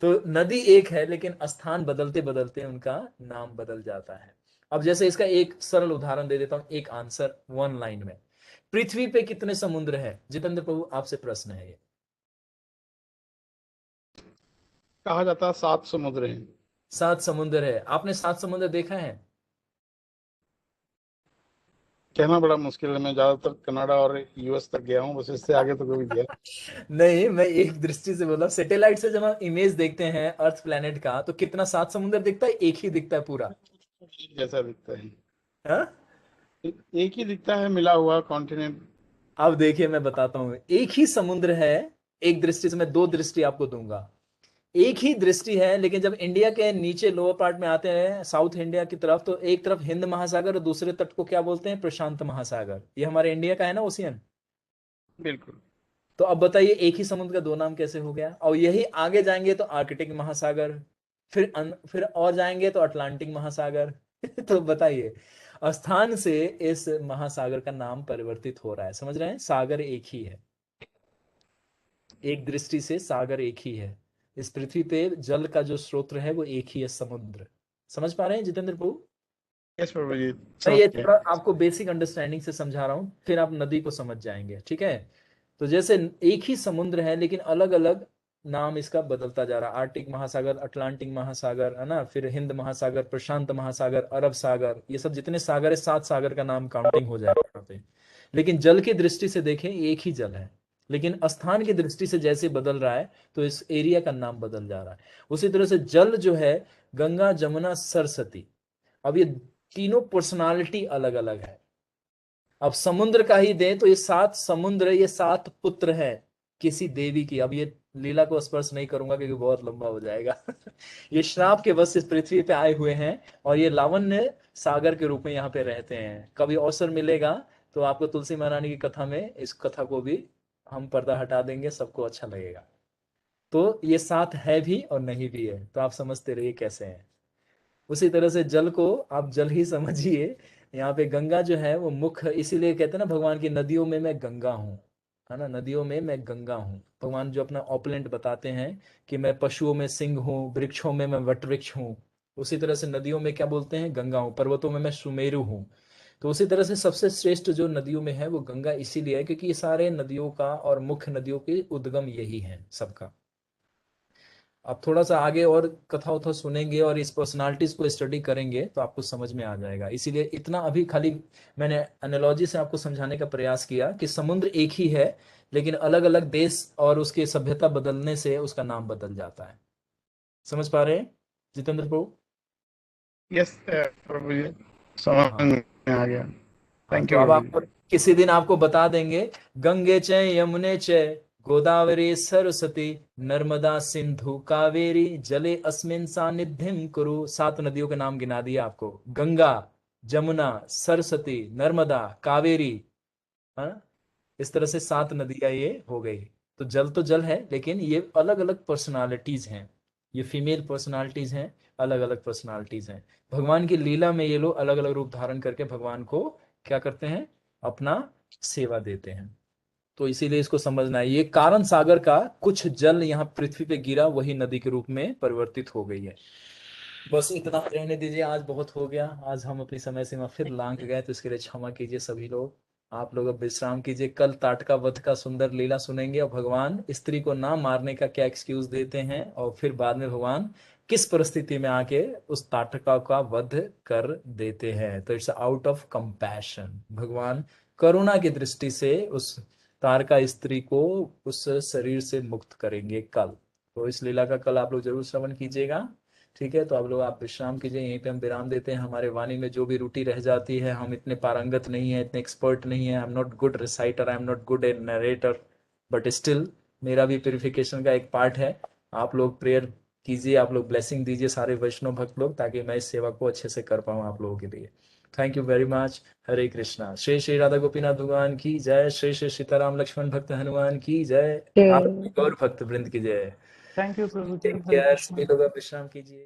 तो नदी एक है, लेकिन स्थान बदलते बदलते उनका नाम बदल जाता है। अब जैसे इसका एक सरल उदाहरण दे देता हूं, एक आंसर 1 लाइन में। पृथ्वी पे कितने समुद्र है? जितेंद्र प्रभु आपसे प्रश्न है ये। कहा जाता है 7 समुद्र हैं। 7 समुद्र है। आपने 7 समुद्र देखा है? कहना बड़ा मुश्किल है, मैं ज्यादातर कनाडा और यूएस तक गया हूँ, बस इससे आगे तो कभी गया नहीं, मैं एक दृष्टि से बोला, सैटेलाइट से जब हम इमेज देखते हैं अर्थ प्लेनेट का, तो कितना 7 समुद्र दिखता है? एक ही दिखता है पूरा। जैसा दिखता है, हाँ? एक ही दिखता है, मिला हुआ कॉन्टिनेंट। अब देखिए मैं बताता हूं, एक ही समुद्र है। एक दृष्टि से, मैं 2 दृष्टि आपको दूंगा। एक ही दृष्टि है, लेकिन जब इंडिया के नीचे लोअर पार्ट में आते हैं साउथ इंडिया की तरफ, तो एक तरफ हिंद महासागर और दूसरे तट को क्या बोलते हैं? प्रशांत महासागर। ये हमारे इंडिया का है ना ओशियन। बिल्कुल। तो अब बताइए एक ही समुद्र का 2 नाम कैसे हो गया? और यही आगे जाएंगे तो आर्कटिक महासागर, फिर और जाएंगे तो अटलांटिक महासागर। तो बताइए, स्थान से इस महासागर का नाम परिवर्तित हो रहा है। समझ रहे हैं? सागर एक ही है। एक दृष्टि से सागर एक ही है। इस पृथ्वी पे जल का जो स्रोत है वो एक ही है, समुद्र। समझ पा रहे हैं जितेंद्र प्रभु? यस प्रभु जी, मैं समझ ये गया। थोड़ा आपको बेसिक अंडरस्टैंडिंग से समझा रहा हूं, फिर आप नदी को समझ जाएंगे, ठीक है? तो जैसे एक ही समुद्र है, लेकिन अलग अलग नाम इसका बदलता जा रहा है। आर्टिक महासागर, अटलांटिक महासागर, है ना, फिर हिंद महासागर, प्रशांत महासागर, अरब सागर, ये सब जितने सागर है 7 सागर का नाम काउंटिंग हो जाएगा यहाँ पे। लेकिन जल की दृष्टि से देखें एक ही जल है, लेकिन स्थान की दृष्टि से जैसे बदल रहा है तो इस एरिया का नाम बदल जा रहा है। उसी तरह से जल जो है, गंगा, जमुना, सरस्वती, अब ये तीनों पर्सनालिटी अलग अलग है। अब समुद्र का ही दें तो ये 7 समुद्र, ये 7 पुत्र है किसी देवी की। अब ये लीला को स्पर्श नहीं करूंगा क्योंकि बहुत लंबा हो जाएगा। ये श्राप के वश इस पृथ्वी पे आए हुए हैं और ये लावण्य सागर के रूप में यहाँ पे रहते हैं। कभी अवसर मिलेगा तो आपको तुलसी महारानी की कथा में इस कथा को भी हम पर्दा हटा देंगे, सबको अच्छा लगेगा। तो ये 7 है भी और नहीं भी है, तो आप समझते रहिए कैसे हैं। उसी तरह से जल को आप जल ही समझिए। यहाँ पे गंगा जो है वो मुख्य, इसीलिए कहते हैं ना भगवान की नदियों में मैं गंगा हूँ, है ना, नदियों में मैं गंगा हूँ। भगवान जो अपना ऑपलेंट बताते हैं कि मैं पशुओं में सिंह हूँ, वृक्षों में मैं वटवृक्ष हूँ। उसी तरह से नदियों में क्या बोलते हैं? गंगा हूँ। पर्वतों में मैं सुमेरु हूँ। तो उसी तरह से सबसे श्रेष्ठ जो नदियों में है वो गंगा इसीलिए है क्योंकि ये सारे नदियों का और मुख्य नदियों की उद्गम यही है सबका। आप थोड़ा सा आगे और कथा उथा सुनेंगे और इस पर्सनालिटीज को स्टडी करेंगे तो आपको समझ में आ जाएगा। इसीलिए इतना अभी खाली मैंने एनालॉजी से आपको समझाने का प्रयास किया कि समुद्र एक ही है, लेकिन अलग अलग देश और उसकी सभ्यता बदलने से उसका नाम बदल जाता है। समझ पा रहे हैं जितेंद्र प्रभु? यस प्रभु जी, समझ हाँ में आ गया। हाँ। थैंक तो यू अब प्रभु आपको जी। किसी दिन आपको बता देंगे, गंगे च यमुने च गोदावरी सरस्वती नर्मदा सिंधु कावेरी जले अस्मिन सानिध्यम कुरु। 7 नदियों के नाम गिना दिया आपको, गंगा, जमुना, सरस्वती, नर्मदा, कावेरी। हाँ, इस तरह से 7 नदियां ये हो गई। तो जल है, लेकिन ये अलग अलग पर्सनालिटीज हैं। ये फीमेल पर्सनालिटीज हैं, अलग अलग पर्सनालिटीज हैं। भगवान की लीला में ये लोग अलग अलग रूप धारण करके भगवान को क्या करते हैं? अपना सेवा देते हैं। तो इसीलिए इसको समझना है, ये कारण सागर का कुछ जल यहाँ पृथ्वी पे गिरा, वही नदी के रूप में परिवर्तित हो गई है। बस इतना रहने दीजिए, आज बहुत हो गया। आज हम अपनी समय सीमा फिर लांघ गए, तो इसके लिए क्षमा कीजिए सभी लोग। आप लोग अब विश्राम कीजिए। कल ताटका वध का सुंदर लीला सुनेंगे और भगवान स्त्री को ना मारने का क्या एक्सक्यूज देते हैं, और फिर बाद में भगवान किस परिस्थिति में आके उस ताटका का वध कर देते हैं। तो इट्स आउट ऑफ कंपैशन, भगवान करुणा की दृष्टि से उस तारका स्त्री को उस शरीर से मुक्त करेंगे कल। तो इस लीला का कल आप लोग जरूर श्रवण कीजिएगा। ठीक है, तो आप विश्राम कीजिए। यहीं पे हम विराम देते हैं। हमारे वाणी में जो भी त्रुटि रह जाती है, हम इतने पारंगत नहीं है, इतने एक्सपर्ट नहीं है। I am not good reciter, I am not good a narrator, but still मेरा भी प्योरिफिकेशन का एक पार्ट है। आप लोग प्रेयर कीजिए, आप लोग ब्लेसिंग दीजिए सारे वैष्णव भक्त लोग, ताकि मैं इस सेवा को अच्छे से कर पाऊँ आप लोगों के लिए। Thank you very much. Hare Krishna. Shri Shri Radha Gopinath भगवान की जय। श्री श्री सीताराम लक्ष्मण भक्त हनुमान की जय। आप गौर भक्त वृंद की जय। थैंक यू प्रभु जी, टेक हरे केयर। कृष्णा। सभी लोग अब विश्राम कीजिए।